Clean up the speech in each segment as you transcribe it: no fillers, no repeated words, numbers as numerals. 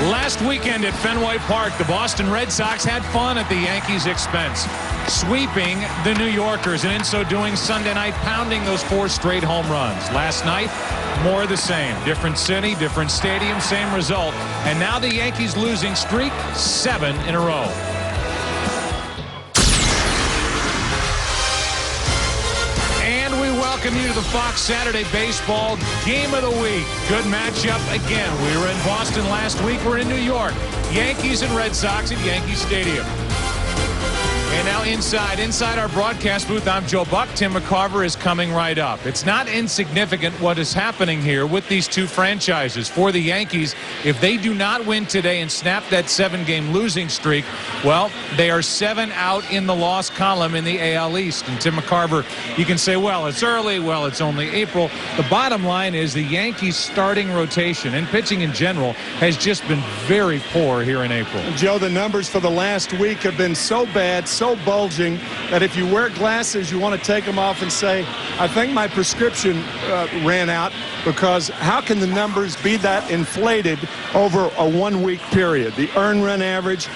Last weekend at Fenway Park, the Boston Red Sox had fun at the Yankees' expense, sweeping the New Yorkers, and in so doing Sunday night pounding those 4 straight home runs. Last night, more of the same. Different city, different stadium, same result. And now the Yankees losing streak 7 in a row. Welcome you to the Fox Saturday Baseball Game of the Week. Good matchup again. We were in Boston last week. We're in New York. Yankees and Red Sox at Yankee Stadium. And now inside our broadcast booth, I'm Joe Buck. Tim McCarver is coming right up. It's not insignificant what is happening here with these two franchises. For the Yankees, if they do not win today and snap that 7-game losing streak, well, they are 7 out in the loss column in the AL East. And Tim McCarver, you can say, well, it's early. Well, it's only April. The bottom line is the Yankees' starting rotation and pitching in general has just been very poor here in April. Joe, the numbers for the last week have been so bad, so bulging, that if you wear glasses, you want to take them off and say, I think my prescription ran out, because how can the numbers be that inflated over a 1-week period? The earned run average,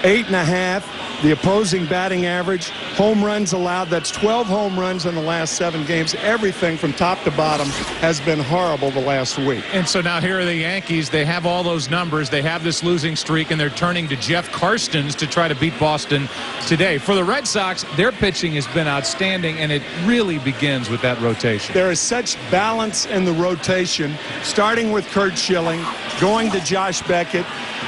8.5. The opposing batting average, home runs allowed, that's 12 home runs in the last 7 games. Everything from top to bottom has been horrible the last week. And so now here are the Yankees. They have all those numbers. They have this losing streak, and they're turning to Jeff Karstens to try to beat Boston today. For the Red Sox, their pitching has been outstanding, and it really begins with that rotation. There is such balance in the rotation, starting with Curt Schilling, going to Josh Beckett,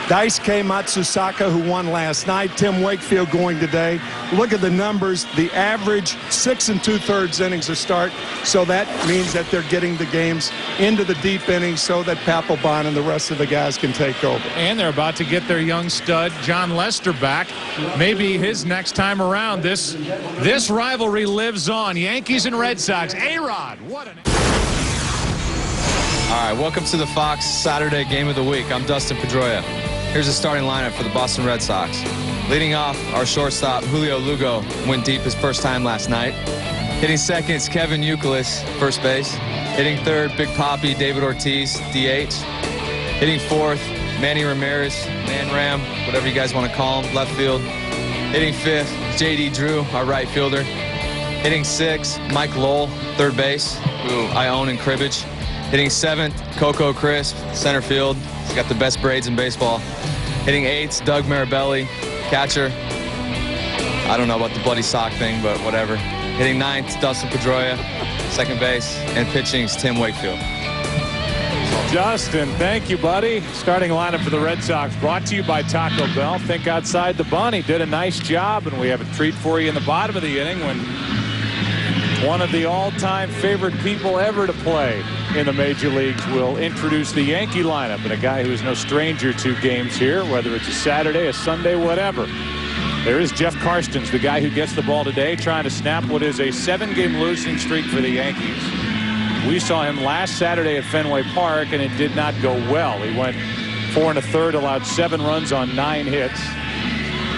Daisuke Matsusaka, who won last night, Tim Wakefield going today. Look at the numbers. The average 6 2/3 innings a start, so that means that they're getting the games into the deep innings so that Papelbon and the rest of the guys can take over. And they're about to get their young stud, John Lester, back. Maybe his next time around. This rivalry lives on. Yankees and Red Sox. A-Rod, what an... All right, welcome to the Fox Saturday Game of the Week. I'm Dustin Pedroia. Here's the starting lineup for the Boston Red Sox. Leading off, our shortstop, Julio Lugo, went deep his first time last night. Hitting second is Kevin Youkilis, first base. Hitting third, Big Papi, David Ortiz, DH. Hitting fourth, Manny Ramirez, Man Ram, whatever you guys want to call him, left field. Hitting fifth, J.D. Drew, our right fielder. Hitting sixth, Mike Lowell, third base, who I own in cribbage. Hitting seventh, Coco Crisp, center field. He's got the best braids in baseball. Hitting eighth, Doug Marabelli, catcher. I don't know about the bloody sock thing, but whatever. Hitting ninth, Dustin Pedroia, second base. And pitching's Tim Wakefield. Justin, thank you, buddy. Starting lineup for the Red Sox brought to you by Taco Bell. Think outside the bun. He did a nice job, and we have a treat for you in the bottom of the inning when one of the all-time favorite people ever to play in the major leagues will introduce the Yankee lineup, and a guy who is no stranger to games here, whether it's a Saturday, a Sunday, whatever. There is Jeff Karstens, the guy who gets the ball today, trying to snap what is a 7-game losing streak for the Yankees. We saw him last Saturday at Fenway Park, and it did not go well. He went 4 1/3, allowed 7 runs on 9 hits.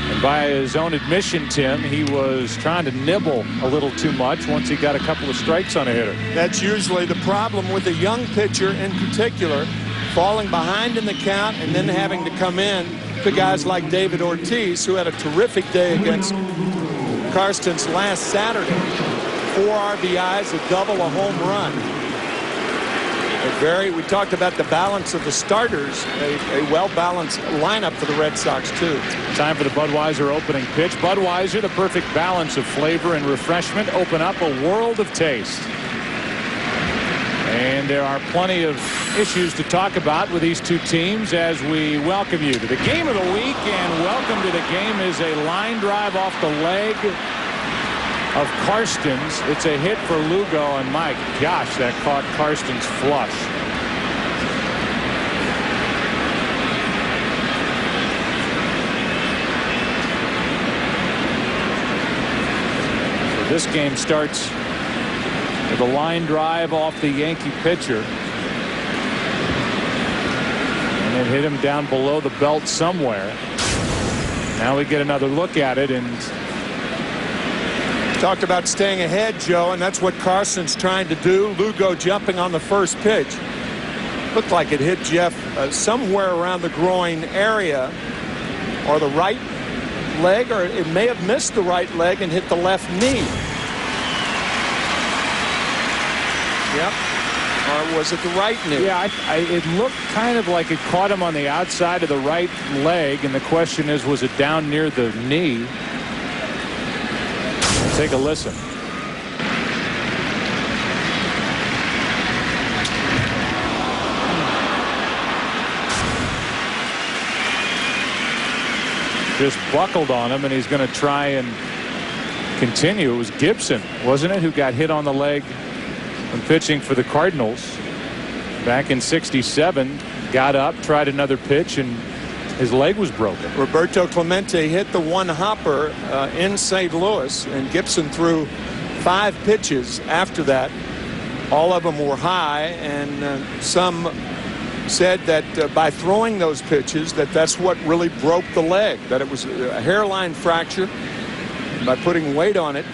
And by his own admission, Tim, he was trying to nibble a little too much once he got a couple of strikes on a hitter. That's usually the problem with a young pitcher in particular, falling behind in the count and then having to come in to guys like David Ortiz, who had a terrific day against Karstens last Saturday. 4 RBIs, a double, a home run. We talked about the balance of the starters, a well-balanced lineup for the Red Sox, too. Time for the Budweiser opening pitch. Budweiser, the perfect balance of flavor and refreshment, open up a world of taste. And there are plenty of issues to talk about with these two teams as we welcome you to the Game of the Week. And welcome to the game is a line drive off the leg of Karstens. It's a hit for Lugo, and my gosh, that caught Karstens flush. So this game starts with a line drive off the Yankee pitcher, and it hit him down below the belt somewhere. Now we get another look at it, and talked about staying ahead, Joe, and that's what Karstens trying to do. Lugo jumping on the first pitch. Looked like it hit Jeff somewhere around the groin area, or the right leg, or it may have missed the right leg and hit the left knee. Yep. Or was it the right knee? Yeah, it looked kind of like it caught him on the outside of the right leg, and the question is, was it down near the knee? Take a listen. Just buckled on him, and he's going to try and continue. It was Gibson, wasn't it, who got hit on the leg when pitching for the Cardinals back in '67. Got up, tried another pitch, and his leg was broken. Roberto Clemente hit the one hopper in St. Louis, and Gibson threw 5 pitches after that. All of them were high, and some said that by throwing those pitches, that's what really broke the leg, that it was a hairline fracture. By putting weight on it,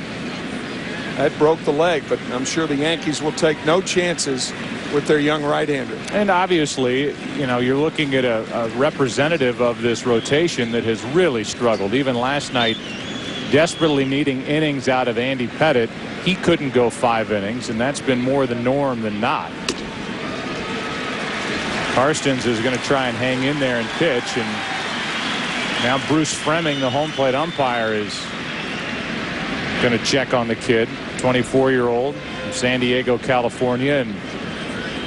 that broke the leg. But I'm sure the Yankees will take no chances with their young right-hander. And obviously, you know, you're looking at a representative of this rotation that has really struggled. Even last night, desperately needing innings out of Andy Pettitte. He couldn't go 5 innings, and that's been more the norm than not. Karstens is going to try and hang in there and pitch, and now Bruce Fremming, the home plate umpire, is going to check on the kid, 24-year-old from San Diego, California, and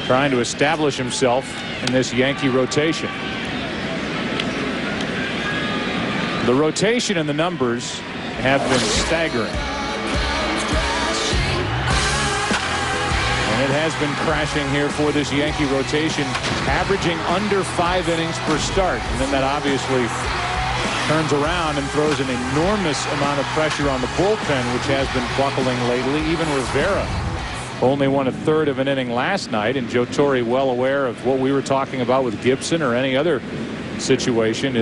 trying to establish himself in this Yankee rotation. The rotation and the numbers have been staggering. And it has been crashing here for this Yankee rotation, averaging under 5 innings per start. And then that obviously turns around and throws an enormous amount of pressure on the bullpen, which has been buckling lately. Even Rivera only won 1/3 of an inning last night, and Joe Torre, well aware of what we were talking about with Gibson or any other situation,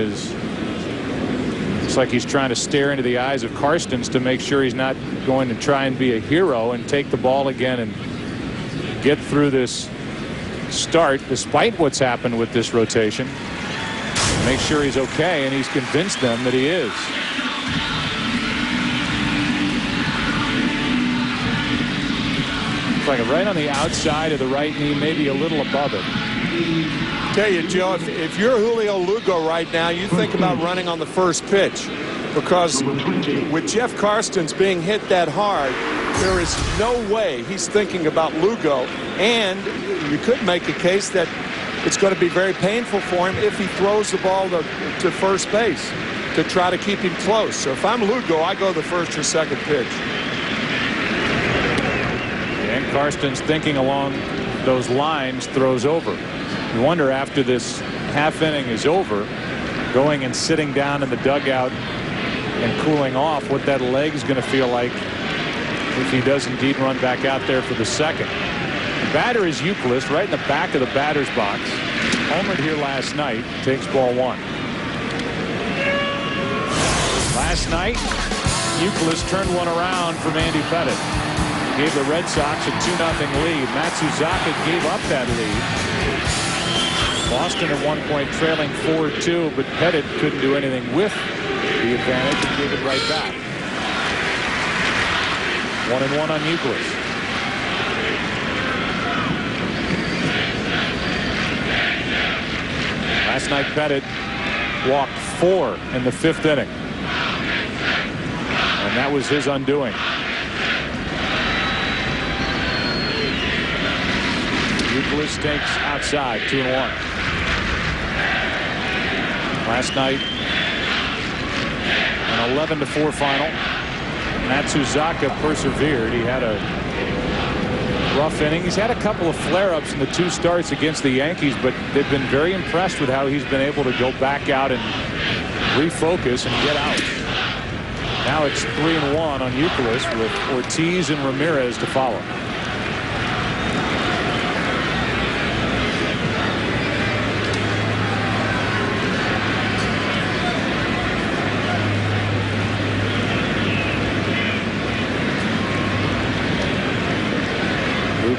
looks like he's trying to stare into the eyes of Karstens to make sure he's not going to try and be a hero and take the ball again and get through this start, despite what's happened with this rotation. Make sure he's okay, and he's convinced them that he is. It's like right on the outside of the right knee, maybe a little above it. Tell you, Joe, if you're Julio Lugo right now, you think about running on the first pitch, because with Jeff Karstens being hit that hard, there is no way he's thinking about Lugo, and you could make a case that it's going to be very painful for him if he throws the ball to first base to try to keep him close. So if I'm Lugo, I go the first or second pitch. And Karstens, thinking along those lines, throws over. You wonder, after this half inning is over, going and sitting down in the dugout and cooling off, what that leg's going to feel like if he does indeed run back out there for the second. The batter is Euclid, right in the back of the batter's box. Homered here last night, takes ball 1. Last night, Euclid turned one around from Andy Pettitte. Gave the Red Sox a 2-0 lead. Matsuzaka gave up that lead. Boston at one point trailing 4-2, but Pettitte couldn't do anything with the advantage and gave it right back. 1-1 on Euclid. Last night, Pettitte walked 4 in the 5th inning, and that was his undoing. Euclid takes outside, 2-1. Last night, an 11-4 final. Matsuzaka persevered. He had a rough inning. He's had a couple of flare-ups in the 2 starts against the Yankees, but they've been very impressed with how he's been able to go back out and refocus and get out. Now it's 3-1 on Euclid with Ortiz and Ramirez to follow.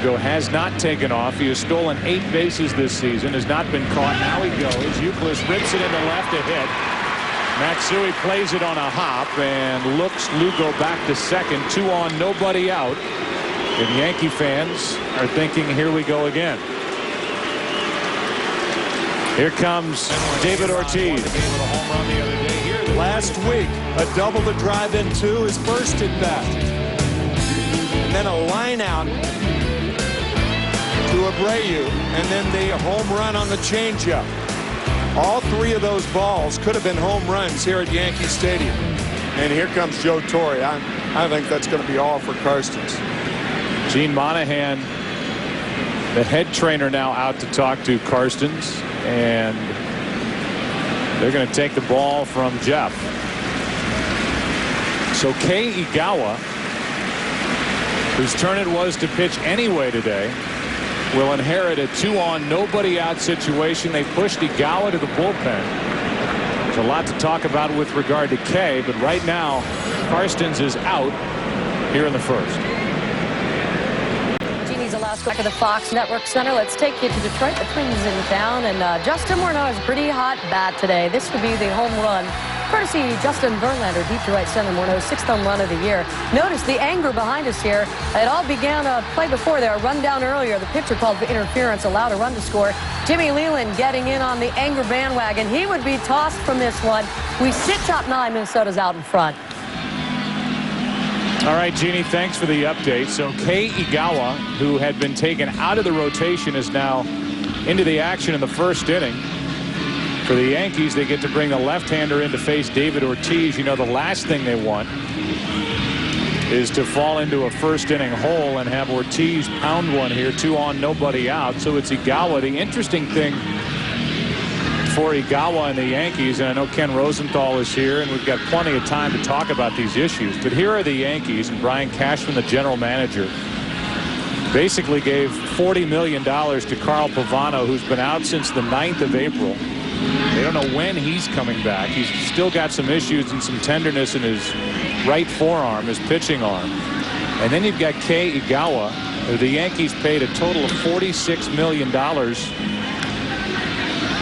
Lugo has not taken off. He has stolen 8 bases this season, has not been caught. Now he goes. Youkilis rips it into left, a hit. Matsui plays it on a hop and looks Lugo back to second. 2 on, nobody out. And Yankee fans are thinking, here we go again. Here comes David Ortiz. Last week, a double to drive into his first at bat. And then a line out to Abreu, and then the home run on the changeup. All 3 of those balls could have been home runs here at Yankee Stadium. And here comes Joe Torre. I think that's going to be all for Karstens. Gene Monahan, the head trainer, now out to talk to Karstens, and they're going to take the ball from Jeff. So Kei Igawa, whose turn it was to pitch anyway today, will inherit a 2 on, nobody out situation. They pushed Igawa to the bullpen. There's a lot to talk about with regard to Kei, but right now Karstens is out here in the first. Jeannie's last back at the Fox Network Center. Let's take you to Detroit. The Twins in town, and Justin Morneau has a pretty hot bat today. This would be the home run courtesy Justin Verlander, deep to right center. Morneau's 6th home run of the year. Notice the anger behind us here. It all began a play before there, a run down earlier. The pitcher called for interference, allowed a run to score. Jimmy Leland getting in on the anger bandwagon. He would be tossed from this one. We sit top 9. Minnesota's out in front. All right, Jeannie, thanks for the update. So Kei Igawa, who had been taken out of the rotation, is now into the action in the first inning. For the Yankees, they get to bring the left-hander in to face David Ortiz. You know, the last thing they want is to fall into a first-inning hole and have Ortiz pound one here. 2 on, nobody out. So it's Igawa. The interesting thing for Igawa and the Yankees, and I know Ken Rosenthal is here, and we've got plenty of time to talk about these issues, but here are the Yankees, and Brian Cashman, the general manager, basically gave $40 million to Carl Pavano, who's been out since the 9th of April. They don't know when he's coming back. He's still got some issues and some tenderness in his right forearm, his pitching arm. And then you've got Kei Igawa, who the Yankees paid a total of $46 million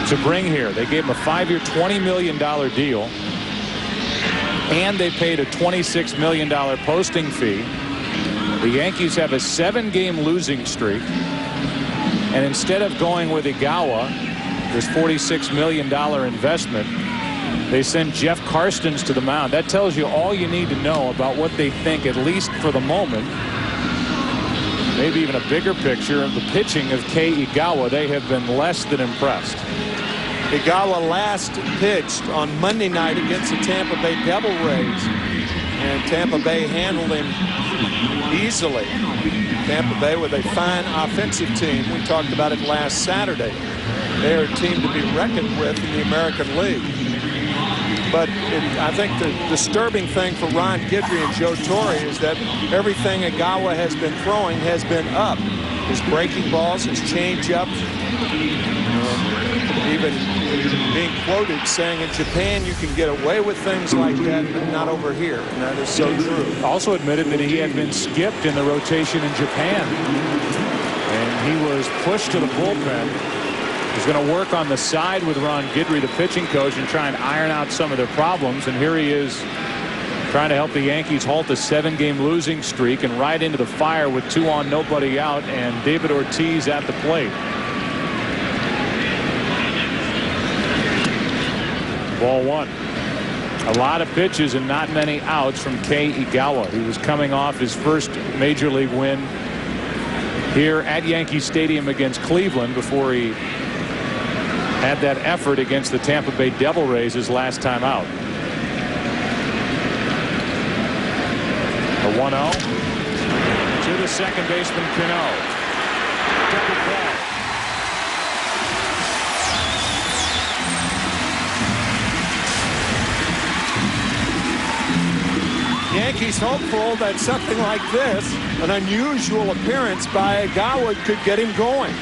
to bring here. They gave him a 5-year, $20 million deal, and they paid a $26 million posting fee. The Yankees have a 7-game losing streak, and instead of going with Igawa, this $46 million investment, they send Jeff Karstens to the mound. That tells you all you need to know about what they think, at least for the moment, maybe even a bigger picture of the pitching of Kei Igawa. They have been less than impressed. Igawa last pitched on Monday night against the Tampa Bay Devil Rays, and Tampa Bay handled him easily. Tampa Bay with a fine offensive team. We talked about it last Saturday. They're a team to be reckoned with in the American League. But I think the disturbing thing for Ron Guidry and Joe Torre is that everything Igawa has been throwing has been up. His breaking balls, his changeup, even being quoted saying in Japan you can get away with things like that, but not over here. And that is so true. Also admitted that he had been skipped in the rotation in Japan, and he was pushed to the bullpen. He's going to work on the side with Ron Guidry, the pitching coach, and try and iron out some of their problems. And here he is trying to help the Yankees halt a 7-game losing streak and ride into the fire with 2 on, nobody out, and David Ortiz at the plate. Ball 1. A lot of pitches and not many outs from Kei Igawa. He was coming off his first major league win here at Yankee Stadium against Cleveland before he had that effort against the Tampa Bay Devil Rays his last time out. The 1-0 to the second baseman, Cano. Double play. Yankees hopeful that something like this, an unusual appearance by Igawa, could get him going.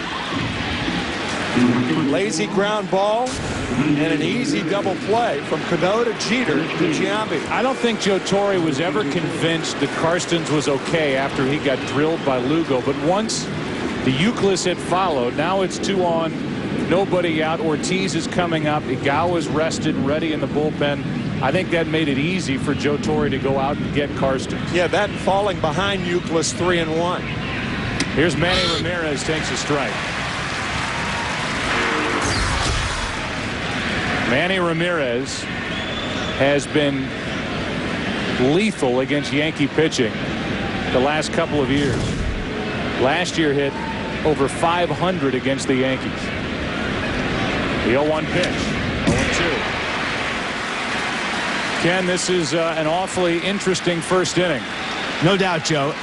Lazy ground ball and an easy double play from Cano to Jeter to Giambi. I don't think Joe Torre was ever convinced that Karstens was okay after he got drilled by Lugo, but once The Euclid had followed. Now it's 2 on, nobody out. Ortiz is coming up. Igawa is rested and ready in the bullpen. I think that made it easy for Joe Torre to go out and get Karsten. Yeah, that falling behind Euclid 3-1. Here's Manny Ramirez, takes a strike. Manny Ramirez has been lethal against Yankee pitching the last couple of years. Last year hit over 500 against the Yankees. The 0-1 pitch. 0-2. Ken, this is an awfully interesting first inning. No doubt, Joe.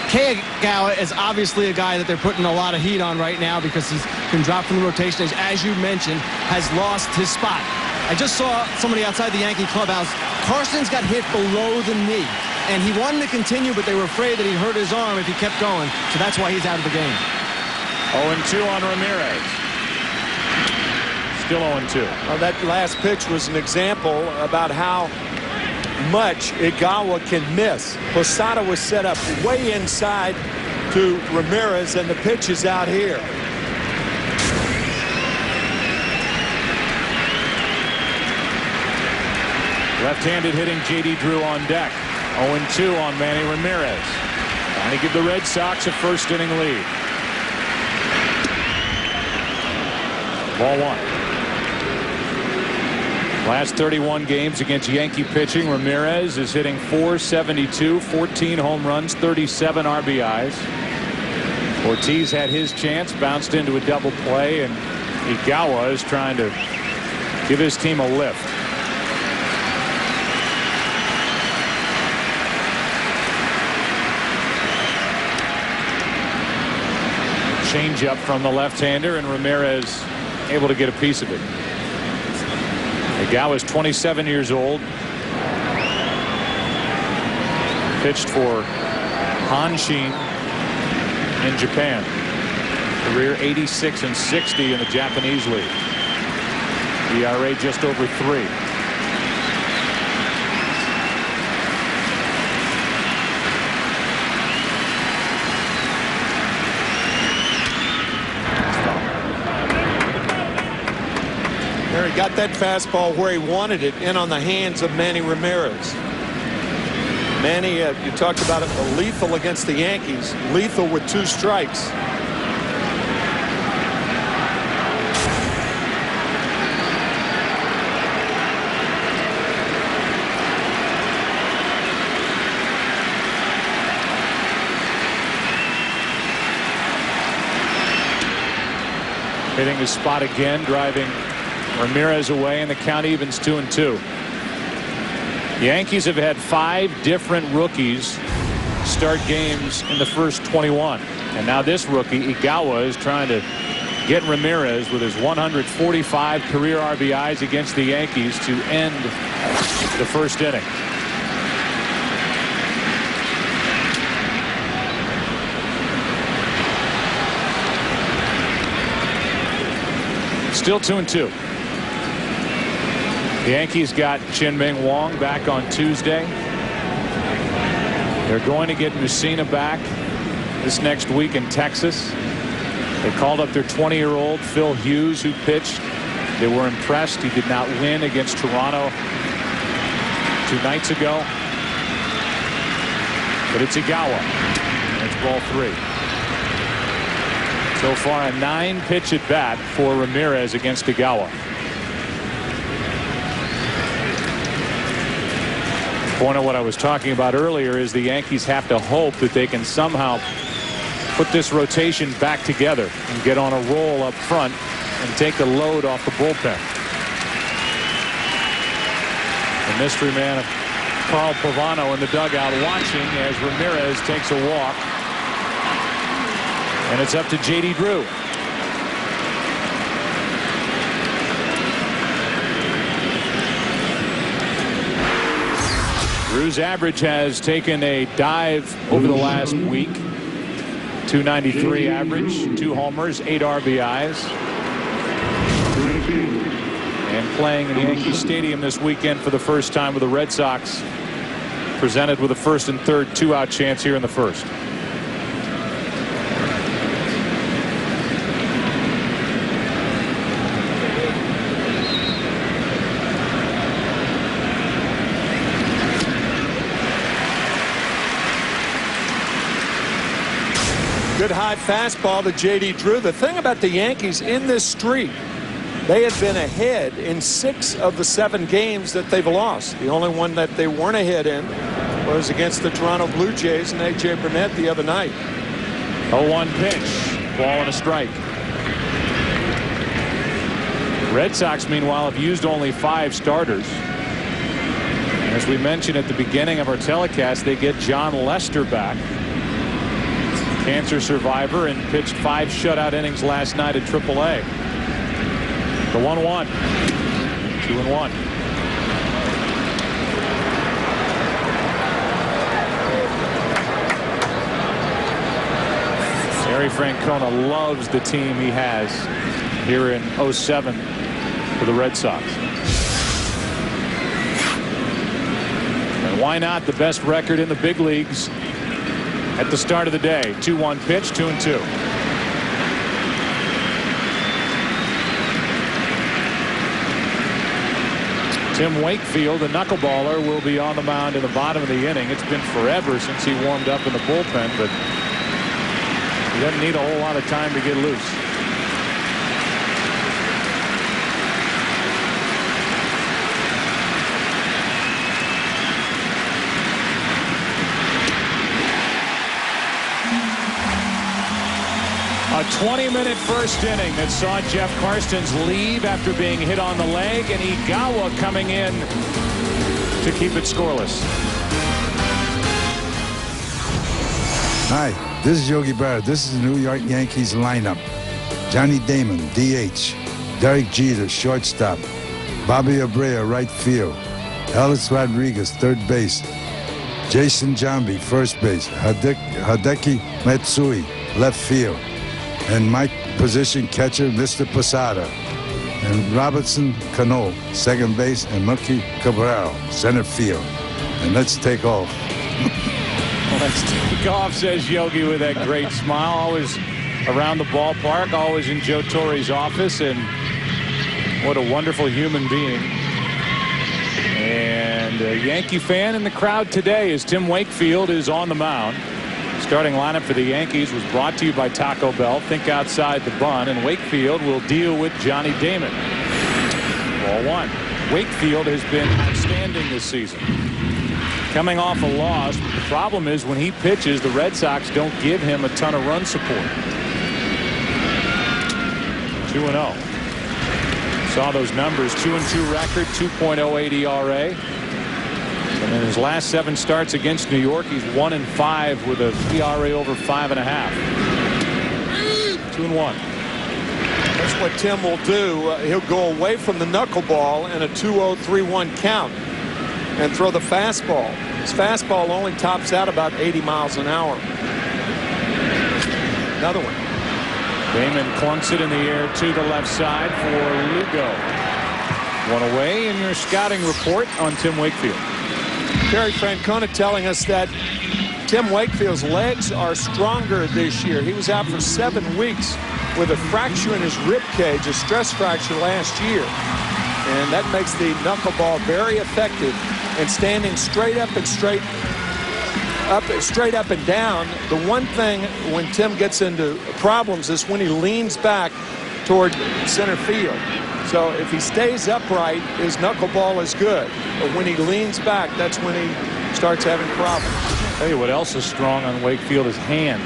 Igawa is obviously a guy that they're putting a lot of heat on right now because he's been dropped from the rotation. As you mentioned, has lost his spot. I just saw somebody outside the Yankee clubhouse. Carson's got hit below the knee, and he wanted to continue, but they were afraid that he'd hurt his arm if he kept going, so that's why he's out of the game. 0-2 on Ramirez. Still 0-2. Well, that last pitch was an example about how much Igawa can miss. Posada was set up way inside to Ramirez, and the pitch is out here. Left-handed hitting J.D. Drew on deck. 0-2 on Manny Ramirez. Trying to give the Red Sox a first inning lead. Ball 1. Last 31 games against Yankee pitching, Ramirez is hitting .472, 14 home runs, 37 RBIs. Ortiz had his chance, bounced into a double play, and Igawa is trying to give his team a lift. Changeup from the left-hander, and Ramirez able to get a piece of it. Igawa is 27 years old. Pitched for Hanshin in Japan. Career 86 and 60 in the Japanese league. ERA just over 3. He got that fastball where he wanted it, in on the hands of Manny Ramirez. Manny, you talked about it, lethal against the Yankees, lethal with 2 strikes. Hitting his spot again, driving Ramirez away, and the count evens 2-2. Yankees have had 5 different rookies start games in the first 21. And now this rookie, Igawa, is trying to get Ramirez with his 145 career RBIs against the Yankees to end the first inning. Still 2-2. The Yankees got Chin-Ming Wong back on Tuesday. They're going to get Mussina back this next week in Texas. They called up their 20-year-old Phil Hughes, who pitched. They were impressed. He did not win against Toronto 2 nights ago. But it's Igawa. It's ball 3. So far, a 9-pitch at bat for Ramirez against Igawa. Point of what I was talking about earlier is the Yankees have to hope that they can somehow put this rotation back together and get on a roll up front and take the load off the bullpen. The mystery man of Carl Pavano in the dugout watching as Ramirez takes a walk. And it's up to J.D. Drew. Drew's average has taken a dive over the last week. 293 average, 2 homers, 8 RBIs. And playing in Yankee Stadium this weekend for the first time with the Red Sox, presented with a first and third 2-out chance here in the first. Good high fastball to J.D. Drew. The thing about the Yankees in this streak, they had been ahead in 6 of the 7 games that they've lost. The only one that they weren't ahead in was against the Toronto Blue Jays and A.J. Burnett the other night. 0-1 pitch. Ball and a strike. Red Sox, meanwhile, have used only 5 starters. And as we mentioned at the beginning of our telecast, they get John Lester back. Cancer survivor and pitched 5 shutout innings last night at AAA. The 1-1. 2-1. Harry Francona loves the team he has here in 07 for the Red Sox. And why not the best record in the big leagues at the start of the day? 2-1 pitch, 2-2. Tim Wakefield, the knuckleballer, will be on the mound in the bottom of the inning. It's been forever since he warmed up in the bullpen, but he doesn't need a whole lot of time to get loose. A 20-minute first inning that saw Jeff Karstens leave after being hit on the leg, and Igawa coming in to keep it scoreless. Hi, this is Yogi Berra. This is the New York Yankees lineup. Johnny Damon, DH. Derek Jeter, shortstop. Bobby Abreu, right field. Alex Rodriguez, third base. Jason Jambi, first base. Hideki Matsui, left field. And my position catcher, Mr. Posada. And Robertson Cano, second base. And Mookie Cabral, center field. And let's take off. Let's take off, says Yogi with that great smile. Always around the ballpark, always in Joe Torre's office, and what a wonderful human being. And a Yankee fan in the crowd today as Tim Wakefield is on the mound. Starting lineup for the Yankees was brought to you by Taco Bell. Think outside the bun, and Wakefield will deal with Johnny Damon. Ball 1. Wakefield has been outstanding this season. Coming off a loss, but the problem is when he pitches, the Red Sox don't give him a ton of run support. 2-0. Saw those numbers. 2-2 record, 2.08 ERA. And in his last 7 starts against New York, he's 1-5 with a ERA over 5.5. 2-1. That's what Tim will do. He'll go away from the knuckleball in a 2-0, 3-1 count and throw the fastball. His fastball only tops out about 80 miles an hour. Another one. Damon clunks it in the air to the left side for Lugo. One away in your scouting report on Tim Wakefield. Terry Francona telling us that Tim Wakefield's legs are stronger this year. He was out for 7 weeks with a fracture in his rib cage, a stress fracture last year. And that makes the knuckleball very effective. And standing straight up and down, the one thing when Tim gets into problems is when he leans back toward center field. So if he stays upright, his knuckleball is good. But when he leans back, that's when he starts having problems. I'll tell you what else is strong on Wakefield, his hand.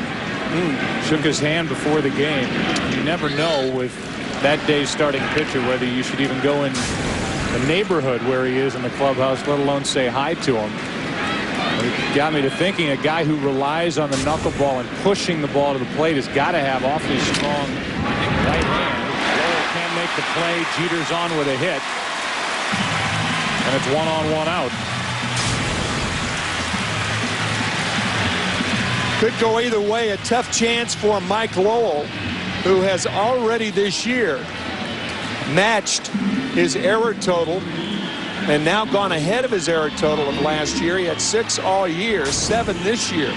Shook his hand before the game. You never know with that day's starting pitcher whether you should even go in the neighborhood where he is in the clubhouse, let alone say hi to him. It got me to thinking a guy who relies on the knuckleball and pushing the ball to the plate has got to have awfully strong right hand. Lowell can't make the play. Jeter's on with a hit. And it's 1-on, 1 out. Could go either way. A tough chance for Mike Lowell, who has already this year matched his error total and now gone ahead of his error total of last year. He had 6 all year, 7 this year.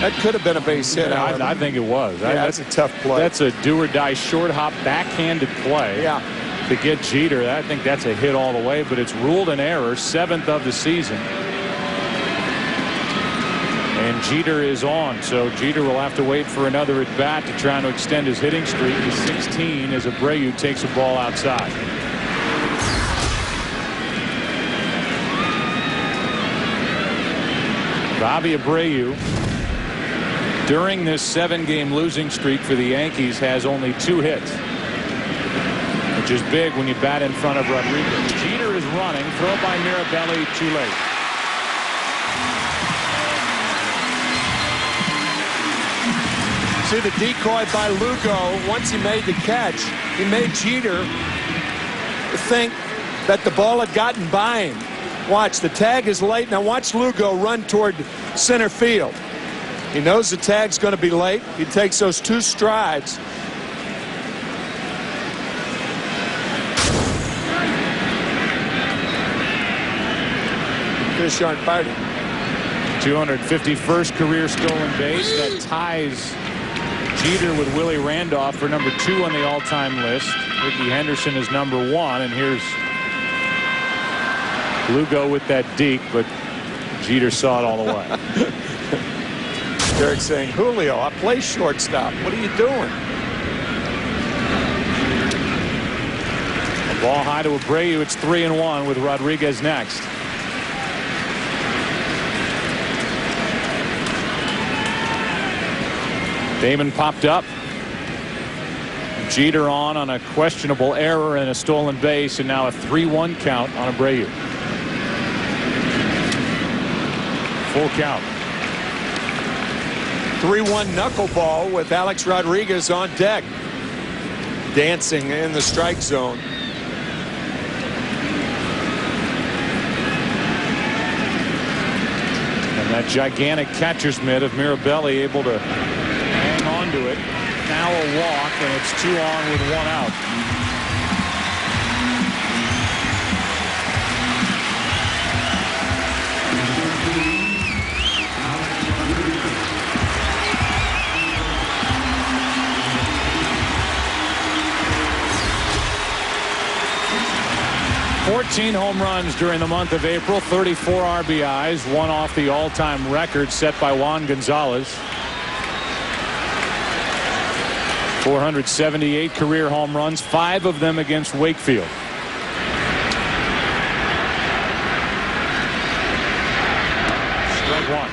That could have been a base hit. Yeah, I think it was. Yeah, that's a tough play. That's a do-or-die short hop backhanded play. Yeah. To get Jeter. I think that's a hit all the way, but it's ruled an error, 7th of the season. And Jeter is on, so Jeter will have to wait for another at bat to try to extend his hitting streak to 16 as Abreu takes a ball outside. Bobby Abreu, during this 7-game losing streak for the Yankees, has only 2 hits, which is big when you bat in front of Rodriguez. Jeter is running, throw by Mirabelli, too late. See the decoy by Lugo. Once he made the catch, he made Jeter think that the ball had gotten by him. Watch, the tag is late. Now watch Lugo run toward center field. He knows the tag's going to be late. He takes those 2 strides. Fish aren't fighting. 251st career stolen base. That ties Jeter with Willie Randolph for number 2 on the all-time list. Rickey Henderson is number 1, and here's Lugo with that deke, but Jeter saw it all the way. Derek saying, Julio, I play shortstop. What are you doing? A ball high to Abreu. It's 3-1 with Rodriguez next. Damon popped up. Jeter on a questionable error and a stolen base, and now a 3-1 count on Abreu. Full count. 3-1 knuckleball with Alex Rodriguez on deck, dancing in the strike zone. And that gigantic catcher's mitt of Mirabelli able to hang on to it. Now a walk, and it's 2 on with 1 out. Fourteen home runs during the month of April, 34 RBIs, 1 off the all-time record set by Juan Gonzalez. 478 career home runs, 5 of them against Wakefield. Strike 1.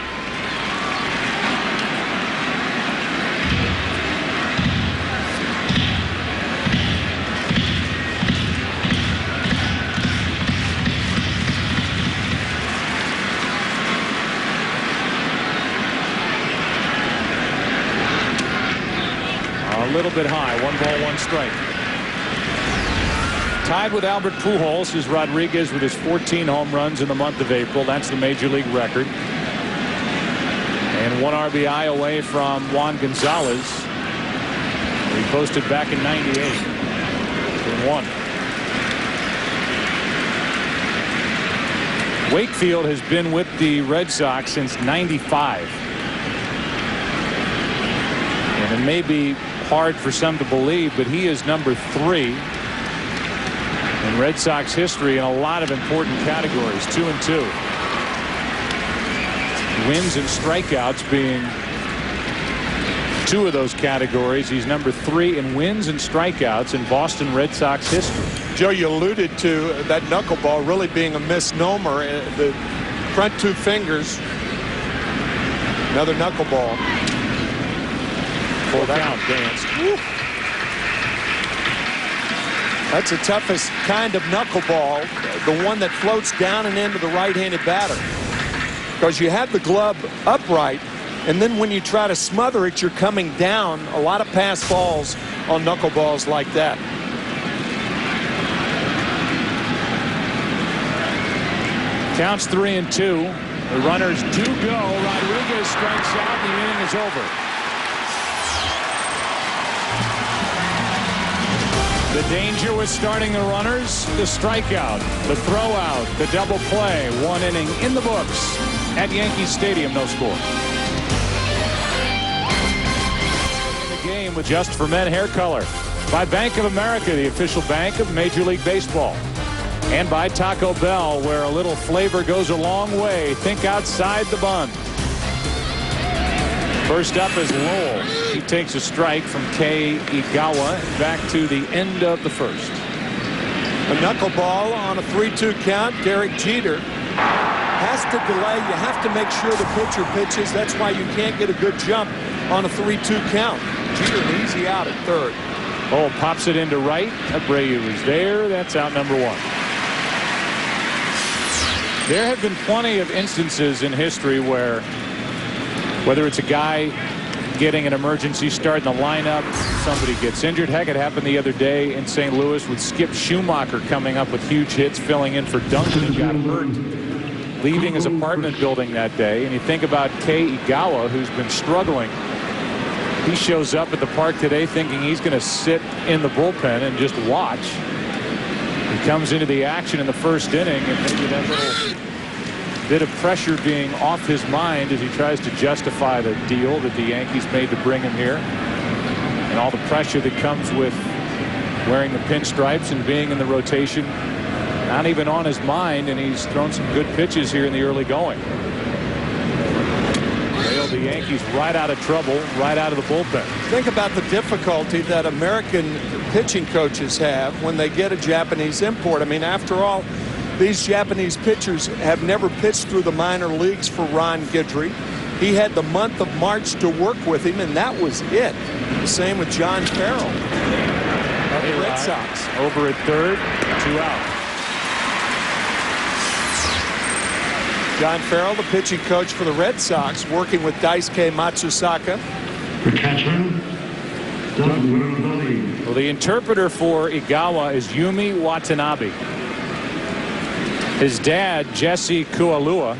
A little bit high. 1 ball, 1 strike. Tied with Albert Pujols is Rodriguez with his 14 home runs in the month of April. That's the major league record. And 1 RBI away from Juan Gonzalez. He posted back in '98. 1. Wakefield has been with the Red Sox since '95. And it may be hard for some to believe, but he is number 3 in Red Sox history in a lot of important categories. 2 and 2. Wins and strikeouts being 2 of those categories. He's number 3 in wins and strikeouts in Boston Red Sox history. Joe, you alluded to that knuckleball really being a misnomer. The front 2 fingers. Another knuckleball. Full count, danced. Woo. That's the toughest kind of knuckleball, the one that floats down and into the right-handed batter. Because you have the glove upright, and then when you try to smother it, you're coming down. A lot of pass balls on knuckleballs like that. Counts 3-2. The runners do go. Rodriguez strikes out. The inning is over. The danger was starting the runners, the strikeout, the throw-out, the double play. 1 inning in the books at Yankee Stadium. No score. In the game with Just for Men hair color by Bank of America, the official bank of Major League Baseball. And by Taco Bell, where a little flavor goes a long way. Think outside the bun. First up is Lowell. He takes a strike from Kei Igawa. Back to the end of the first. A knuckleball on a 3-2 count. Derek Jeter has to delay. You have to make sure the pitcher pitches. That's why you can't get a good jump on a 3-2 count. Jeter an easy out at third. Oh, pops it into right. Abreu is there. That's out number one. There have been plenty of instances in history where, whether it's a guy getting an emergency start in the lineup, somebody gets injured. Heck, it happened the other day in St. Louis with Skip Schumacher coming up with huge hits, filling in for Duncan, who got hurt leaving his apartment building that day. And you think about Kei Igawa, who's been struggling. He shows up at the park today thinking he's going to sit in the bullpen and just watch. He comes into the action in the first inning, and maybe that little bit of pressure being off his mind as he tries to justify the deal that the Yankees made to bring him here, and all the pressure that comes with wearing the pinstripes and being in the rotation not even on his mind. And he's thrown some good pitches here in the early going. Bailed the Yankees right out of trouble, right out of the bullpen. Think about the difficulty that American pitching coaches have when they get a Japanese import. I mean, after all, these Japanese pitchers have never pitched through the minor leagues for Ron Guidry. He had the month of March to work with him, and that was it. The same with John Farrell of the Red Sox. Over at third, 2 out. John Farrell, the pitching coach for the Red Sox, working with Daisuke Matsusaka. The catcher, well, the interpreter for Igawa is Yumi Watanabe. His dad, Jesse Kualua,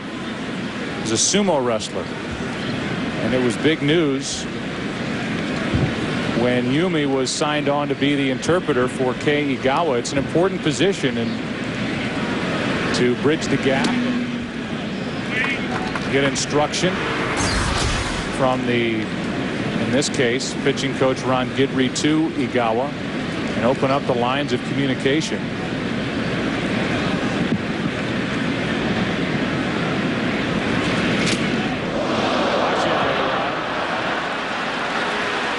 is a sumo wrestler. And it was big news when Yumi was signed on to be the interpreter for Kei Igawa. It's an important position and to bridge the gap and get instruction from the, in this case, pitching coach Ron Guidry to Igawa and open up the lines of communication.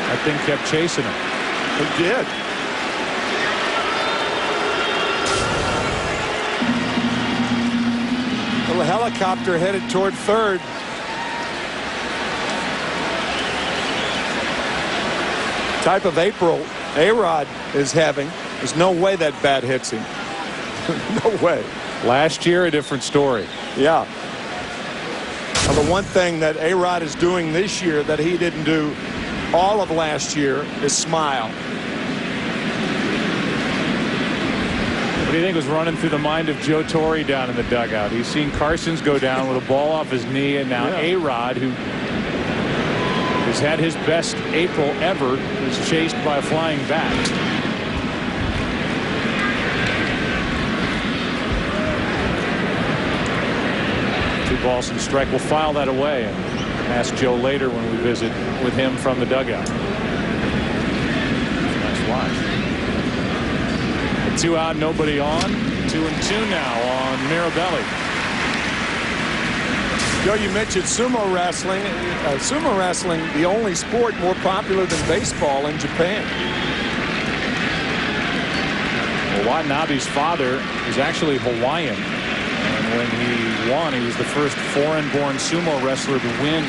That thing kept chasing him. It did. Little helicopter headed toward third. Type of April A-Rod is having. There's no way that bat hits him. No way. Last year, a different story. Yeah. Well, the one thing that A-Rod is doing this year that he didn't do all of last year is smile. What do you think was running through the mind of Joe Torre down in the dugout? He's seen Carson's go down with a ball off his knee, and now A-Rod, who has had his best April ever, is chased by a flying bat. Two balls and strike. We'll file that away and ask Joe later when we visit with him from the dugout. Nice watch. 2 out, nobody on. 2-2 now on Mirabelli. Joe, you mentioned sumo wrestling. Sumo wrestling, the only sport more popular than baseball in Japan. Well, Watanabe's father is actually Hawaiian. And when he won, he was the first foreign-born sumo wrestler to win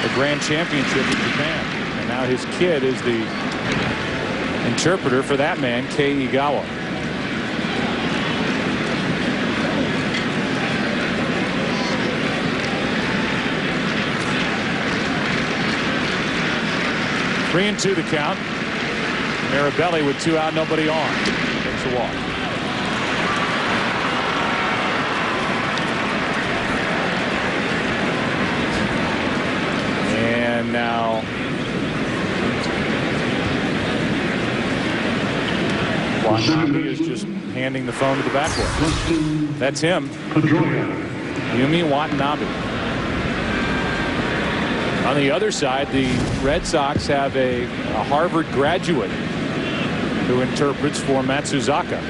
the Grand Championship in Japan. And now his kid is the interpreter for that man, Kei Igawa. Three and 2 the count. Mirabelli with 2 out, nobody on. Takes a walk. And now Watanabe is just handing the phone to the bat boy. That's him. Yumi Watanabe. On the other side, the Red Sox have a Harvard graduate who interprets for Matsuzaka.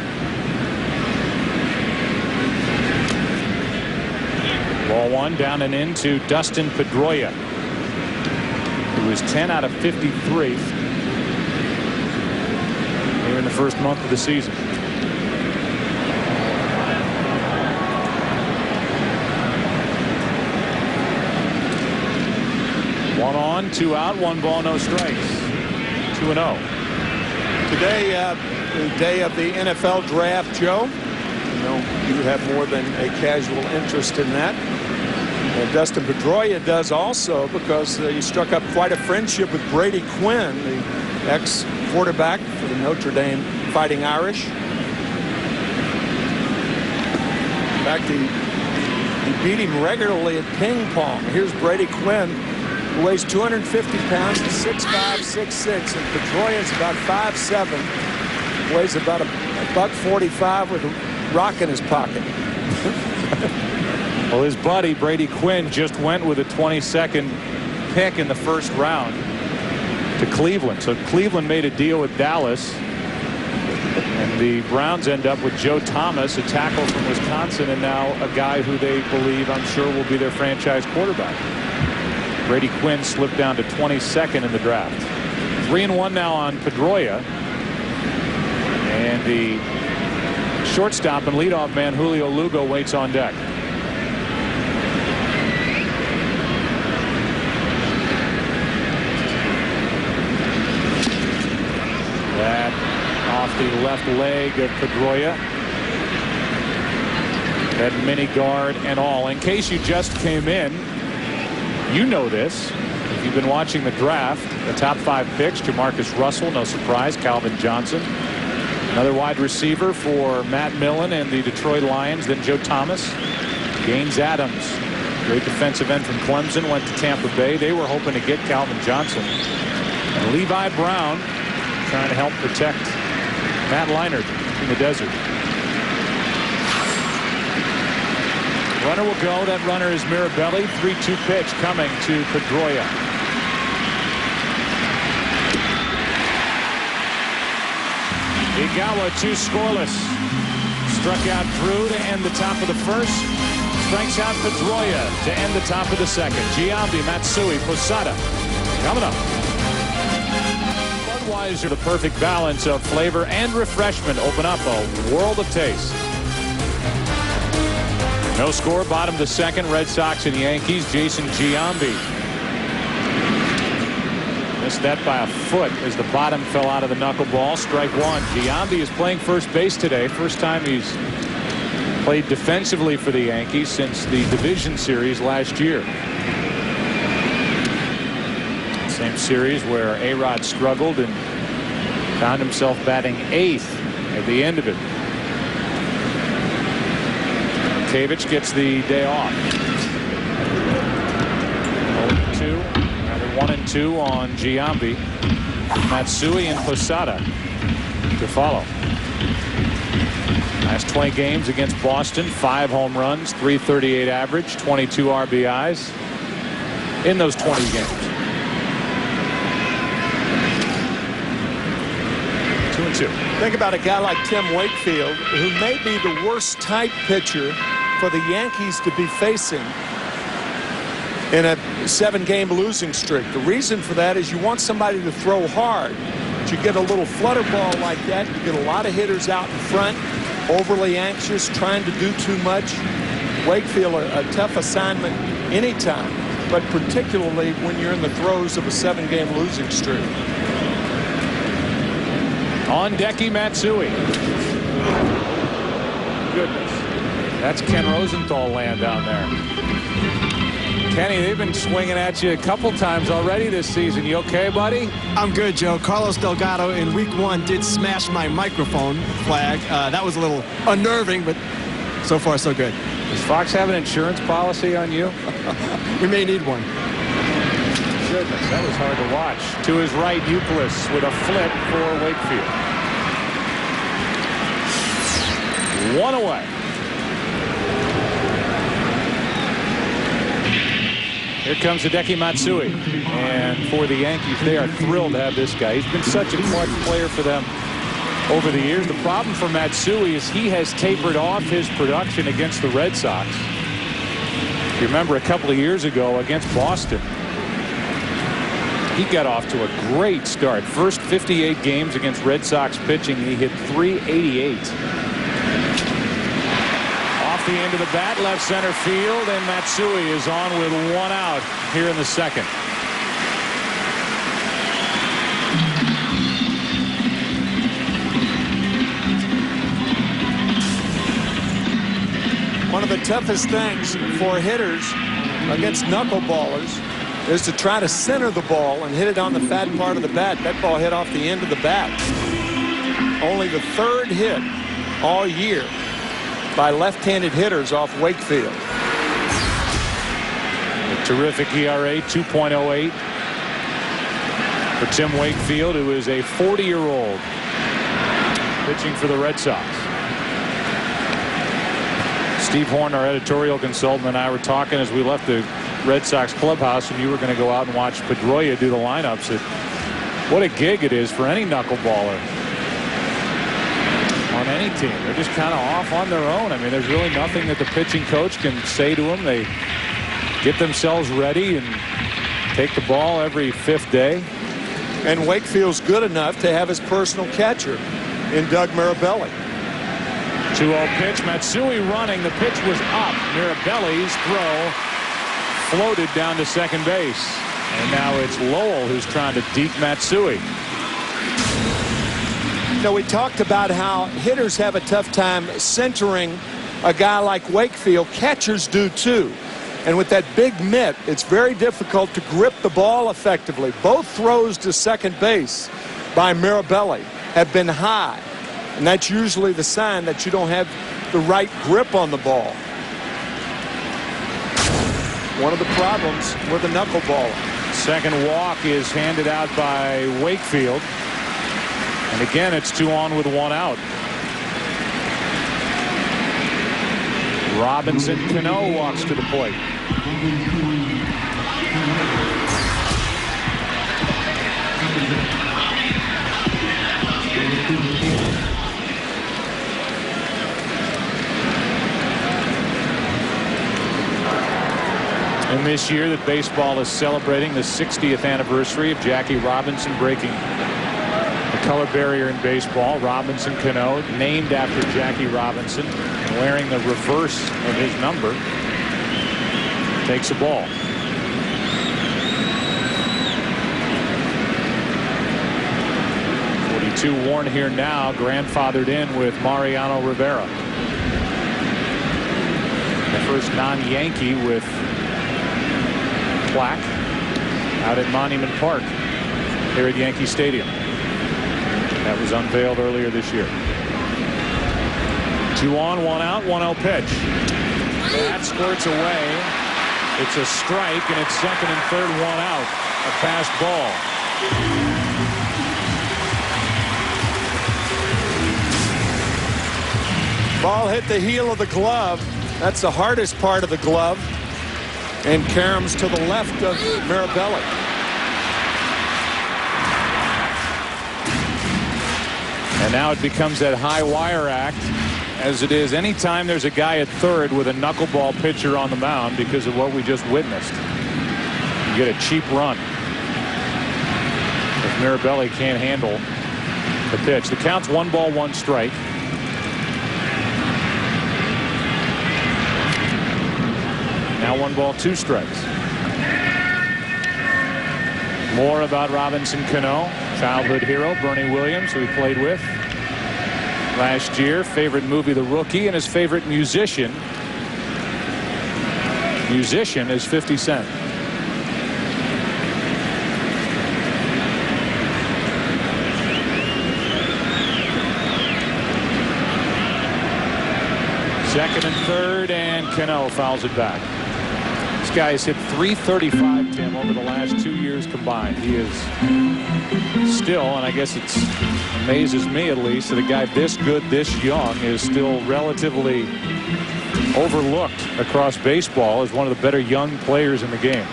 Ball 1 down and in to Dustin Pedroia. was 10 out of 53 here in the first month of the season. One on, two out, one ball, no strikes. 2-0. Today, the day of the NFL draft, Joe. I know you have more than a casual interest in that. Dustin Pedroia does also, because he struck up quite a friendship with Brady Quinn, the ex-quarterback for the Notre Dame Fighting Irish. In fact, he beat him regularly at ping pong. Here's Brady Quinn, who weighs 250 pounds, 6'5", 6'6", and Pedroia is about 5'7", weighs about a $145 with a rock in his pocket. Well, his buddy Brady Quinn just went with a 22nd pick in the first round to Cleveland. So Cleveland made a deal with Dallas, and the Browns end up with Joe Thomas, a tackle from Wisconsin, and now a guy who they believe, I'm sure, will be their franchise quarterback. Brady Quinn slipped down to 22nd in the draft. 3-1 now on Pedroia, and the shortstop and leadoff man Julio Lugo waits on deck. That off the left leg of Pedroia. That mini guard and all. In case you just came in, you know this. If you've been watching the draft, the top 5 picks: Jamarcus Russell, no surprise; Calvin Johnson, another wide receiver for Matt Millen and the Detroit Lions, then Joe Thomas, Gaines Adams, great defensive end from Clemson, went to Tampa Bay. They were hoping to get Calvin Johnson. And Levi Brown trying to help protect Matt Leinart in the desert. Runner will go. That runner is Mirabelli. 3-2 pitch coming to Pedroia. Igawa 2 scoreless. Struck out Drew to end the top of the first. Strikes out Pedroia to end the top of the second. Giambi, Matsui, Posada coming up. Budweiser, the perfect balance of flavor and refreshment. Open up a world of taste. No score, bottom of the second. Red Sox and Yankees. Jason Giambi missed that by a foot as the bottom fell out of the knuckleball. Strike one. Giambi is playing first base today. First time he's played defensively for the Yankees since the division series last year. Same series where A-Rod struggled and found himself batting 8th at the end of it. Tavich gets the day off. 0-2. Another 1-2 on Giambi. Matsui and Posada to follow. Last 20 games against Boston, 5 home runs, .338 average, 22 RBIs in those 20 games. 2-2. Think about a guy like Tim Wakefield, who may be the worst type pitcher for the Yankees to be facing in a 7-game losing streak. The reason for that is you want somebody to throw hard. But you get a little flutter ball like that, you get a lot of hitters out in front, overly anxious, trying to do too much. Wakefield, a tough assignment anytime, but particularly when you're in the throes of a 7-game losing streak. On decky Matsui. Goodness. That's Ken Rosenthal land down there. Kenny, they've been swinging at you a couple times already this season. You okay, buddy? I'm good, Joe. Carlos Delgado in week 1 did smash my microphone flag. That was a little unnerving, but so far so good. Does Fox have an insurance policy on you? We may need one. Goodness, that was hard to watch. To his right, Euclid with a flip for Wakefield. 1 away. Here comes Hideki Matsui. And for the Yankees, they are thrilled to have this guy. He's been such a clutch player for them over the years. The problem for Matsui is he has tapered off his production against the Red Sox. If you remember a couple of years ago against Boston, He got off to a great start. First 58 games against Red Sox pitching, he hit .388. Off the end of the bat, left center field, and Matsui is on with one out here in the second. One of the toughest things for hitters against knuckleballers is to try to center the ball and hit it on the fat part of the bat. That ball hit off the end of the bat. Only the third hit all year by left-handed hitters off Wakefield. A terrific ERA, 2.08 for Tim Wakefield, who is a 40-year-old pitching for the Red Sox. Steve Horn, our editorial consultant, and I were talking as we left the Red Sox clubhouse, and you were going to go out and watch Pedroia do the lineups. What a gig it is for any knuckleballer on any team. They're just kind of off on their own. I mean, there's really nothing that the pitching coach can say to them. They get themselves ready and take the ball every fifth day. And Wakefield's good enough to have his personal catcher in Doug Mirabelli. 2-0 pitch. Matsui running. The pitch was up. Mirabelli's throw floated down to second base. And now it's Lowell who's trying to deke Matsui. You know, we talked about how hitters have a tough time centering a guy like Wakefield. Catchers do too. And with that big mitt, it's very difficult to grip the ball effectively. Both throws to second base by Mirabelli have been high. And that's usually the sign that you don't have the right grip on the ball. One of the problems with a knuckleballer. Second walk is handed out by Wakefield. And again, it's 2 on with 1 out. Robinson Cano walks to the plate. And this year that baseball is celebrating the 60th anniversary of Jackie Robinson breaking the color barrier in baseball. Robinson Cano, named after Jackie Robinson, wearing the reverse of his number, takes a ball. .42 worn here now, grandfathered in with Mariano Rivera. The first non-Yankee with plaque out at Monument Park here at Yankee Stadium. That was unveiled earlier this year. 2 on, 1 out, 1-0 pitch. That squirts away. It's a strike, and it's second and third, 1 out. A fast ball. Ball hit the heel of the glove. That's the hardest part of the glove. And caroms to the left of Mirabelli. And now it becomes that high wire act, as it is anytime there's a guy at third with a knuckleball pitcher on the mound, because of what we just witnessed. You get a cheap run if Mirabelli can't handle the pitch. The count's 1 ball, 1 strike. Now 1 ball, 2 strikes. More about Robinson Cano, childhood hero, Bruney Williams, who he played with last year. Favorite movie, The Rookie, and his favorite musician is 50 Cent. Second and third, and Cano fouls it back. This guy has hit .335, Tim, over the last 2 years combined. He is still, and I guess it amazes me at least, that a guy this good, this young, is still relatively overlooked across baseball as one of the better young players in the game.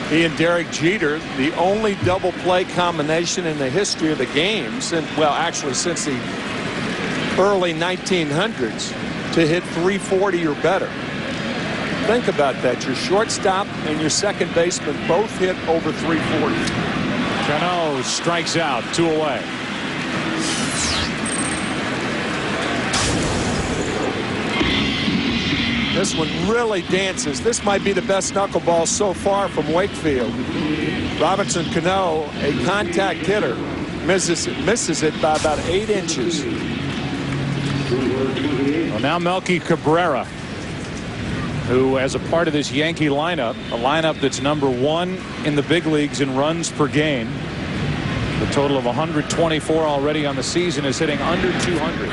He and Derek Jeter, the only double play combination in the history of the game, since, well, actually since the early 1900s, to hit .340 or better. Think about that. Your shortstop and your second baseman both hit over 340. Cano strikes out, 2 away. This one really dances. This might be the best knuckleball so far from Wakefield. Robinson Cano, a contact hitter, misses it by about 8 inches. Well, now Melky Cabrera, who as a part of this Yankee lineup, a lineup that's #1 in the big leagues in runs per game, a total of 124 already on the season, is hitting under 200.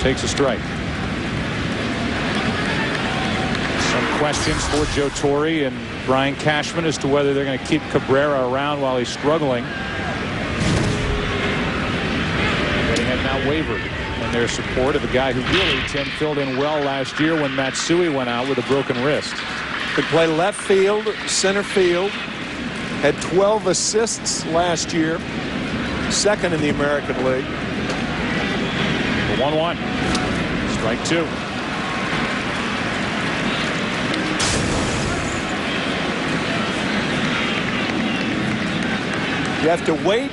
Takes a strike. Some questions for Joe Torre and Brian Cashman as to whether they're going to keep Cabrera around while he's struggling. They have now wavered in their support of a guy who really, Tim, filled in well last year when Matsui went out with a broken wrist. Could play left field, center field. Had 12 assists last year. Second in the American League. The 1-1. Strike 2. You have to wait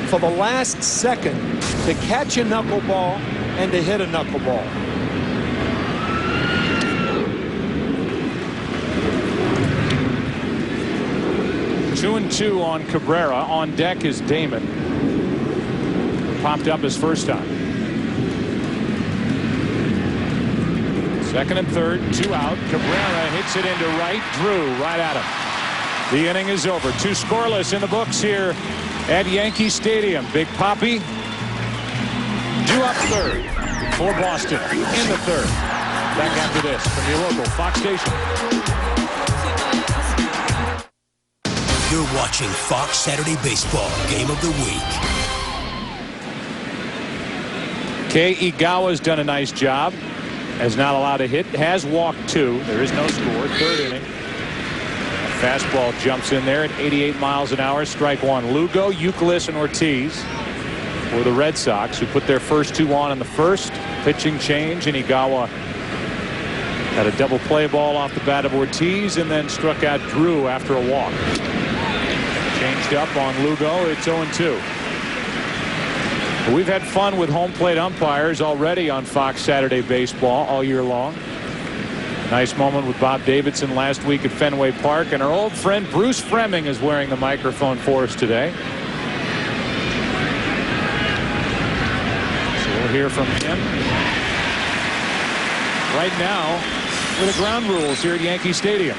for the last second to catch a knuckleball and to hit a knuckleball. Two and 2 on Cabrera. On deck is Damon. Popped up his first time. Second and third, 2 out. Cabrera hits it into right. Drew right at him. The inning is over. 2 scoreless in the books here at Yankee Stadium. Big Papi due up third for Boston in the third. Back after this from your local Fox station. You're watching Fox Saturday Baseball Game of the Week. Igawa's done a nice job. Has not allowed a hit. Has walked 2. There is no score. Third inning. Fastball jumps in there at 88 miles an hour. Strike 1. Lugo, Youkilis, and Ortiz for the Red Sox, who put their first 2 on in the first. Pitching change, and Igawa had a double play ball off the bat of Ortiz and then struck out Drew after a walk. Changed up on Lugo. It's 0-2. We've had fun with home plate umpires already on Fox Saturday Baseball all year long. Nice moment with Bob Davidson last week at Fenway Park, and our old friend Bruce Fremming is wearing the microphone for us today. So we'll hear from him right now with the ground rules here at Yankee Stadium.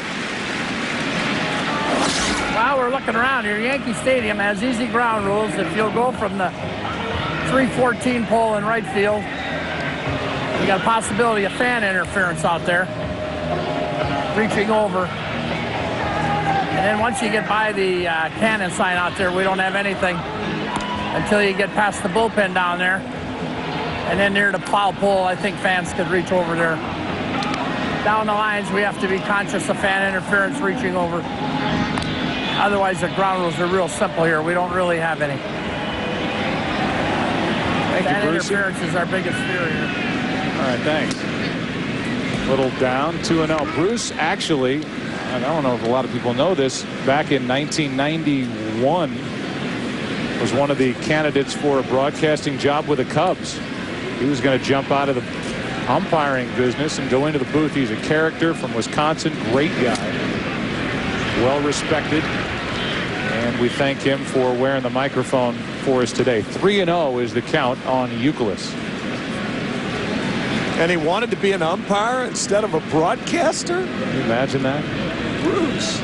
While we're looking around here, Yankee Stadium has easy ground rules. If you'll go from the 314 pole in right field, you got a possibility of fan interference out there. Reaching over, and then once you get by the cannon sign out there, we don't have anything until you get past the bullpen down there, and then near the foul pole, I think fans could reach over there. Down the lines, we have to be conscious of fan interference reaching over. Otherwise, the ground rules are real simple here. We don't really have any. Fan interference is our biggest fear here. All right, thanks. Little down, 2-0. Bruce actually, I don't know if a lot of people know this, back in 1991 was one of the candidates for a broadcasting job with the Cubs. He was going to jump out of the umpiring business and go into the booth. He's a character from Wisconsin, great guy, well respected, and we thank him for wearing the microphone for us today. 3-0 is the count on Youkilis. And he wanted to be an umpire instead of a broadcaster? Can you imagine that? Bruce.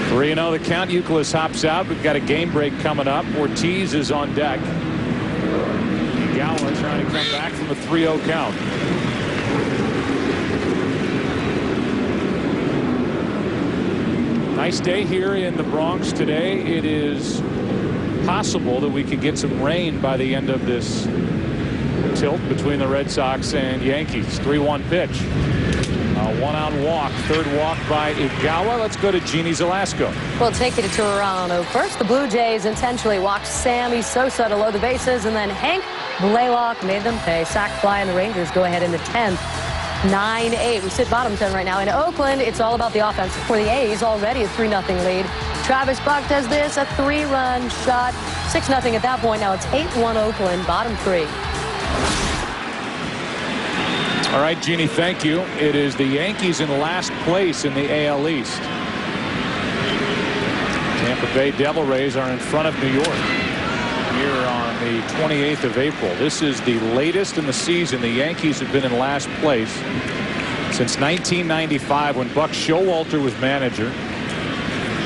3-0 the count. Youkilis hops out. We've got a game break coming up. Ortiz is on deck. Igawa trying to come back from a 3-0 count. Nice day here in the Bronx today. It is possible that we could get some rain by the end of this tilt between the Red Sox and Yankees. 3-1 pitch. A 1-out walk third walk by Igawa. Let's go to Jeannie Zelasco. We'll take you to Toronto. First, the Blue Jays intentionally walked Sammy Sosa to load the bases, and then Hank Blaylock made them pay. Sack fly, and the Rangers go ahead into 10th. 9-8. We sit bottom 10 right now. In Oakland, it's all about the offense. For the A's, already a 3-0 lead. Travis Buck does this, a 3-run shot. 6-0 at that point. Now it's 8-1 Oakland, bottom 3. All right, Jeannie, thank you. It is the Yankees in last place in the AL East. Tampa Bay Devil Rays are in front of New York here on the 28th of April. This is the latest in the season the Yankees have been in last place since 1995 when Buck Showalter was manager.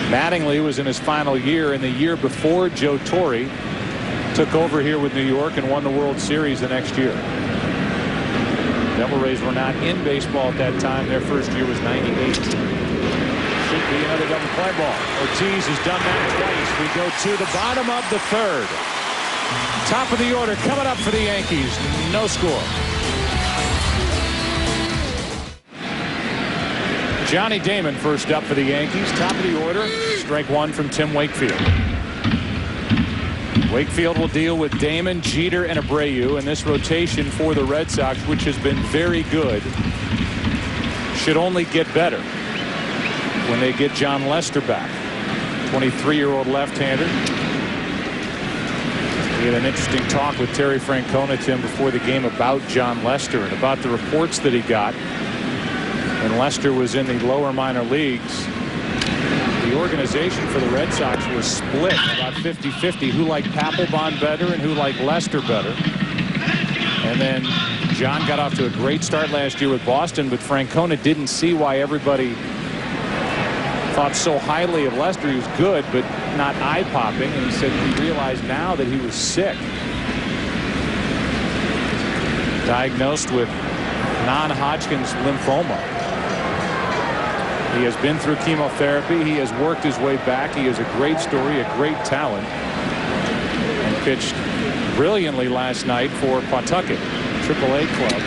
Mattingly was in his final year, and the year before Joe Torre took over here with New York and won the World Series the next year. Devil Rays were not in baseball at that time. Their first year was 98. Should be another double play ball. Ortiz has done that twice. We go to the bottom of the third. Top of the order coming up for the Yankees. No score. Johnny Damon first up for the Yankees. Top of the order. Strike one from Tim Wakefield. Wakefield will deal with Damon, Jeter, and Abreu, and this rotation for the Red Sox, which has been very good, should only get better when they get John Lester back. 23-year-old left-hander. We had an interesting talk with Terry Francona, Tim, before the game about John Lester and about the reports that he got when Lester was in the lower minor leagues. The organization for the Red Sox was split about 50-50, who liked Papelbon better and who liked Lester better. And then John got off to a great start last year with Boston, but Francona didn't see why everybody thought so highly of Lester. He was good, but not eye-popping, and he said he realized now that he was sick. Diagnosed with non-Hodgkin's lymphoma. He has been through chemotherapy. He has worked his way back. He has a great story, a great talent, and pitched brilliantly last night for Pawtucket, AAA club,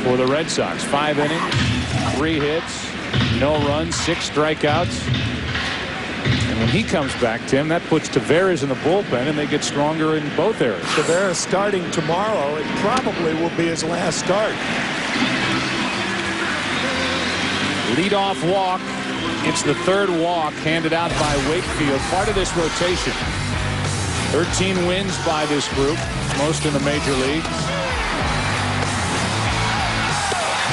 for the Red Sox. 5 innings, 3 hits, no runs, 6 strikeouts. And when he comes back, Tim, that puts Tavares in the bullpen, and they get stronger in both areas. Tavares starting tomorrow. It probably will be his last start. Leadoff walk. It's the third walk handed out by Wakefield, part of this rotation. 13 wins by this group, most in the major leagues.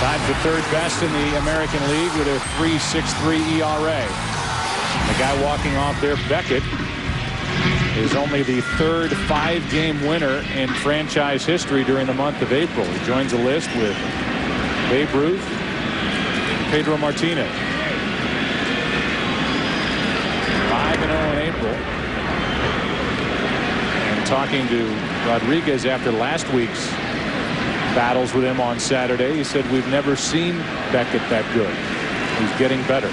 Tied for third best in the American League with a 3.63 ERA. The guy walking off there, Beckett, is only the third 5-game winner in franchise history during the month of April. He joins the list with Babe Ruth, Pedro Martinez. 5-0 in April. And talking to Rodriguez after last week's battles with him on Saturday, he said, we've never seen Beckett that good. He's getting better.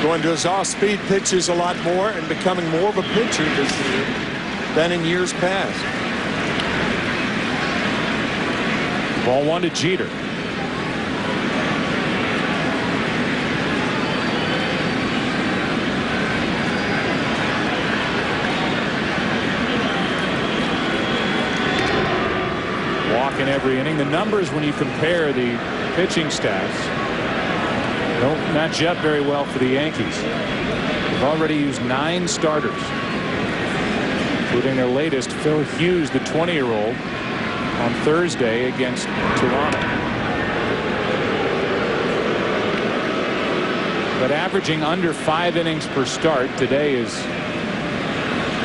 Going to his off-speed pitches a lot more and becoming more of a pitcher this year than in years past. Ball 1 to Jeter. Walk in every inning. The numbers, when you compare the pitching stats, don't match up very well for the Yankees. They've already used 9 starters, including their latest, Phil Hughes, the 20-year-old, on Thursday against Toronto. But averaging under 5 innings per start today is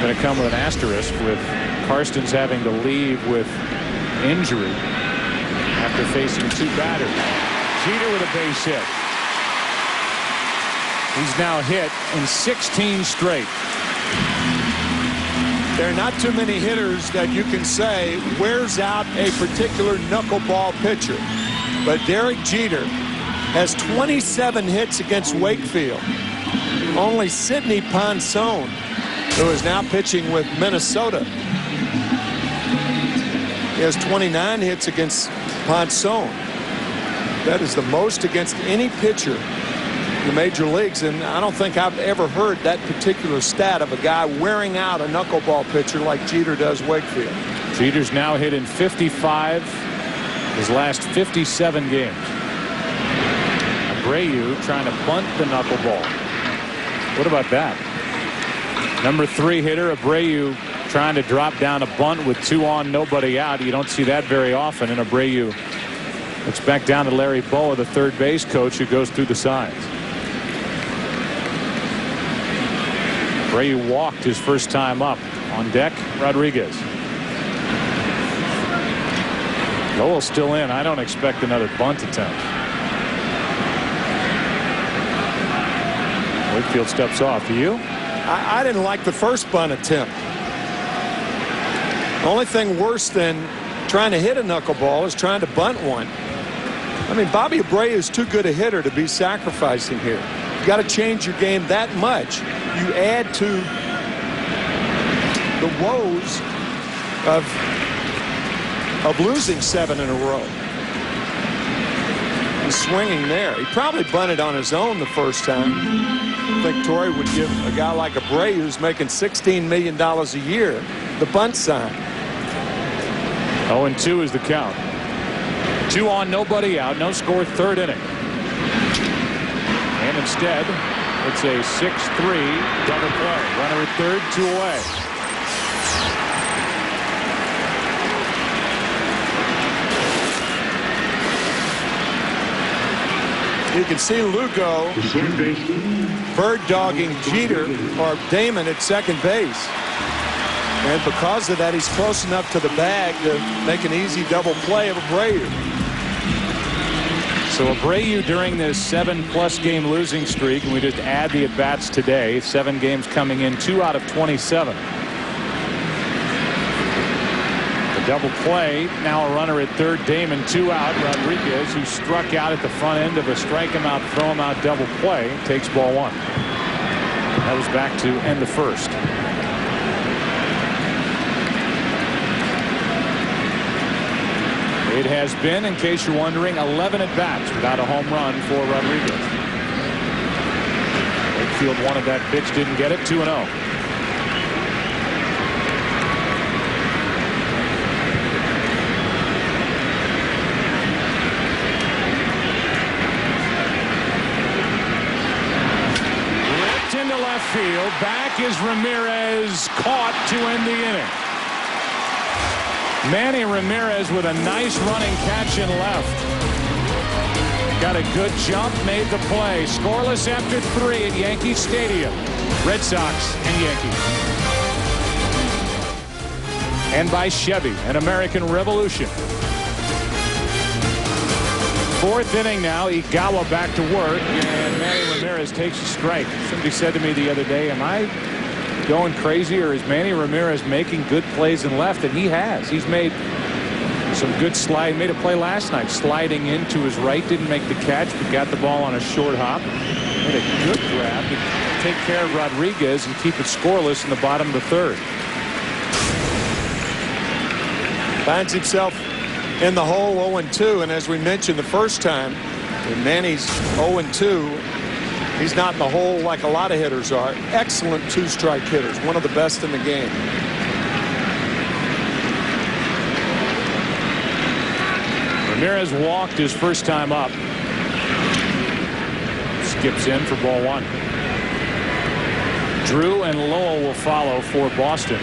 going to come with an asterisk, with Karstens having to leave with injury after facing 2 batters. Jeter with a base hit. He's now hit in 16 straight. There are not too many hitters that you can say wears out a particular knuckleball pitcher. But Derek Jeter has 27 hits against Wakefield. Only Sidney Ponson, who is now pitching with Minnesota, he has 29 hits against Ponson. That is the most against any pitcher in the major leagues, and I don't think I've ever heard that particular stat of a guy wearing out a knuckleball pitcher like Jeter does Wakefield. Jeter's now hit in 55 his last 57 games. Abreu trying to bunt the knuckleball. What about that? Number 3 hitter Abreu trying to drop down a bunt with 2 on, nobody out. You don't see that very often. And Abreu looks back down to Larry Boa, the third base coach, who goes through the signs. Abreu walked his first time up. On deck, Rodriguez. Lowell still in. I don't expect another bunt attempt. Wakefield steps off. Do you? I didn't like the first bunt attempt. The only thing worse than trying to hit a knuckleball is trying to bunt one. I mean, Bobby Abreu is too good a hitter to be sacrificing here. You got to change your game that much. You add to the woes of losing 7 in a row. He's swinging there. He probably bunted on his own the first time. I think Torrey would give a guy like Abreu, who's making $16 million a year, the bunt sign. 0-2 is the count. 2 on, nobody out, no score, third inning. And instead, it's a 6-3 double play. Runner at third, 2 away. You can see Lugo bird dogging Jeter or Damon at second base. And because of that, he's close enough to the bag to make an easy double play of Abreu. So Abreu during this 7+ game losing streak, and we just add the at-bats today, 7 games coming in, 2 out of 27. The double play, now a runner at third, Damon, 2 out. Rodriguez, who struck out at the front end of a strike him out, throw him out double play, takes ball 1. That was back to end the first. It has been, in case you're wondering, 11 at-bats without a home run for Rodriguez. Wakefield wanted that pitch, didn't get it, 2-0. Ripped into left field. Back is Ramirez, caught to end the inning. Manny Ramirez with a nice running catch in left. Got a good jump, made the play. Scoreless after 3 at Yankee Stadium. Red Sox and Yankees. And by Chevy, an American Revolution. 4th inning now. Igawa back to work, and Manny Ramirez takes a strike. Somebody said to me the other day, am I going crazy, or is Manny Ramirez making good plays in left? And he has. He's made some good slide. Made a play last night sliding into his right, didn't make the catch but got the ball on a short hop. Made a good grab to take care of Rodriguez and keep it scoreless in the bottom of the 3rd. Finds himself in the hole 0-2, and as we mentioned the first time, when Manny's 0-2, he's not in the hole like a lot of hitters are. Excellent 2-strike hitters. One of the best in the game. Ramirez walked his first time up. Skips in for ball 1. Drew and Lowell will follow for Boston.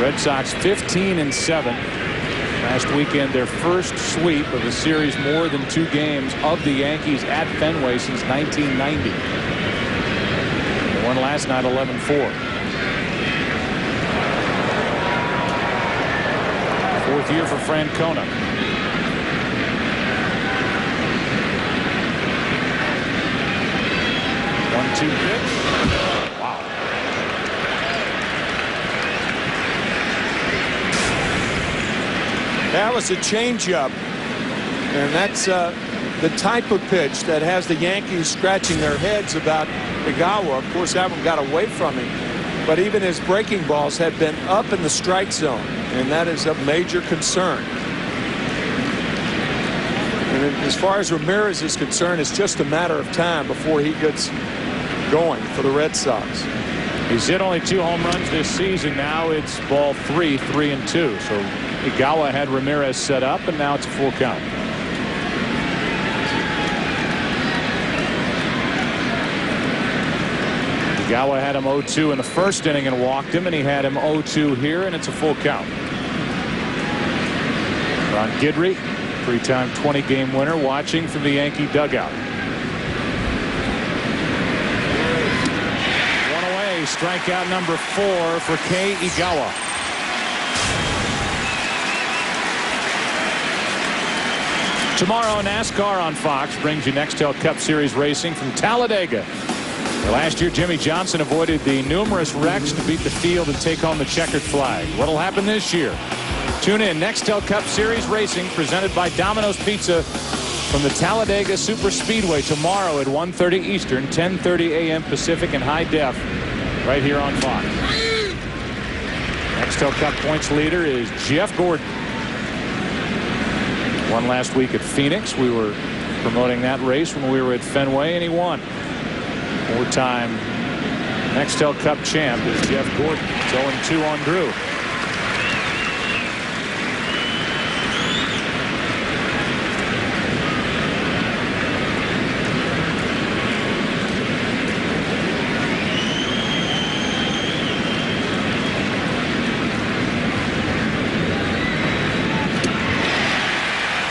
Red Sox 15-7. Last weekend, their first sweep of a series more than 2 games of the Yankees at Fenway since 1990. They won last night 11-4. 4th year for Francona. One-two pitch. Wow. That was a changeup, and that's the type of pitch that has the Yankees scratching their heads about Igawa. Of course, that one got away from him, but even his breaking balls had been up in the strike zone, and that is a major concern. And as far as Ramirez is concerned, it's just a matter of time before he gets going for the Red Sox. He's hit only 2 home runs this season. Now it's ball 3, 3-2. So Igawa had Ramirez set up, and now it's a full count. Igawa had him 0-2 in the first inning and walked him, and he had him 0-2 here, and it's a full count. Ron Guidry, 3-time 20-game winner, watching from the Yankee dugout. One away, strikeout number 4 for Kei Igawa. Tomorrow, NASCAR on Fox brings you Nextel Cup Series racing from Talladega. Last year, Jimmy Johnson avoided the numerous wrecks to beat the field and take home the checkered flag. What'll happen this year? Tune in. Nextel Cup Series racing presented by Domino's Pizza from the Talladega Super Speedway tomorrow at 1:30 Eastern, 10:30 a.m. Pacific in high def right here on Fox. Nextel Cup points leader is Jeff Gordon. Won last week at Phoenix. We were promoting that race when we were at Fenway, and he won. Four-time Nextel Cup champ is Jeff Gordon. It's 0-2 on Drew.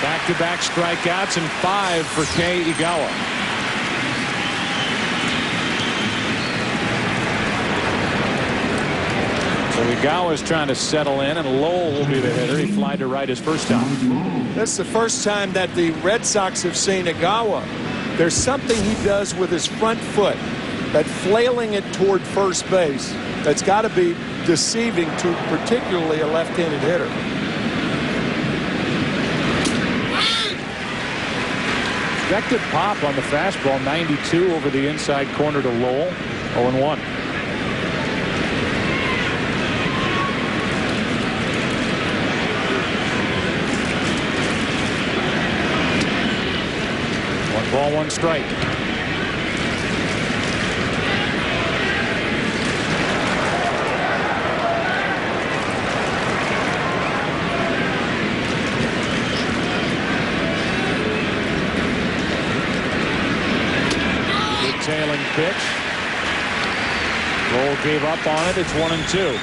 Back-to-back strikeouts and 5 for Kei Igawa. So Igawa is trying to settle in, and Lowell will be the hitter. He flied to right his first time. That's the first time that the Red Sox have seen Igawa. There's something he does with his front foot, that flailing it toward first base, that's got to be deceiving to particularly a left-handed hitter. Expected pop on the fastball, 92 over the inside corner to Lowell, 0-1. Ball, 1 strike. Good tailing pitch. Lowell gave up on it. It's 1-2.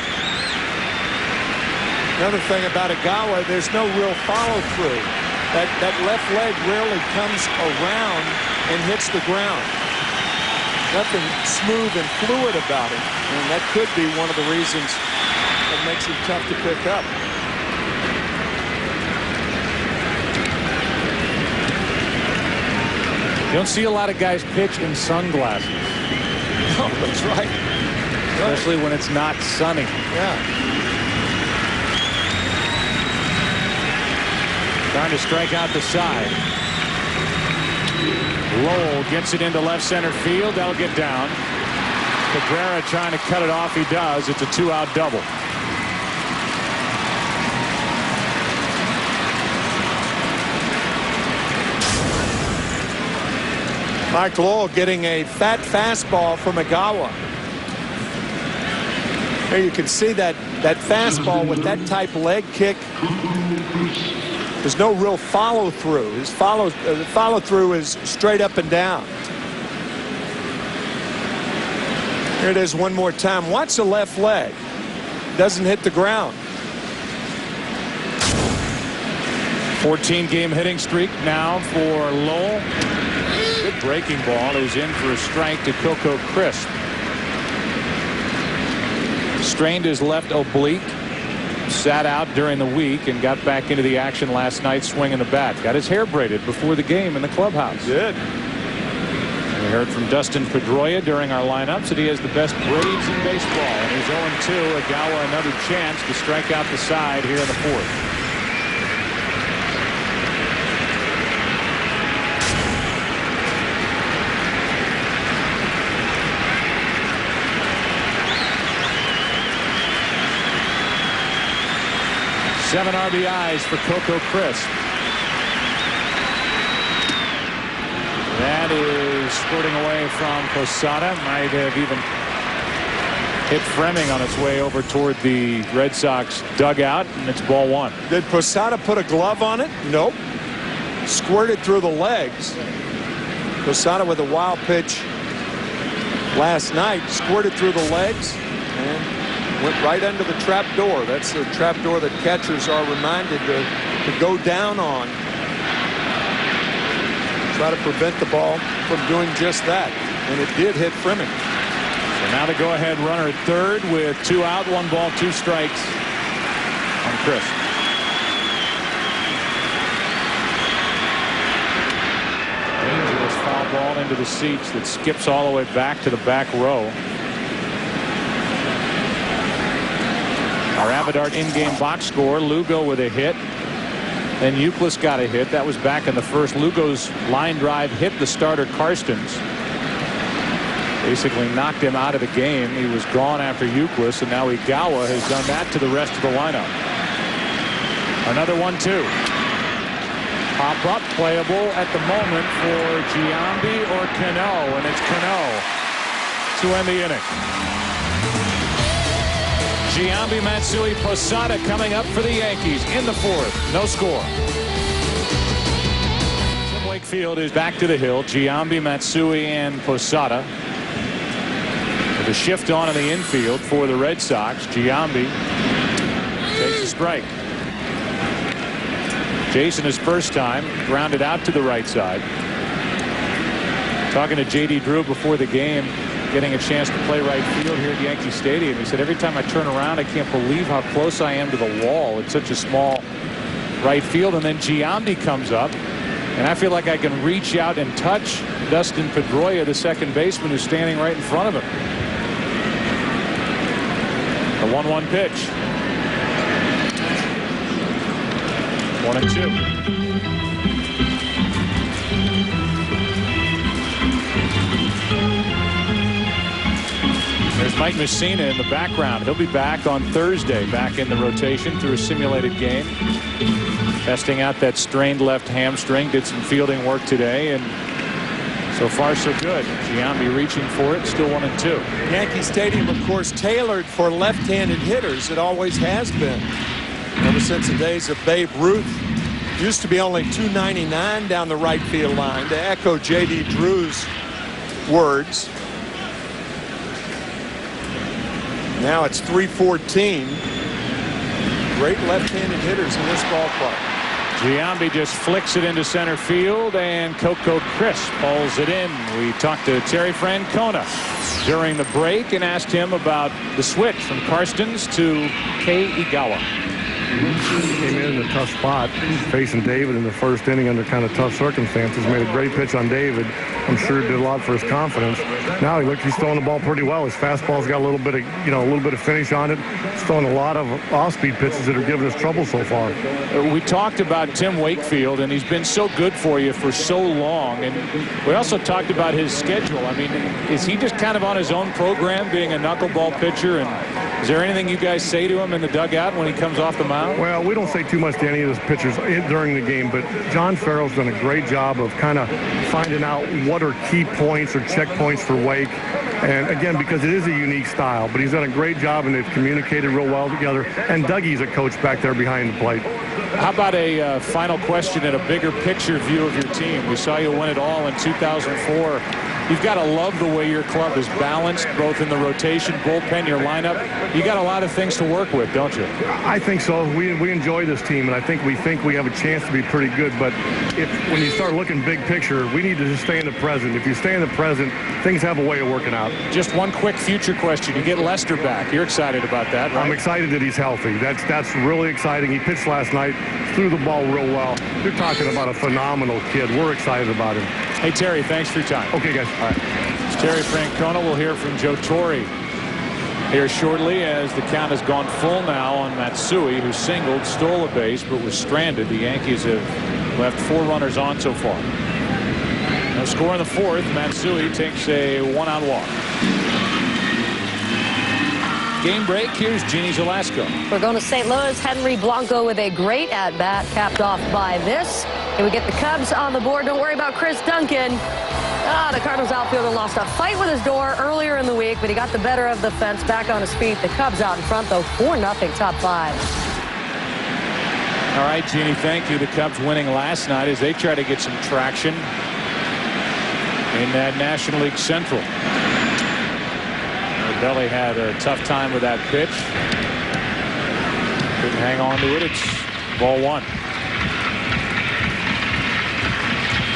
Another thing about Igawa, there's no real follow-through. That left leg rarely comes around and hits the ground. Nothing smooth and fluid about it. And that could be one of the reasons that makes him tough to pick up. You don't see a lot of guys pitch in sunglasses. Oh, that's right. Especially when it's not sunny. Yeah. Trying to strike out the side. Lowell gets it into left center field. That'll get down. Rivera trying to cut it off. He does. It's a 2-out double. Mike Lowell getting a fat fastball from Igawa. There you can see that fastball with that type leg kick. There's no real follow-through. His follow-through is straight up and down. Here it is one more time. Watch the left leg. Doesn't hit the ground. 14-game hitting streak now for Lowell. Good breaking ball is in for a strike to Coco Crisp. Strained his left oblique. Sat out during the week and got back into the action last night swinging the bat. Got his hair braided before the game in the clubhouse. Good. We heard from Dustin Pedroia during our lineups that he has the best braids in baseball. And he's 0-2. Igawa another chance to strike out the side here in the fourth. Seven RBIs for Coco Crisp. That is squirting away from Posada. Might have even hit Fremming on its way over toward the Red Sox dugout, and it's ball one. Did Posada put a glove on it? Nope. Squirted through the legs. Posada with a wild pitch last night, squirted through the legs and went right under the trap door. That's the trap door that catchers are reminded to go down on. Try to prevent the ball from doing just that. And it did hit Fremming. So now the go-ahead runner at third with 2 out, 1 ball, 2 strikes on Chris. Dangerous foul ball into the seats that skips all the way back to the back row. Our Avidart in-game box score, Lugo with a hit. Then Euclid got a hit. That was back in the first. Lugo's line drive hit the starter Karstens. Basically knocked him out of the game. He was gone after Euclid, and now Igawa has done that to the rest of the lineup. Another 1-2. Pop up, playable at the moment for Giambi or Cano, and it's Cano to end the inning. Giambi, Matsui, Posada coming up for the Yankees in the 4th. No score. Tim Wakefield is back to the hill. Giambi, Matsui, and Posada. With a shift on in the infield for the Red Sox. Giambi takes a strike. Jason, his first time, grounded out to the right side. Talking to J.D. Drew before the game, getting a chance to play right field here at Yankee Stadium. He said, every time I turn around, I can't believe how close I am to the wall. It's such a small right field. And then Giambi comes up, and I feel like I can reach out and touch Dustin Pedroia, the second baseman, who's standing right in front of him. The 1-1 pitch. 1-2. There's Mike Messina in the background. He'll be back on Thursday, back in the rotation through a simulated game. Testing out that strained left hamstring. Did some fielding work today, and so far so good. Giambi reaching for it. Still 1-2. Yankee Stadium, of course, tailored for left-handed hitters. It always has been. Ever since the days of Babe Ruth. Used to be only .299 down the right field line. To echo J.D. Drew's words, now it's .314. Great left-handed hitters in this ballpark. Giambi just flicks it into center field, and Coco Crisp pulls it in. We talked to Terry Francona during the break and asked him about the switch from Karstens to Kei Igawa. He came in a tough spot, facing David in the first inning under kind of tough circumstances. Made a great pitch on David. I'm sure it did a lot for his confidence. Now he's throwing the ball pretty well. His fastball's got a little bit of finish on it. He's throwing a lot of off-speed pitches that are giving us trouble so far. We talked about Tim Wakefield, and he's been so good for you for so long. And we also talked about his schedule. I mean, is he just kind of on his own program, being a knuckleball pitcher? And is there anything you guys say to him in the dugout when he comes off the mound? Well, we don't say too much to any of those pitchers during the game, but John Farrell's done a great job of kind of finding out what are key points or checkpoints for Wake. And again, because it is a unique style, but he's done a great job, and they've communicated real well together. And Dougie's a coach back there behind the plate. How about a final question and a bigger picture view of your team? We saw you win it all in 2004. You've got to love the way your club is balanced, both in the rotation, bullpen, your lineup. You got a lot of things to work with, don't you? I think so. We enjoy this team, and I think we have a chance to be pretty good. But when you start looking big picture, we need to just stay in the present. If you stay in the present, things have a way of working out. Just one quick future question. You get Lester back. You're excited about that, right? I'm excited that he's healthy. That's really exciting. He pitched last night, threw the ball real well. You're talking about a phenomenal kid. We're excited about him. Hey, Terry, thanks for your time. Okay, guys. All right. It's Terry Francona. We'll hear from Joe Torre here shortly, as the count has gone full now on Matsui, who singled, stole a base, but was stranded. The Yankees have left 4 runners on so far. No score in the 4th. Matsui takes a 1-out walk. Game break. Here's Jeannie Velasco. We're going to St. Louis. Henry Blanco with a great at-bat, capped off by this. And we get the Cubs on the board. Don't worry about Chris Duncan. The Cardinals outfielder lost a fight with his door earlier in the week, but he got the better of the fence, back on his feet. The Cubs out in front, though, 4-0 top 5. All right, Jeannie, thank you. The Cubs winning last night as they try to get some traction in that National League Central. Belly had a tough time with that pitch. Couldn't hang on to it. It's ball 1.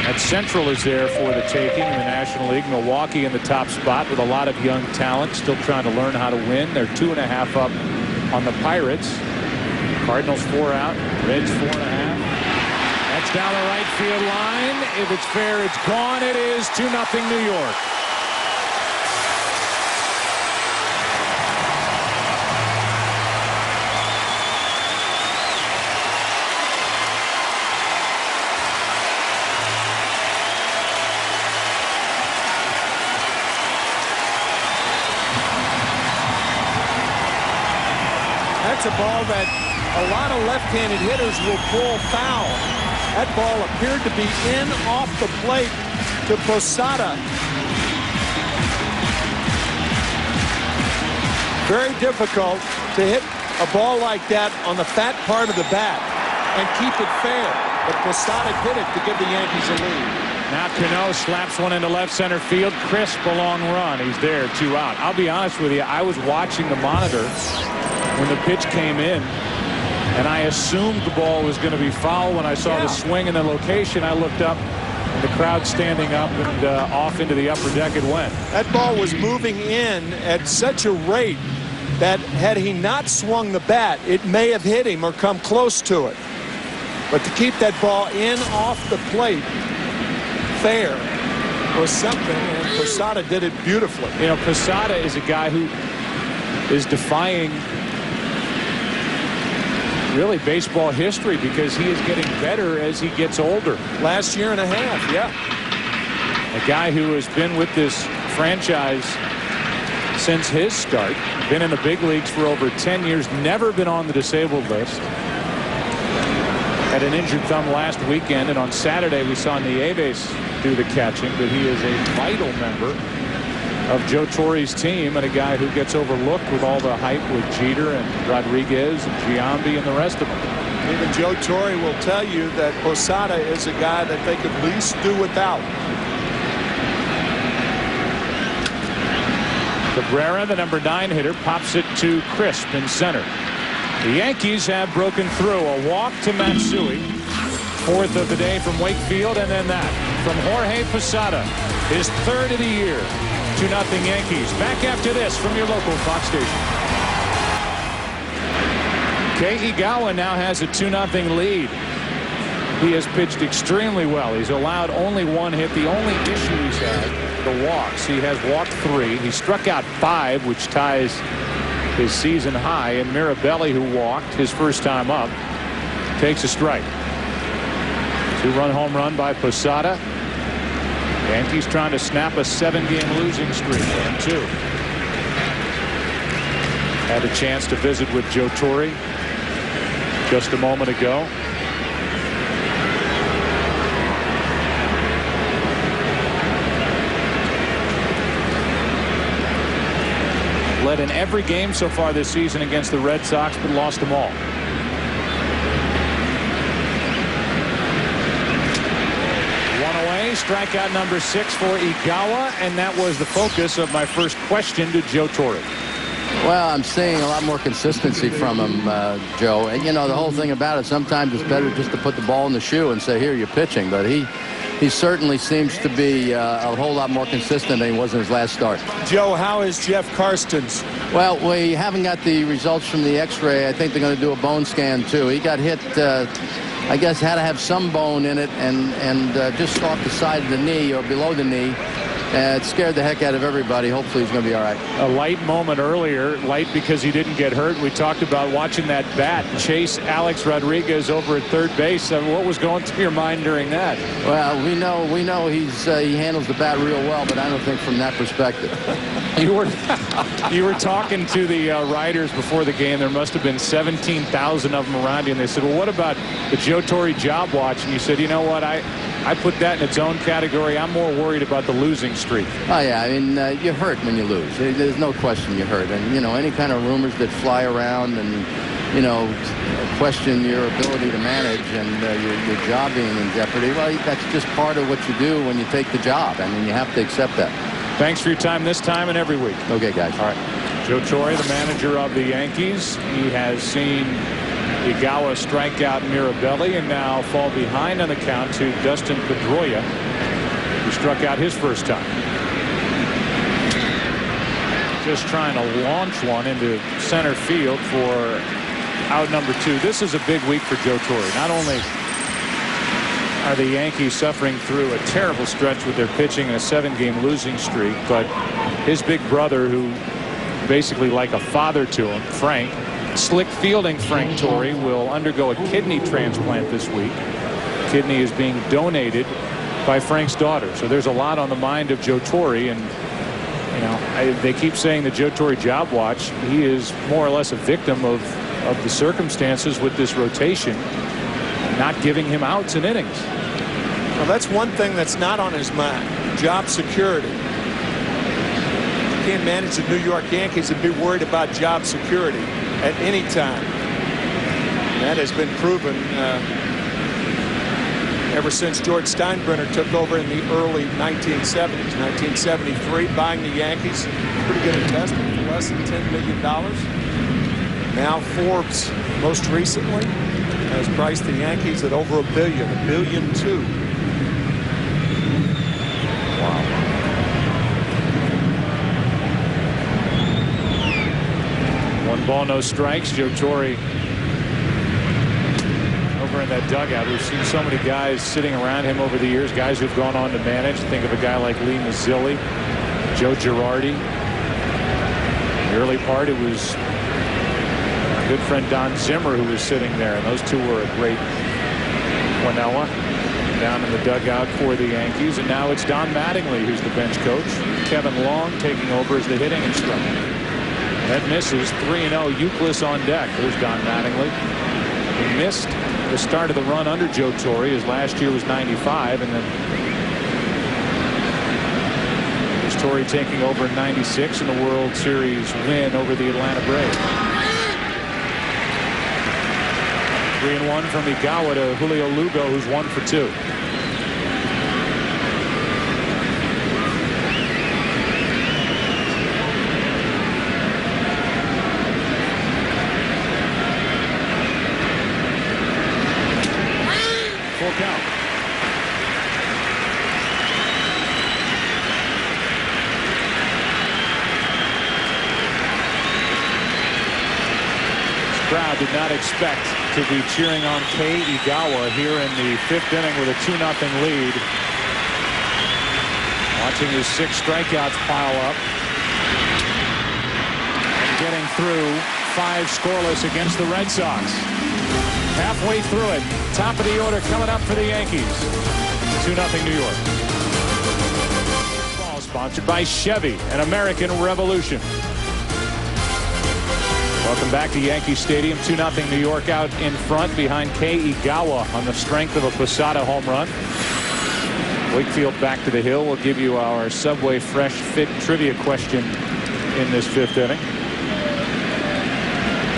That Central is there for the taking in the National League. Milwaukee in the top spot with a lot of young talent, still trying to learn how to win. They're 2.5 up on the Pirates. Cardinals 4 out. Reds 4.5. That's down the right field line. If it's fair, it's gone. It is 2-0 New York. That's a ball that a lot of left-handed hitters will pull foul. That ball appeared to be in off the plate to Posada. Very difficult to hit a ball like that on the fat part of the bat and keep it fair. But Posada did it to give the Yankees a lead. Now Cano slaps one into left center field. Crisp, a long run. He's there, 2 out. I'll be honest with you, I was watching the monitor when the pitch came in, and I assumed the ball was going to be foul. When I saw the swing and the location, I looked up, and the crowd standing up, and off into the upper deck it went. That ball was moving in at such a rate that had he not swung the bat, it may have hit him or come close to it. But to keep that ball in off the plate fair was something, and Posada did it beautifully. You know, Posada is a guy who is defying really baseball history because he is getting better as he gets older. Last year and a half, yeah. A guy who has been with this franchise since his start, been in the big leagues for over 10 years, never been on the disabled list. Had an injured thumb last weekend, and on Saturday we saw Nieves do the catching, but he is a vital member of Joe Torre's team and a guy who gets overlooked with all the hype with Jeter and Rodriguez and Giambi and the rest of them. Even Joe Torre will tell you that Posada is a guy that they could least do without. Rivera, the number 9 hitter, pops it to Crisp in center. The Yankees have broken through. A walk to Matsui. 4th of the day from Wakefield, and then that from Jorge Posada, his 3rd of the year. 2-0 Yankees. Back after this from your local Fox station. Igawa now has a 2-0 lead. He has pitched extremely well. He's allowed only 1 hit. The only issue he's had, the walks. He has walked 3. He struck out 5, which ties his season high. And Mirabelli, who walked his first time up, takes a strike. 2-run home run by Posada. Yankees trying to snap a 7-game losing streak. 2. Had a chance to visit with Joe Torre just a moment ago. Led in every game so far this season against the Red Sox, but lost them all. Strikeout number 6 for Igawa, and that was the focus of my first question to Joe Torre. Well, I'm seeing a lot more consistency from him, Joe. And, you know, the whole thing about it, sometimes it's better just to put the ball in the shoe and say, here, you're pitching. But he certainly seems to be a whole lot more consistent than he was in his last start. Joe, how is Jeff Karstens? Well, we haven't got the results from the X-ray. I think they're going to do a bone scan, too. He got hit, I guess, had to have some bone in it and just off the side of the knee or below the knee. It scared the heck out of everybody. Hopefully he's going to be all right. A light moment earlier, light because he didn't get hurt. We talked about watching that bat chase Alex Rodriguez over at third base. What was going through your mind during that? Well, we know he handles the bat real well, but I don't think from that perspective. You were talking to the writers before the game. There must have been 17,000 of them around you, and they said, well, what about the Joe Torre job watch? And you said, you know what, I put that in its own category. I'm more worried about the losing streak. Oh, yeah. I mean, you hurt when you lose. There's no question you hurt. And, you know, any kind of rumors that fly around and, you know, question your ability to manage and your job being in jeopardy, well, that's just part of what you do when you take the job. I mean, you have to accept that. Thanks for your time this time and every week. Okay, guys. All right. Joe Torre, the manager of the Yankees. He has seen Igawa strike out Mirabelli and now fall behind on the count to Dustin Pedroia, who struck out his first time. Just trying to launch one into center field for out number 2. This is a big week for Joe Torre. Not only are the Yankees suffering through a terrible stretch with their pitching and a 7-game losing streak, but his big brother, who basically like a father to him, Frank, slick fielding Frank Torre, will undergo a kidney transplant this week. Kidney is being donated by Frank's daughter. So there's a lot on the mind of Joe Torre, and you know, they keep saying the Joe Torre job watch. He is more or less a victim of the circumstances with this rotation, not giving him outs and innings. Well, that's one thing that's not on his mind, job security. You can't manage the New York Yankees and be worried about job security at any time. That has been proven ever since George Steinbrenner took over in the early 1970s. 1973, buying the Yankees, pretty good investment for less than $10 million. Now Forbes, most recently, has priced the Yankees at over $1 billion, $1.2 billion. Wow. One ball, no strikes. Joe Torre over in that dugout. We've seen so many guys sitting around him over the years, guys who've gone on to manage. Think of a guy like Lee Mazzilli, Joe Girardi. In the early part, it was good friend Don Zimmer who was sitting there, and those two were a great Quinella down in the dugout for the Yankees. And now it's Don Mattingly who's the bench coach. Kevin Long taking over as the hitting instructor. That misses. 3-0. Euclid on deck. There's Don Mattingly. He missed the start of the run under Joe Torre. His last year was 95, and then there's Torre taking over in 96 in the World Series win over the Atlanta Braves. 3-1 from Igawa to Julio Lugo, who's 1 for 2. Full count. This crowd did not expect to be cheering on Kei Igawa here in the 5th inning with a 2-0 lead. Watching his 6 strikeouts pile up. And getting through 5 scoreless against the Red Sox. Halfway through it. Top of the order coming up for the Yankees. 2-0 New York. Ball sponsored by Chevy, an American Revolution. Welcome back to Yankee Stadium. 2-0 New York out in front behind Kei Igawa on the strength of a Posada home run. Wakefield back to the hill. We'll give you our Subway Fresh Fit trivia question in this 5th inning.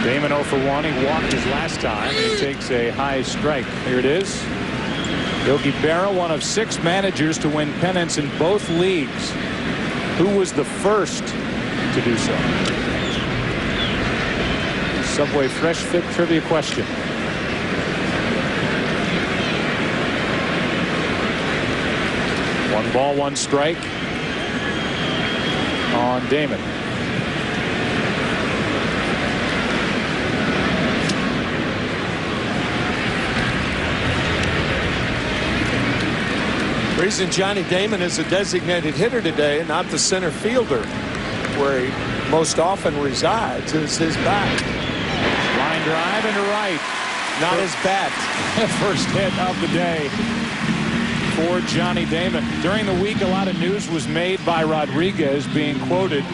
Damon 0 for 1. He walked his last time, and he takes a high strike. Here it is. Yogi Berra, one of 6 managers to win pennants in both leagues. Who was the first to do so? Subway Fresh Fit trivia question. One ball, 1 strike on Damon. The reason Johnny Damon is a designated hitter today and not the center fielder where he most often resides is his bat. Line drive into right. Not his bat. First hit of the day for Johnny Damon. During the week, a lot of news was made by Rodriguez being quoted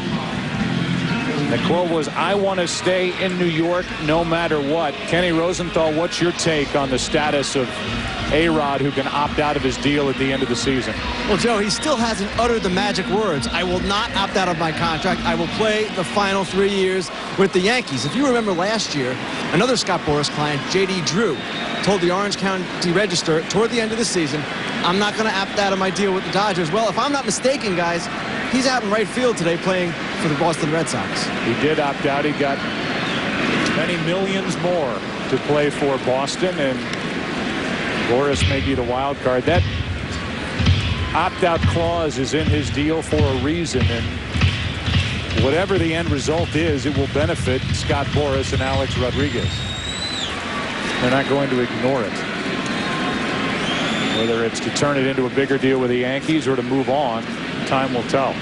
The quote was, "I want to stay in New York no matter what." Kenny Rosenthal, what's your take on the status of A-Rod, who can opt out of his deal at the end of the season? Well, Joe, he still hasn't uttered the magic words. I will not opt out of my contract. I will play the final 3 years with the Yankees. If you remember last year, another Scott Boras client, J.D. Drew, told the Orange County Register toward the end of the season, "I'm not going to opt out of my deal with the Dodgers." Well, if I'm not mistaken, guys, he's out in right field today playing for the Boston Red Sox. He did opt out. He got many millions more to play for Boston, and Boras may be the wild card. That opt-out clause is in his deal for a reason, and whatever the end result is, it will benefit Scott Boras and Alex Rodriguez. They're not going to ignore it. Whether it's to turn it into a bigger deal with the Yankees or to move on, time will tell.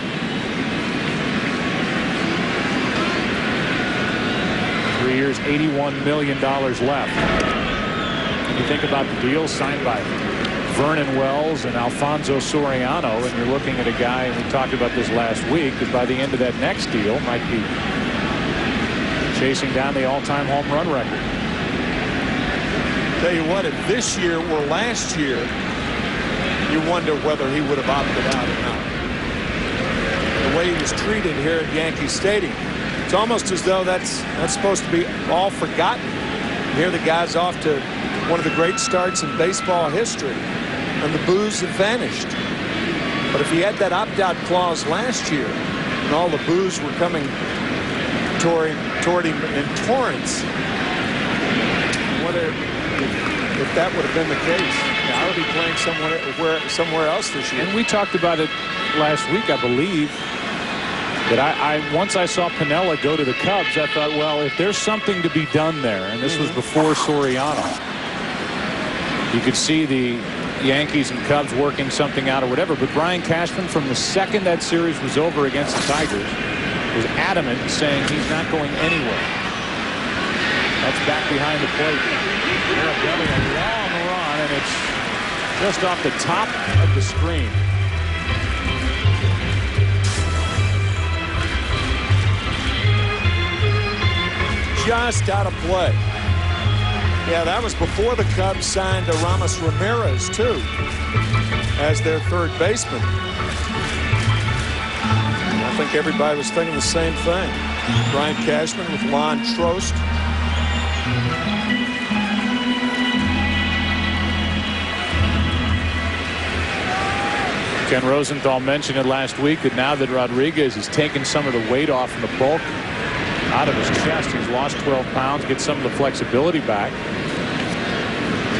Three years, $81 million left. You think about the deal signed by Vernon Wells and Alfonso Soriano, and you're looking at a guy, and we talked about this last week, that by the end of that next deal might be chasing down the all-time home run record. Tell you what, if this year were last year, you wonder whether he would have opted out or not. The way he was treated here at Yankee Stadium, it's almost as though that's supposed to be all forgotten. Here the guy's off to one of the great starts in baseball history, and the boos have vanished. But if he had that opt-out clause last year, and all the boos were coming toward him in torrents, what if that would have been the case? I would be playing somewhere else this year. And we talked about it last week, I believe, that once I saw Piniella go to the Cubs, I thought, well, if there's something to be done there, and this was before Soriano, you could see the Yankees and Cubs working something out or whatever. But Brian Cashman, from the second that series was over against the Tigers, was adamant, saying he's not going anywhere. That's back behind the plate. They're getting a long run, and it's just off the top of the screen. Just out of play. Yeah, that was before the Cubs signed Ramos Ramirez, too, as their third baseman. I think everybody was thinking the same thing. Brian Cashman with Lon Trost. Ken Rosenthal mentioned it last week that now that Rodriguez has taken some of the weight off and the bulk out of his chest, he's lost 12 pounds, get some of the flexibility back.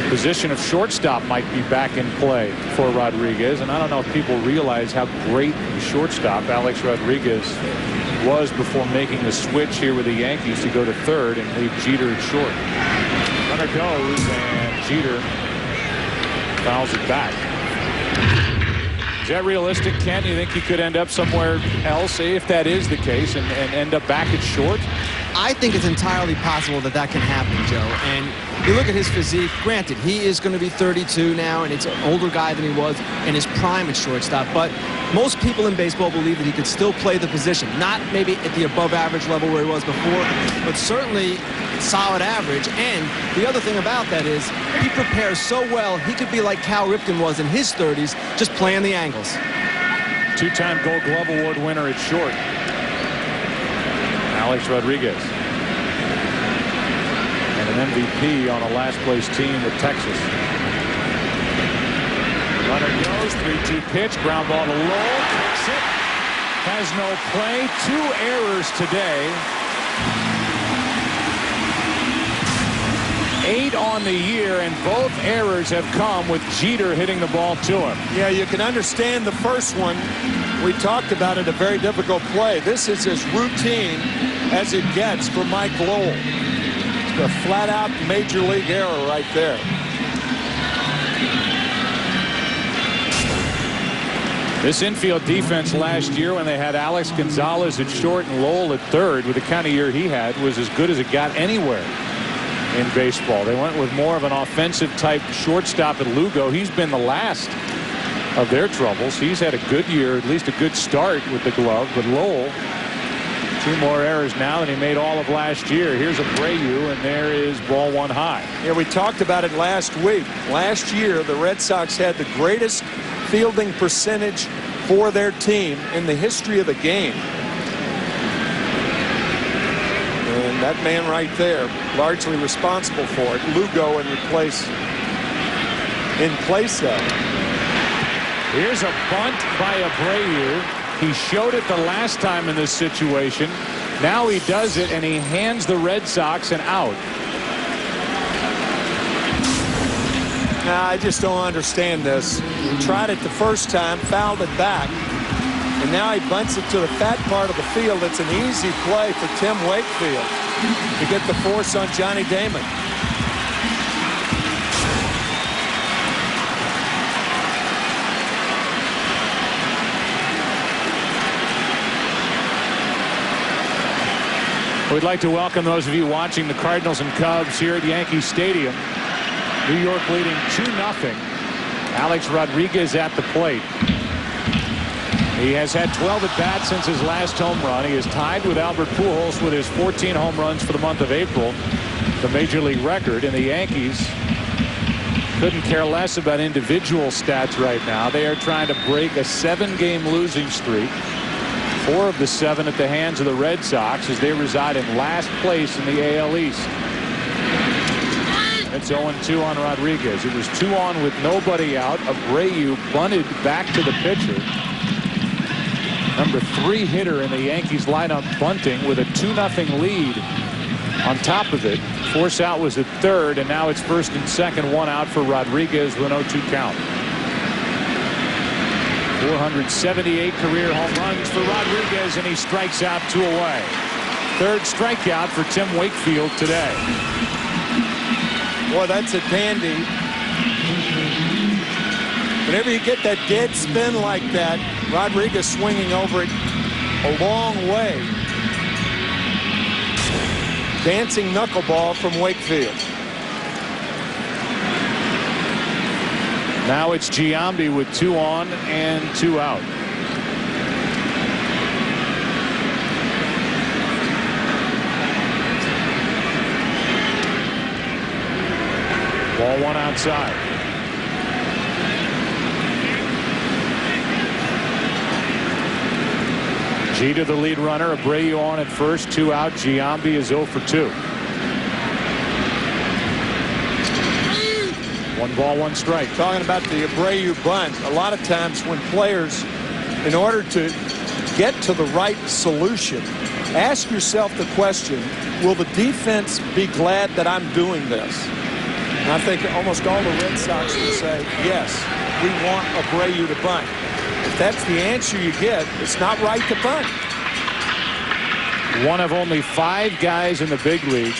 The position of shortstop might be back in play for Rodriguez, and I don't know if people realize how great the shortstop Alex Rodriguez was before making the switch here with the Yankees to go to third and leave Jeter at short. Runner goes, and Jeter fouls it back. Is that realistic, Ken? You think he could end up somewhere else, if that is the case, and end up back at short? I think it's entirely possible that that can happen, Joe. And you look at his physique. Granted, he is going to be 32 now, and it's an older guy than he was in his prime at shortstop. But most people in baseball believe that he could still play the position. Not maybe at the above-average level where he was before, but certainly solid average. And the other thing about that is he prepares so well, he could be like Cal Ripken was in his 30s, just playing the angles. Two-time Gold Glove Award winner at short, Alex Rodriguez. And an MVP on a last-place team with Texas. Runner goes, 3-2 pitch, ground ball to Lowell, takes it, has no play, 2 errors today. 8 on the year, and both errors have come with Jeter hitting the ball to him. Yeah, you can understand the first one. We talked about it, a very difficult play. This is as routine as it gets for Mike Lowell. It's a flat-out major league error right there. This infield defense last year, when they had Alex Gonzalez at short and Lowell at third, with the kind of year he had, was as good as it got anywhere in baseball. They went with more of an offensive type shortstop at Lugo. He's been the last of their troubles. He's had a good year, at least a good start with the glove, but Lowell 2 more errors now than he made all of last year. Here's Abreu, and there is ball 1 high. Yeah, we talked about it last week. Last year, the Red Sox had the greatest fielding percentage for their team in the history of the game. And that man right there, largely responsible for it. Lugo in place of. Here's a bunt by Abreu. He showed it the last time in this situation. Now he does it, and he hands the Red Sox an out. Now, I just don't understand this. He tried it the first time, fouled it back, and now he bunts it to the fat part of the field. It's an easy play for Tim Wakefield to get the force on Johnny Damon. We'd like to welcome those of you watching the Cardinals and Cubs here at Yankee Stadium. New York leading 2-0. Alex Rodriguez at the plate. He has had 12 at-bats since his last home run. He is tied with Albert Pujols with his 14 home runs for the month of April, the Major League record. And the Yankees couldn't care less about individual stats right now. They are trying to break a 7-game losing streak. 4 of the 7 at the hands of the Red Sox as they reside in last place in the AL East. It's 0-2 on Rodriguez. It was 2 on with nobody out. Abreu bunted back to the pitcher. Number 3 hitter in the Yankees lineup bunting with a 2-0 lead on top of it. Force out was at third, and now it's first and second, 1 out for Rodriguez with an 0-2 count. 478 career home runs for Rodriguez, and he strikes out 2 away. 3rd strikeout for Tim Wakefield today. Boy, that's a dandy. Whenever you get that dead spin like that, Rodriguez swinging over it a long way. Dancing knuckleball from Wakefield. Now it's Giambi with 2 on and 2 out. Ball 1 outside. Jeter the lead runner. Abreu on at first, 2 out. Giambi is 0 for 2. 1 ball, 1 strike. Talking about the Abreu bunt, a lot of times when players, in order to get to the right solution, ask yourself the question, will the defense be glad that I'm doing this? And I think almost all the Red Sox will say, yes, we want Abreu to bunt. If that's the answer you get, it's not right to bunt. One of only 5 guys in the big leagues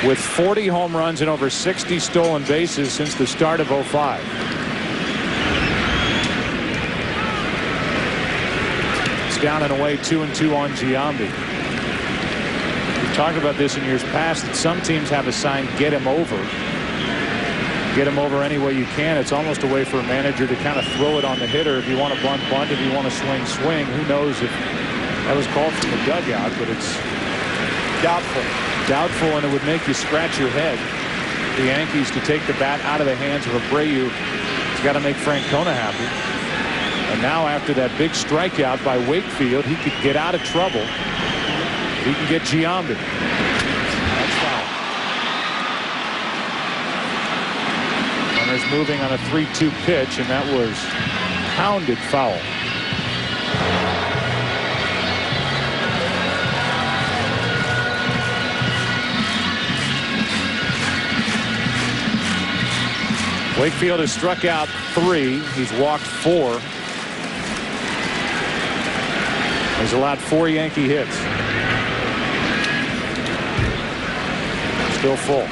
with 40 home runs and over 60 stolen bases since the start of '05. It's down and away 2-2 on Giambi. We've talked about this in years past that some teams have a sign, get him over. Get him over any way you can. It's almost a way for a manager to kind of throw it on the hitter. If you want to bunt, bunt. If you want to swing, swing. Who knows if that was called from the dugout, but it's doubtful. Doubtful, and it would make you scratch your head. The Yankees to take the bat out of the hands of Abreu. It's got to make Francona happy. And now after that big strikeout by Wakefield, he could get out of trouble. He can get Giambi. That's foul. Runners moving on a 3-2 pitch, and that was pounded foul. Wakefield has struck out 3. He's walked 4. He's allowed 4 Yankee hits. Still full.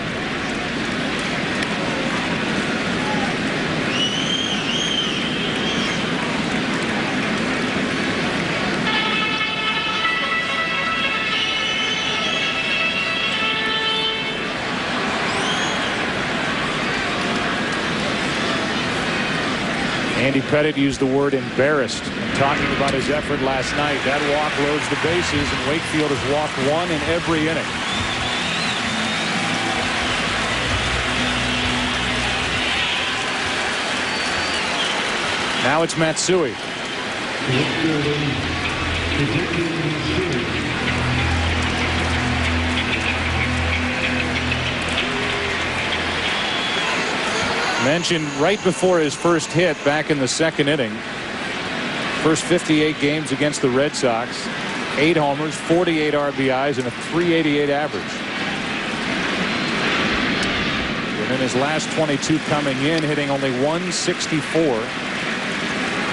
Andy Pettit used the word embarrassed talking about his effort last night. That walk loads the bases, and Wakefield has walked one in every inning. Now it's Matsui. Mentioned right before his first hit back in the second inning. First 58 games against the Red Sox. 8 homers, 48 RBIs, and a .388 average. And in his last 22 coming in, hitting only .164.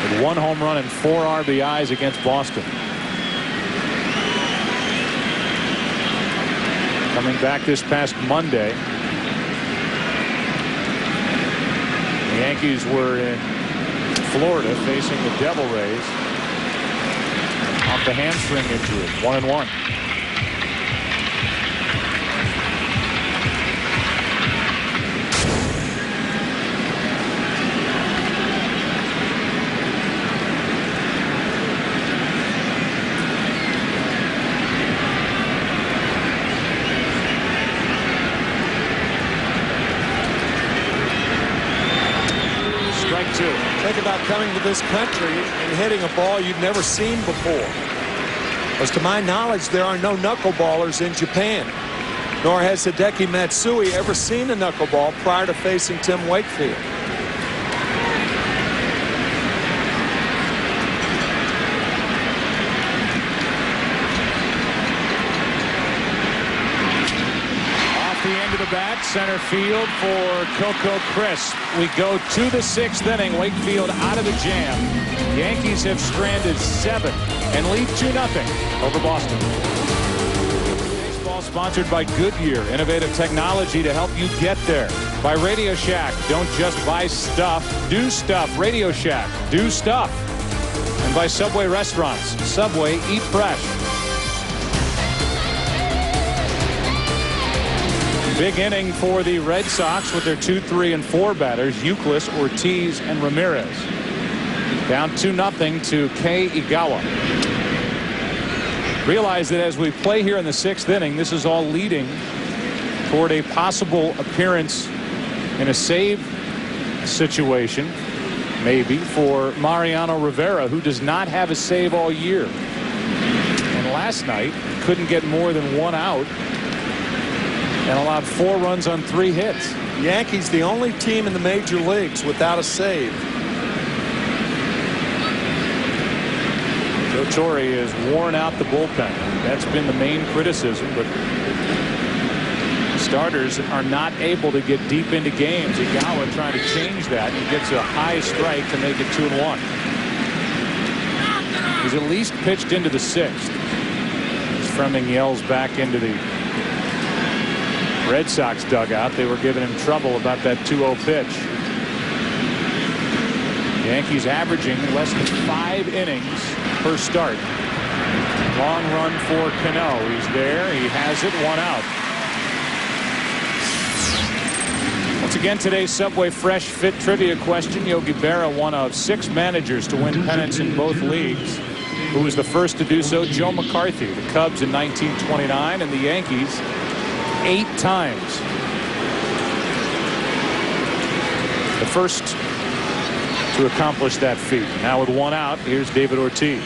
With 1 home run and 4 RBIs against Boston. Coming back this past Monday. The Yankees were in Florida facing the Devil Rays off the hamstring injury. 1-1. Think about coming to this country and hitting a ball you've never seen before. As to my knowledge, there are no knuckleballers in Japan. Nor has Hideki Matsui ever seen a knuckleball prior to facing Tim Wakefield. Bat center field for Coco Crisp. We go to the 6th inning. Wakefield out of the jam. Yankees have stranded 7 and lead 2-0 over Boston. Baseball sponsored by Goodyear. Innovative technology to help you get there. By Radio Shack. Don't just buy stuff. Do stuff. Radio Shack. Do stuff. And by Subway Restaurants. Subway. Eat fresh. Big inning for the Red Sox with their 2, 3, and 4 batters, Euclid, Ortiz, and Ramirez. Down 2-0 to Kei Igawa. Realize that as we play here in the 6th inning, this is all leading toward a possible appearance in a save situation, maybe, for Mariano Rivera, who does not have a save all year. And last night, couldn't get more than 1 out. And allowed 4 runs on 3 hits. Yankees the only team in the major leagues without a save. Joe Torre has worn out the bullpen. That's been the main criticism, but starters are not able to get deep into games. Igawa trying to change that. He gets a high strike to make it 2-1. He's at least pitched into the 6th. As Fleming yells back into the Red Sox dugout. They were giving him trouble about that 2-0 pitch. Yankees averaging less than 5 innings per start. Long run for Cano. He's there. He has it. 1 out. Once again, today's Subway Fresh Fit trivia question. Yogi Berra, one of 6 managers to win pennants in both leagues. Who was the first to do so? Joe McCarthy. The Cubs in 1929 and the Yankees 8 times. The first to accomplish that feat. Now with 1 out, here's David Ortiz.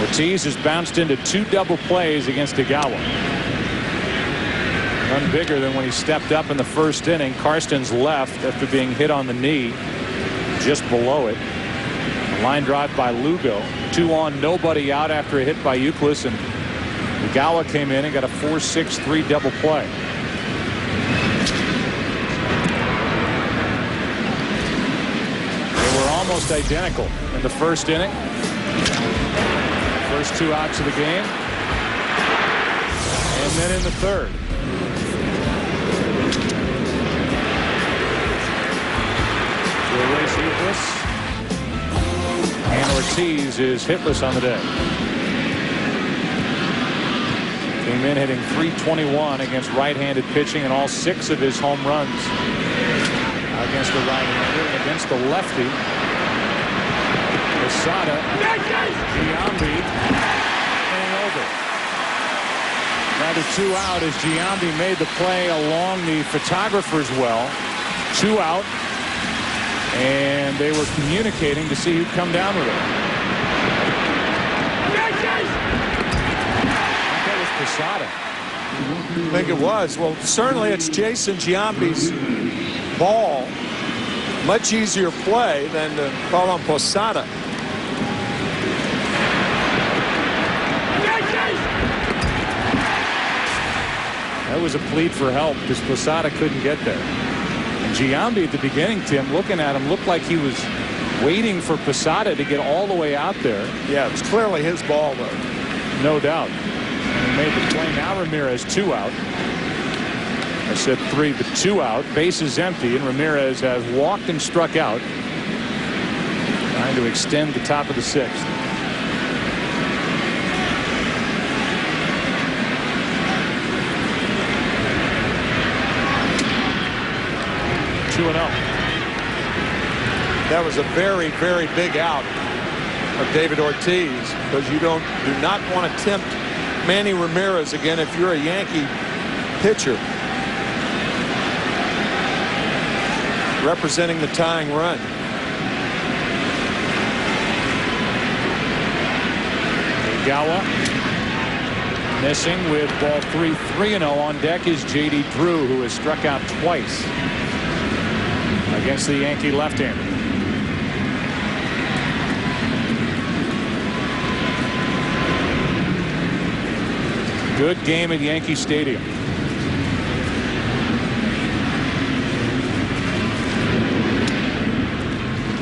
Ortiz has bounced into 2 double plays against Igawa. None bigger than when he stepped up in the first inning. Karsten's left after being hit on the knee just below it. A line drive by Lugo. 2 on, nobody out after a hit by Euclid, and Igawa came in and got a 4-6-3 double play. They were almost identical in the first inning. First 2 outs of the game. And then in the third. To erase Euclid. And Ortiz is hitless on the day. The Came in hitting .321 against right-handed pitching, and all 6 of his home runs against the right-hander and against the lefty. Posada, Giambi, and over. Now the 2 out as Giambi made the play along the photographer's well. 2 out, and they were communicating to see who'd come down with it. Posada. I think it was. Well, certainly it's Jason Giambi's ball. Much easier play than to call on Posada. That was a plead for help because Posada couldn't get there. And Giambi at the beginning, Tim, looking at him, looked like he was waiting for Posada to get all the way out there. Yeah, it was clearly his ball, though. No doubt. He made the play. Now Ramirez 2 out. I said 3, but 2 out. Base is empty, and Ramirez has walked and struck out, trying to extend the top of the 6th. That was a very, very big out of David Ortiz, because you do not want to tempt Manny Ramirez again if you're a Yankee pitcher representing the tying run. Igawa missing with ball 3. 3-0 on deck is J.D. Drew, who has struck out twice against the Yankee left-hander. Good game at Yankee Stadium.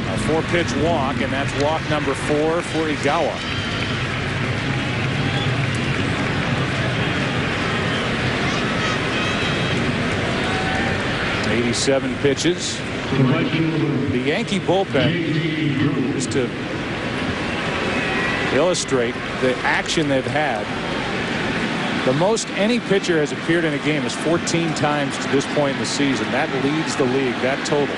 A 4-pitch walk, and that's walk number 4 for Igawa. .87 pitches. The Yankee bullpen, just to illustrate the action they've had, the most any pitcher has appeared in a game is 14 times to this point in the season. That leads the league, that total.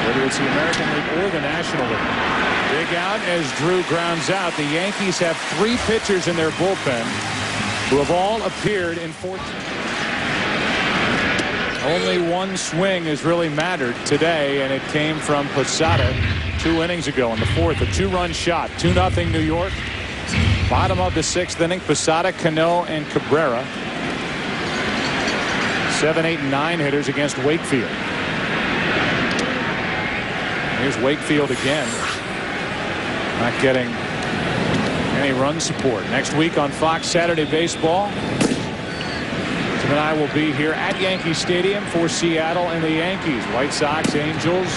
Whether it's the American League or the National League. Big out as Drew grounds out. The Yankees have 3 pitchers in their bullpen who have all appeared in 14. Only one swing has really mattered today, and it came from Posada 2 innings ago in the 4th. A 2-run shot, 2-0 New York. Bottom of the 6th inning, Posada, Cano, and Cabrera. 7, 8, and 9 hitters against Wakefield. Here's Wakefield again. Not getting any run support. Next week on Fox Saturday Baseball, Tim and I will be here at Yankee Stadium for Seattle and the Yankees. White Sox, Angels,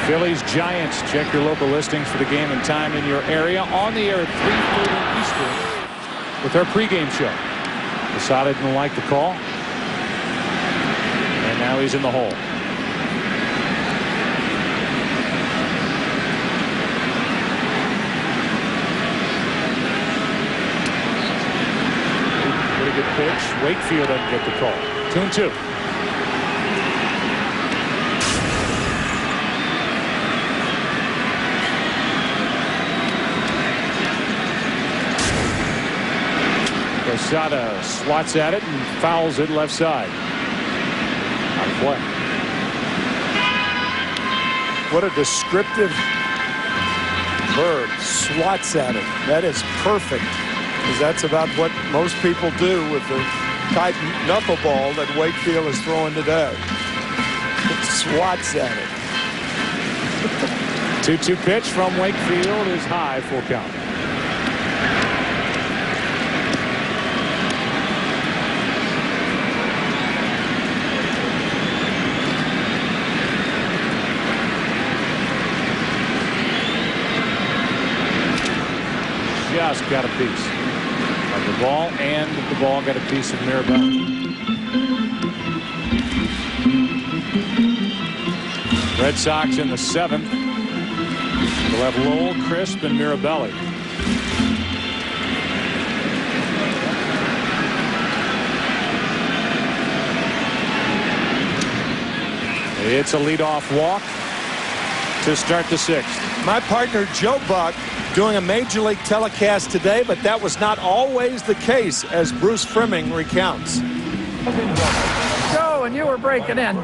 Phillies, Giants. Check your local listings for the game and time in your area. On the air at 3:30 Eastern with our pregame show. Posada didn't like the call, and now he's in the hole. Pretty good pitch. Wakefield doesn't get the call. 2-2. Posada swats at it and fouls it left side. Out of play. What a descriptive verb. Swats at it. That is perfect, because that's about what most people do with the tight knuckleball that Wakefield is throwing today. Swats at it. 2-2 pitch from Wakefield is high, full count. Just got a piece of the ball, and the ball got a piece of Mirabelli. Red Sox in the 7th. They'll have Lowell, Crisp, and Mirabelli. It's a leadoff walk to start the sixth. My partner Joe Buck doing a Major League telecast today, but that was not always the case, as Bruce Fleming recounts. Joe, when you were breaking in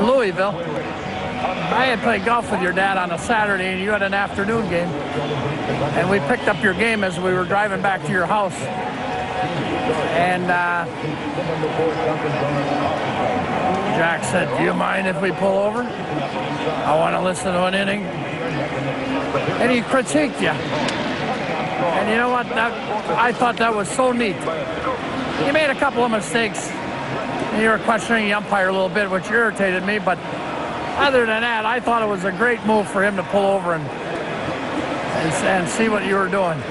Louisville, I had played golf with your dad on a Saturday, and you had an afternoon game. And we picked up your game as we were driving back to your house. And Jack said, "Do you mind if we pull over? I want to listen to an inning." And he critiqued you. And you know what? I thought that was so neat. You made a couple of mistakes. And you were questioning the umpire a little bit, which irritated me. But other than that, I thought it was a great move for him to pull over and see what you were doing.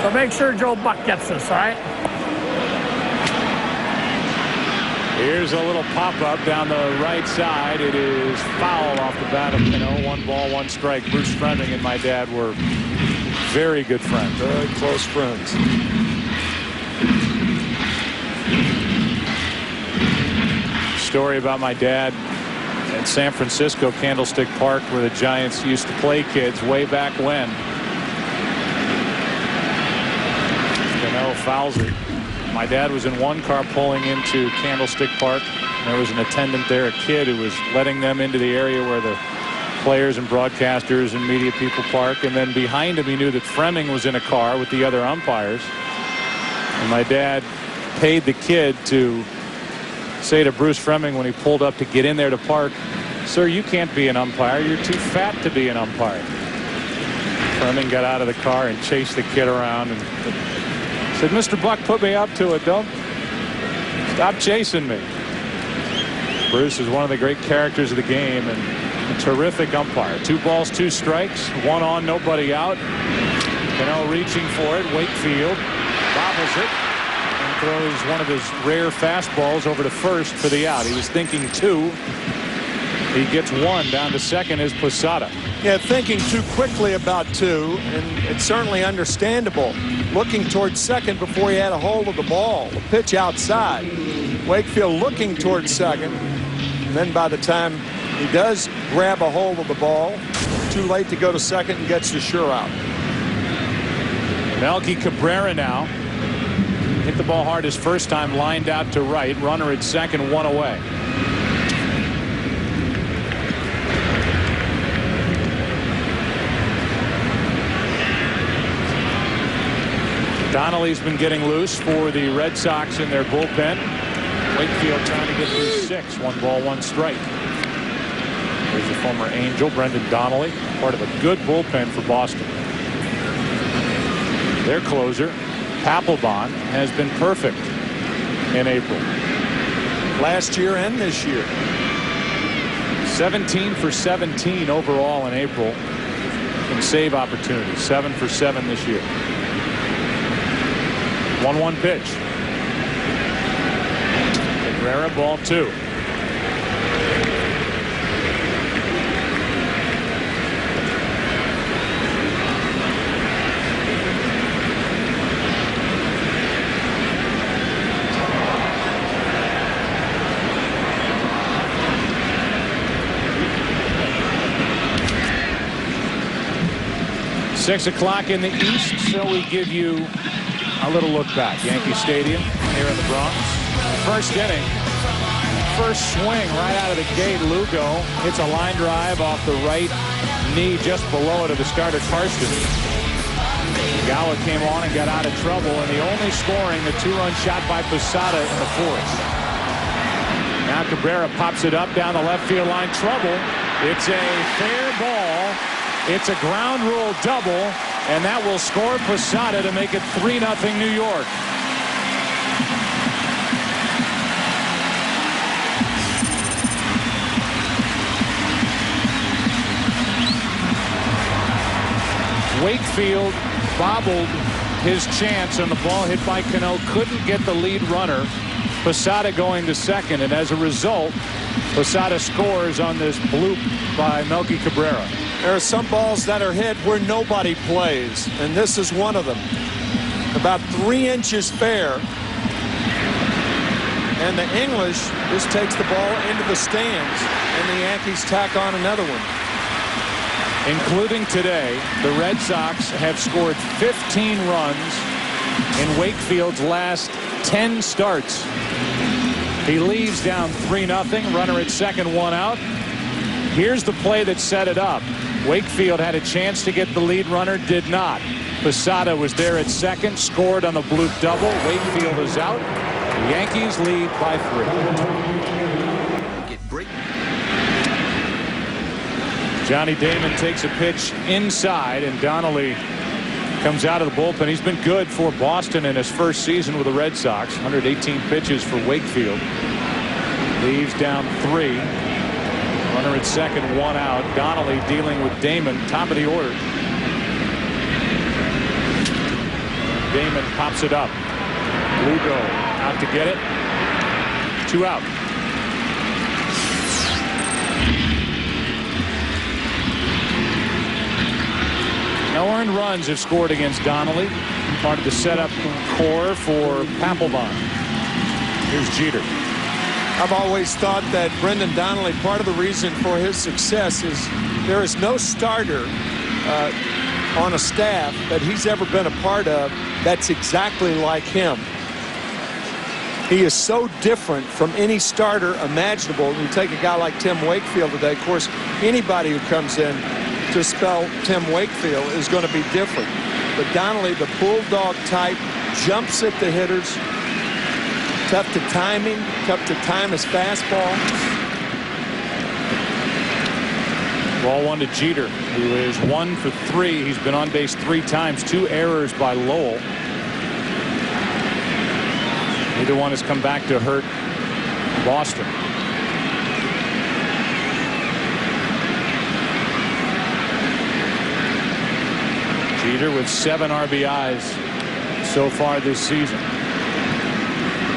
So make sure Joe Buck gets this, all right? Here's a little pop-up down the right side. It is foul off the bat of Cano. 1 ball, 1 strike. Bruce Fleming and my dad were very good friends. Very close friends. Story about my dad at San Francisco Candlestick Park, where the Giants used to play kids way back when. Cano fouls it. My dad was in one car pulling into Candlestick Park. There was an attendant there, a kid, who was letting them into the area where the players and broadcasters and media people park. And then behind him, he knew that Fleming was in a car with the other umpires. And my dad paid the kid to say to Bruce Fleming when he pulled up to get in there to park, "Sir, you can't be an umpire. You're too fat to be an umpire." Fleming got out of the car and chased the kid around and said, "Mr. Buck, put me up to it. Don't stop chasing me." Bruce is one of the great characters of the game and a terrific umpire. 2 balls, 2 strikes, 1 on, nobody out. Cano reaching for it. Wakefield bobbles it and throws one of his rare fastballs over to first for the out. He was thinking 2. He gets 1. Down to second is Posada. Yeah, thinking too quickly about 2, and it's certainly understandable. Looking towards second before he had a hold of the ball. The pitch outside. Wakefield looking towards second. And then by the time he does grab a hold of the ball, too late to go to second and gets the sure out. Melky Cabrera now. Hit the ball hard his first time, lined out to right. Runner at second, 1 away. Donnelly's been getting loose for the Red Sox in their bullpen. Wakefield trying to get through 6. 1 ball, 1 strike. There's the former Angel, Brendan Donnelly, part of a good bullpen for Boston. Their closer, Papelbon, has been perfect in April. Last year and this year. 17 for 17 overall in April in save opportunities. 7 for 7 this year. 1-1 pitch. Rivera, ball 2. Six o'clock in the East, so we give you a little look back. Yankee Stadium here in the Bronx. First inning. First swing right out of the gate. Lugo hits a line drive off the right knee just below it of the starter Karsten. Igawa came on and got out of trouble, and the only scoring, the 2-run shot by Posada in the 4th. Now Cabrera pops it up down the left field line. Trouble. It's a fair ball. It's a ground rule double, and that will score Posada to make it 3-0 New York. Wakefield bobbled his chance on the ball hit by Cano. Couldn't get the lead runner. Posada going to second, and as a result, Posada scores on this bloop by Melky Cabrera. There are some balls that are hit where nobody plays, and this is one of them. About 3 inches fair. And the English just takes the ball into the stands, and the Yankees tack on another one. Including today, the Red Sox have scored 15 runs in Wakefield's last 10 starts. He leaves down 3-0, runner at second, 1 out. Here's the play that set it up. Wakefield had a chance to get the lead runner, did not. Posada was there at second, scored on the bloop double. Wakefield is out. The Yankees lead by 3. Johnny Damon takes a pitch inside, and Donnelly comes out of the bullpen. He's been good for Boston in his first season with the Red Sox. 118 pitches for Wakefield. Leaves down 3. Runner at second, 1 out. Donnelly dealing with Damon, top of the order. Damon pops it up. Lugo out to get it. 2 out. No earned runs have scored against Donnelly. Part of the setup core for Papelbon. Here's Jeter. I've always thought that Brendan Donnelly, part of the reason for his success is there is no starter on a staff that he's ever been a part of that's exactly like him. He is so different from any starter imaginable. You take a guy like Tim Wakefield today, of course, anybody who comes in to spell Tim Wakefield is going to be different. But Donnelly, the bulldog type, jumps at the hitters. Tough to timing, tough to time his fastball. Ball 1 to Jeter, who is 1 for 3. He's been on base 3 times, 2 errors by Lowell. Neither one has come back to hurt Boston. Jeter with 7 RBIs so far this season.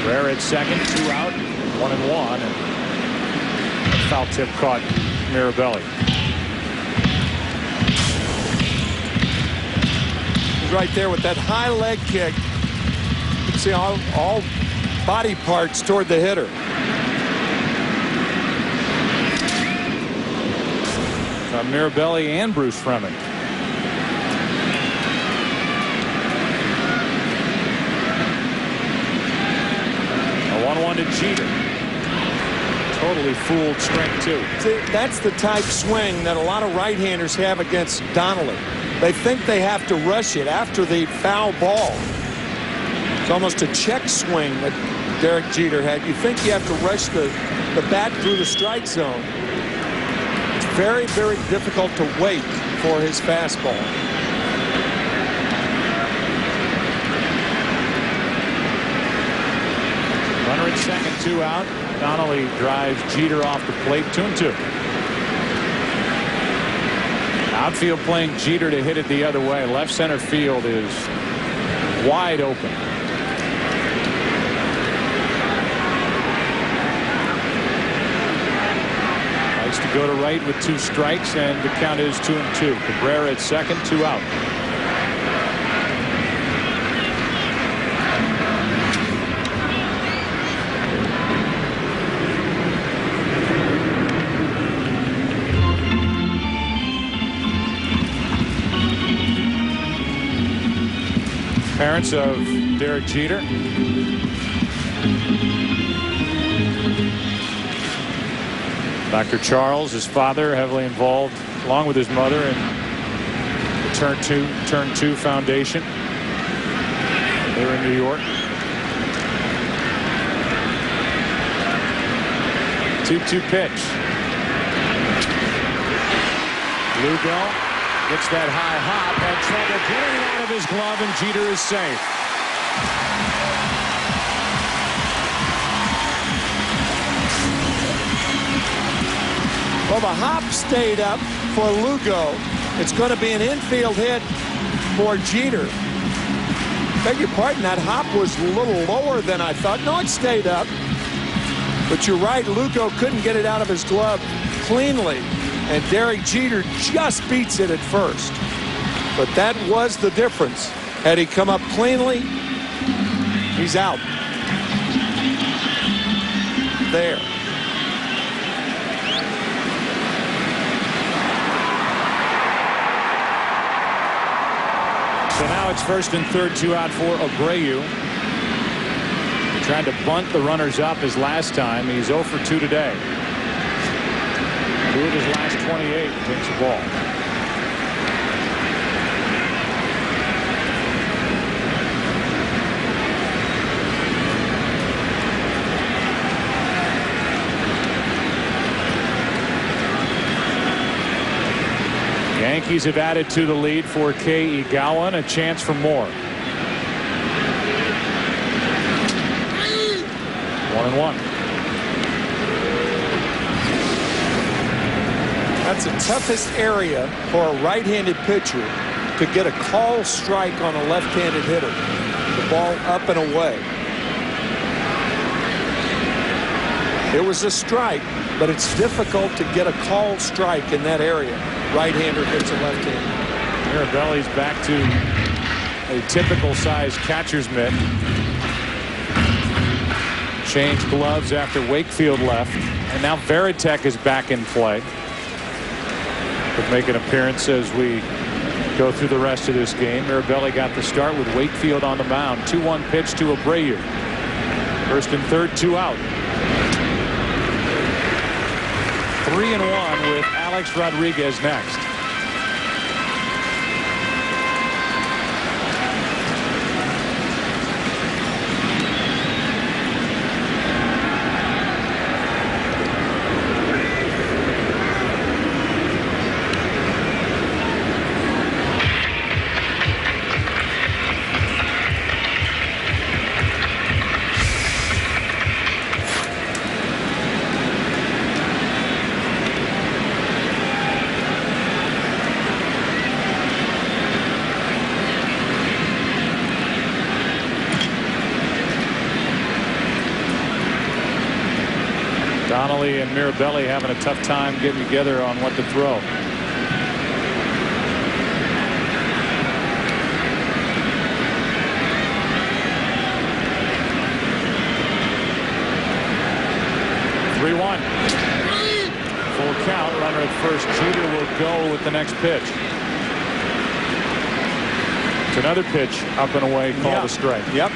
Rivera at second, 2 out, 1-1, and a foul tip caught Mirabelli. He's right there with that high leg kick. You can see all body parts toward the hitter. Mirabelli and Bruce Freeman. A 1-1 to Jeter. Totally fooled strength 2. See, that's the type swing that a lot of right-handers have against Donnelly. They think they have to rush it after the foul ball. It's almost a check swing that Derek Jeter had. You think you have to rush the bat through the strike zone. It's very, very difficult to wait for his fastball. Runner at second, 2 out. Donnelly drives Jeter off the plate, 2-2. Outfield playing Jeter to hit it the other way. Left center field is wide open. Likes to go to right with 2 strikes, and the count is 2-2. Cabrera at second, 2 out. Parents of Derek Jeter. Dr. Charles, his father, heavily involved, along with his mother, in the Turn 2 Foundation. They were in New York. 2-2 pitch. Lugo gets that high hop, had trouble getting it out of his glove, and Jeter is safe. Well, the hop stayed up for Lugo. It's going to be an infield hit for Jeter. Beg your pardon, that hop was a little lower than I thought. No, it stayed up. But you're right, Lugo couldn't get it out of his glove cleanly. and Derek Jeter just beats it at first. But that was the difference. Had he come up cleanly, he's out. There. So now it's first and third, 2 out for Abreu. He tried to bunt the runners up his last time. He's 0 for 2 today. 2 of his last 28. Takes the ball. Yankees have added to the lead for K. Igawa and a chance for more. 1-1. That's the toughest area for a right-handed pitcher to get a call strike on a left-handed hitter. The ball up and away. It was a strike, but it's difficult to get a call strike in that area. Right-hander hits a left-hander. Mirabelli's back to a typical size catcher's mitt. Changed gloves after Wakefield left, and now Veritek is back in play. Could make an appearance as we go through the rest of this game. Mirabelli got the start with Wakefield on the mound. 2-1 pitch to Abreu. First and third, 2 out. 3-1 with Alex Rodriguez next. Donnelly and Mirabelli having a tough time getting together on what to throw. Full count. Runner at first. Jeter will go with the next pitch. It's another pitch up and away, called a strike. Yep.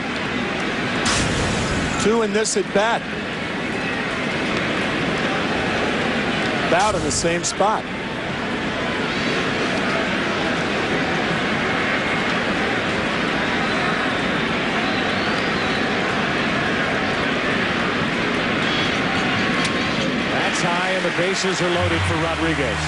2 in this at bat. About in the same spot. That's high, and the bases are loaded for Rodriguez.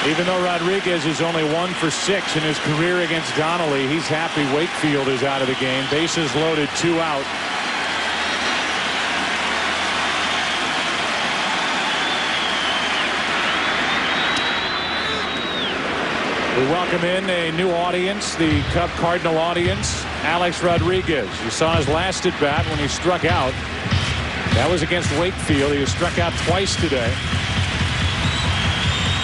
Even though Rodriguez is only 1 for 6 in his career against Donnelly, he's happy Wakefield is out of the game. Bases loaded, 2 out. We welcome in a new audience, the Cub Cardinal audience. Alex Rodriguez. You saw his last at bat when he struck out. That was against Wakefield. He was struck out twice today.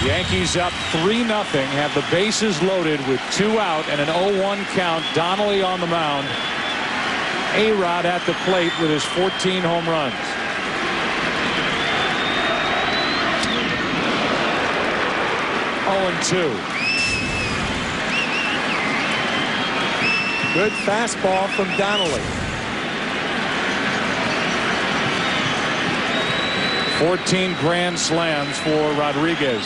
Yankees up 3-0, have the bases loaded with 2 out and an 0-1 count. Donnelly on the mound. A-Rod at the plate with his 14 home runs. Oh, 2. Good fastball from Donnelly. 14 grand slams for Rodriguez.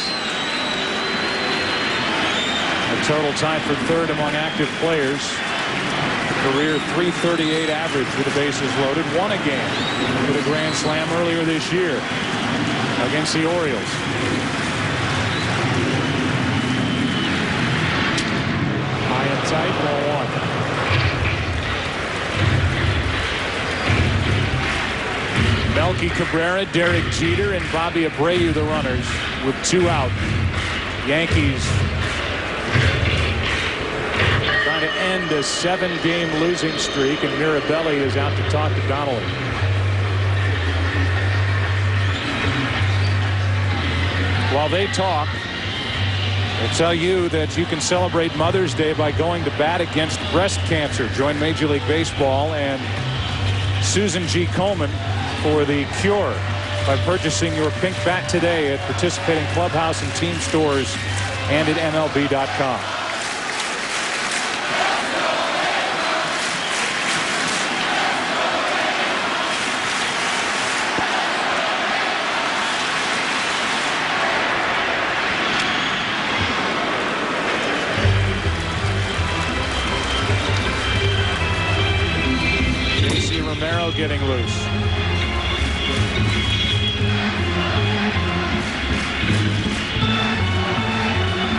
A total time for third among active players. Career .338 average with the bases loaded. Won a game with a grand slam earlier this year against the Orioles. tight, ball one. Melky Cabrera, Derek Jeter, and Bobby Abreu the runners with 2 out. Yankees trying to end a 7-game losing streak, and Mirabelli is out to talk to Donnelly. While they talk, they'll tell you that you can celebrate Mother's Day by going to bat against breast cancer. Join Major League Baseball and Susan G. Komen for the cure by purchasing your pink bat today at participating clubhouse and team stores and at MLB.com. Romero getting loose.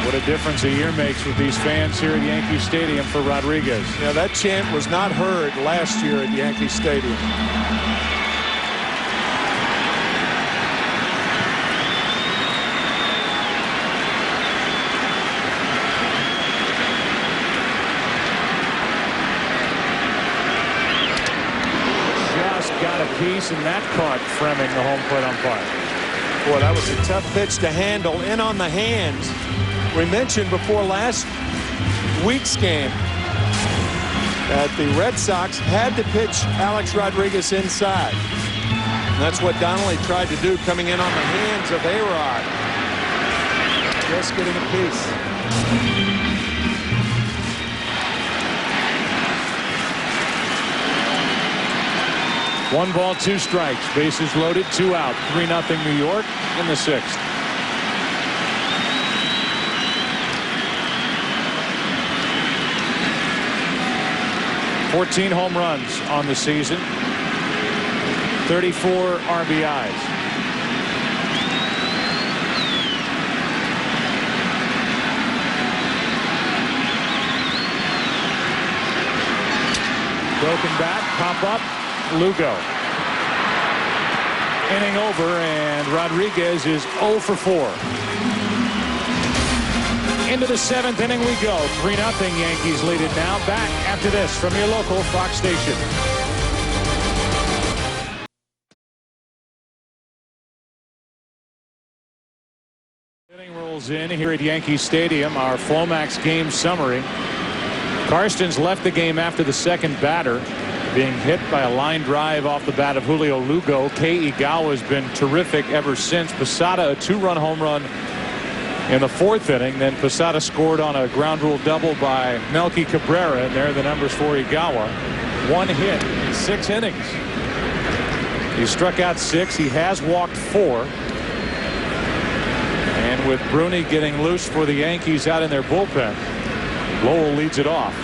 What a difference a year makes with these fans here at Yankee Stadium for Rodriguez. Yeah, that chant was not heard last year at Yankee Stadium. Piece, and that caught Fremming, the home plate umpire. Boy, that was a tough pitch to handle. In on the hands. We mentioned before last week's game that the Red Sox had to pitch Alex Rodriguez inside. And that's what Donnelly tried to do, coming in on the hands of A-Rod. Just getting a piece. 1 ball, 2 strikes. Bases loaded, 2 out. 3-0 New York in the 6th. "14 home runs on the season. 34 RBIs. Broken bat, pop up. Lugo. Inning over, and Rodriguez is 0 for 4. Into the 7th inning we go. 3-0 Yankees lead it now. Back after this from your local Fox station. Inning rolls in here at Yankee Stadium. Our Flomax game summary. Karstens left the game after the 2nd batter, being hit by a line drive off the bat of Julio Lugo. Kei Igawa has been terrific ever since. Posada, a 2-run home run in the 4th inning. Then Posada scored on a ground rule double by Melky Cabrera, and there are the numbers for Igawa. 1 hit in 6 innings. He struck out 6. He has walked 4. And with Bruney getting loose for the Yankees out in their bullpen, Lowell leads it off.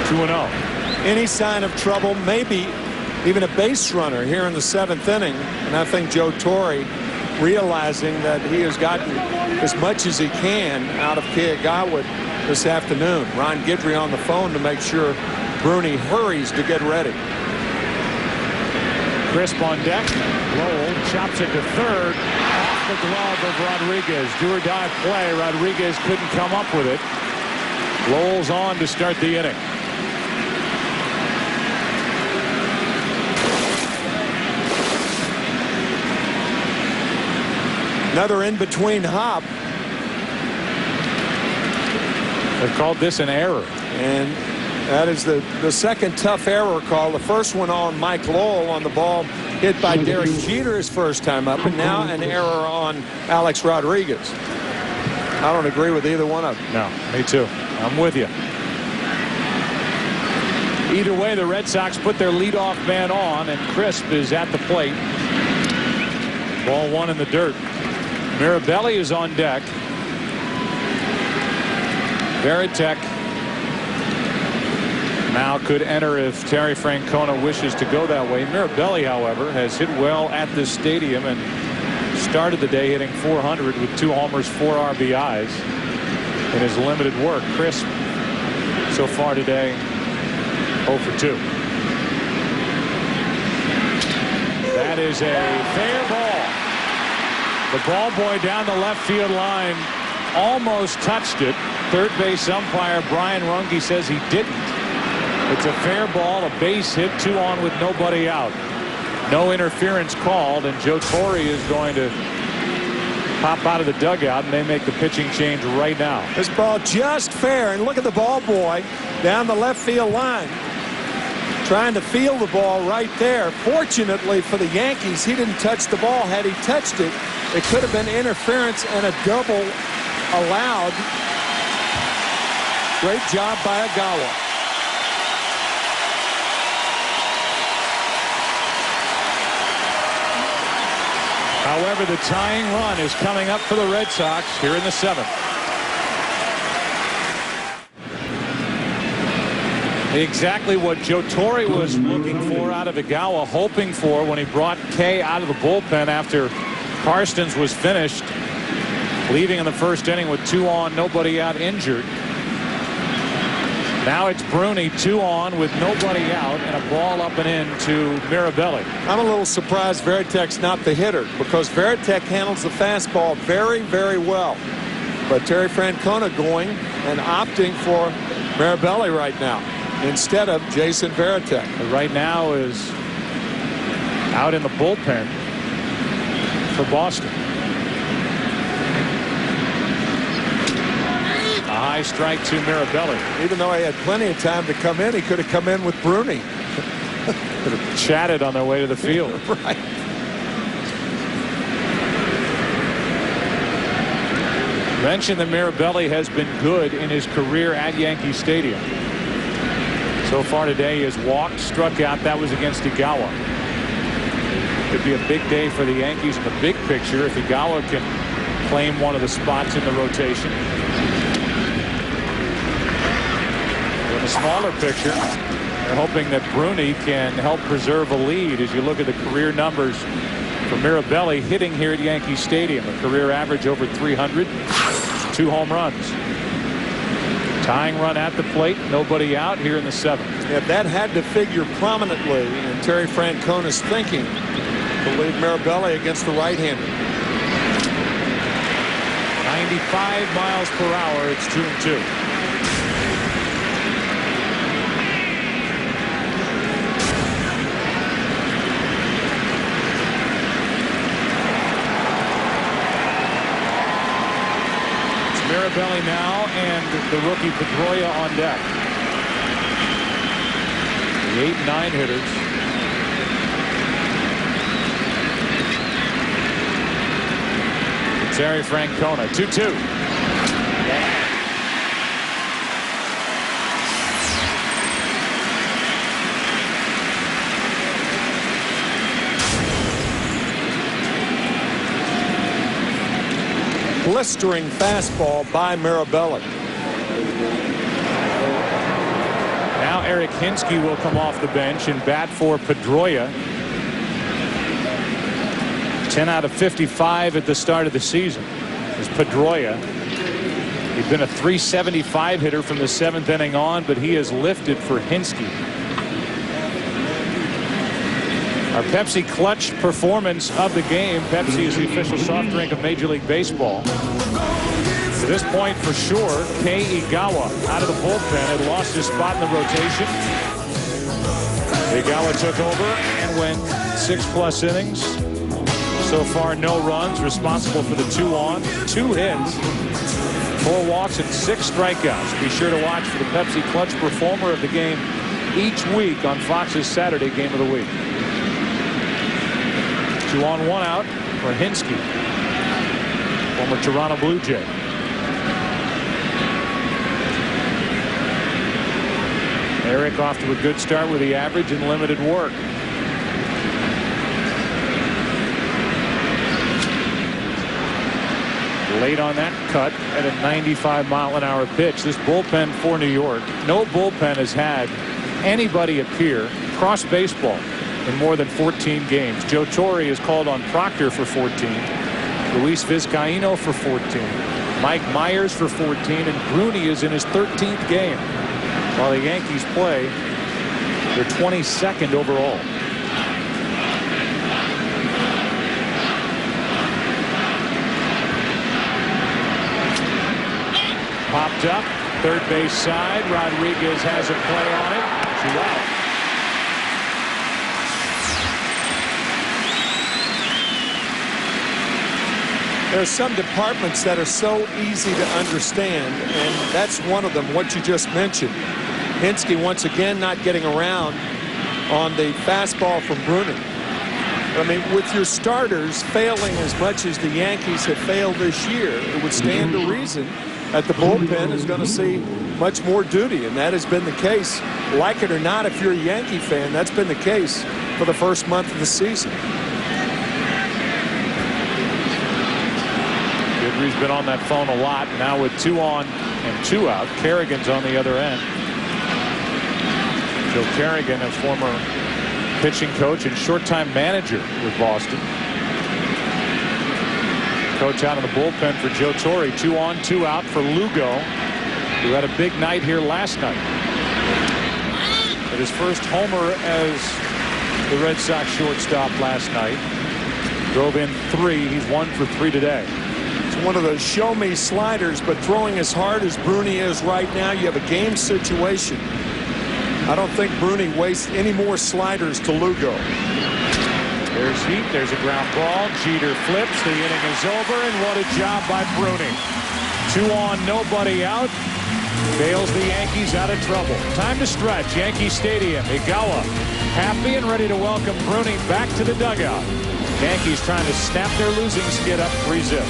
2-0. Any sign of trouble, maybe even a base runner here in the 7th inning. And I think Joe Torre, realizing that he has gotten as much as he can out of Kei Igawa this afternoon. Ron Guidry on the phone to make sure Bruney hurries to get ready. Crisp on deck. Lowell chops it to 3rd. Off the glove of Rodriguez. Do or die play. Rodriguez couldn't come up with it. Lowell's on to start the inning. Another in-between hop. They've called this an error. And that is the 2nd tough error call. The first one on Mike Lowell on the ball hit by Derek Jeter his first time up, and now an error on Alex Rodriguez. I don't agree with either one of them. No, me too. I'm with you. Either way, the Red Sox put their leadoff man on, and Crisp is at the plate. Ball 1 in the dirt. Mirabelli is on deck. Veritek now could enter if Terry Francona wishes to go that way. Mirabelli, however, has hit well at this stadium and started the day hitting .400 with 2 homers, 4 RBIs in his limited work. Crisp so far today, 0 for 2. That is a fair ball. The ball boy down the left field line almost touched it. Third base umpire Brian Runge says he didn't. It's a fair ball, a base hit, 2 on with nobody out. No interference called, and Joe Torre is going to pop out of the dugout, and they make the pitching change right now. This ball just fair, and look at the ball boy down the left field line, trying to field the ball right there. Fortunately for the Yankees, he didn't touch the ball. Had he touched it, it could have been interference and a double allowed. Great job by Igawa. However, the tying run is coming up for the Red Sox here in the 7th. Exactly what Joe Torre was looking for out of Igawa, hoping for when he brought Kay out of the bullpen after Karstens was finished, leaving in the first inning with 2 on, nobody out, injured. Now it's Bruney, 2 on with nobody out, and a ball up and in to Mirabelli. I'm a little surprised Veritek's not the hitter, because Veritek handles the fastball very, very well. But Terry Francona going and opting for Mirabelli right now instead of Jason Veritek. Right now is out in the bullpen for Boston. A high strike to Mirabelli. Even though he had plenty of time to come in, he could have come in with Bruney. Could have chatted on their way to the field. Right. Mentioned that Mirabelli has been good in his career at Yankee Stadium. So far today he has walked, struck out. That was against Igawa. Could be a big day for the Yankees in the big picture if Igawa can claim one of the spots in the rotation. In the smaller picture, they're hoping that Bruney can help preserve a lead as you look at the career numbers for Mirabelli hitting here at Yankee Stadium. A career average over 300, 2 home runs. Tying run at the plate, nobody out here in the 7th. Yeah, that had to figure prominently in Terry Francona's thinking to leave Mirabelli against the right-hander. 95 miles per hour. It's 2-2. Mirabelli now and the rookie Pedroia on deck. The 8 and 9 hitters. Terry Francona, 2-2. Blistering fastball by Mirabelli. Now Eric Hinsky will come off the bench and bat for Pedroia. 10 out of 55 at the start of the season is Pedroia. He's been a .375 hitter from the 7th inning on, but he has lifted for Hinsky. Our Pepsi Clutch performance of the game. Pepsi is the official soft drink of Major League Baseball. To this point, for sure, Kei Igawa out of the bullpen had lost his spot in the rotation. Igawa took over and went 6+ innings. So far, no runs, responsible for the 2 on, 2 hits, 4 walks, and 6 strikeouts. Be sure to watch for the Pepsi Clutch Performer of the game each week on Fox's Saturday Game of the Week. 2 on, 1 out for Hinsky, former Toronto Blue Jay. Eric off to a good start with the average and limited work. Late on that cut at a 95-mile-an-hour pitch. This bullpen for New York, no bullpen has had anybody appear across baseball in more than 14 games. Joe Torre has called on Proctor for 14. Luis Vizcaíno for 14. Mike Myers for 14, and Bruney is in his 13th game. While the Yankees play, they're 22nd overall. Popped up, third base side. Rodriguez has a play on it. 2 out. There are some departments that are so easy to understand, and that's one of them, what you just mentioned. Hinske once again not getting around on the fastball from Bruney. I mean, with your starters failing as much as the Yankees have failed this year, it would stand to reason that the bullpen is going to see much more duty, and that has been the case. Like it or not, if you're a Yankee fan, that's been the case for the first month of the season. Goodry's been on that phone a lot. Now with 2 on and 2 out, Kerrigan's on the other end. Joe Kerrigan, a former pitching coach and short-time manager with Boston. Coach out of the bullpen for Joe Torre. 2 on, 2 out for Lugo, who had a big night here last night. At his first homer as the Red Sox shortstop last night. Drove in 3. He's 1 for 3 today. It's one of those show-me sliders, but throwing as hard as Bruney is right now, you have a game situation. I don't think Bruney wastes any more sliders to Lugo. There's heat. There's a ground ball. Jeter flips. The inning is over, and what a job by Bruney. 2 on, nobody out. Bails the Yankees out of trouble. Time to stretch. Yankee Stadium. Igawa happy and ready to welcome Bruney back to the dugout. Yankees trying to snap their losing skid up 3-0.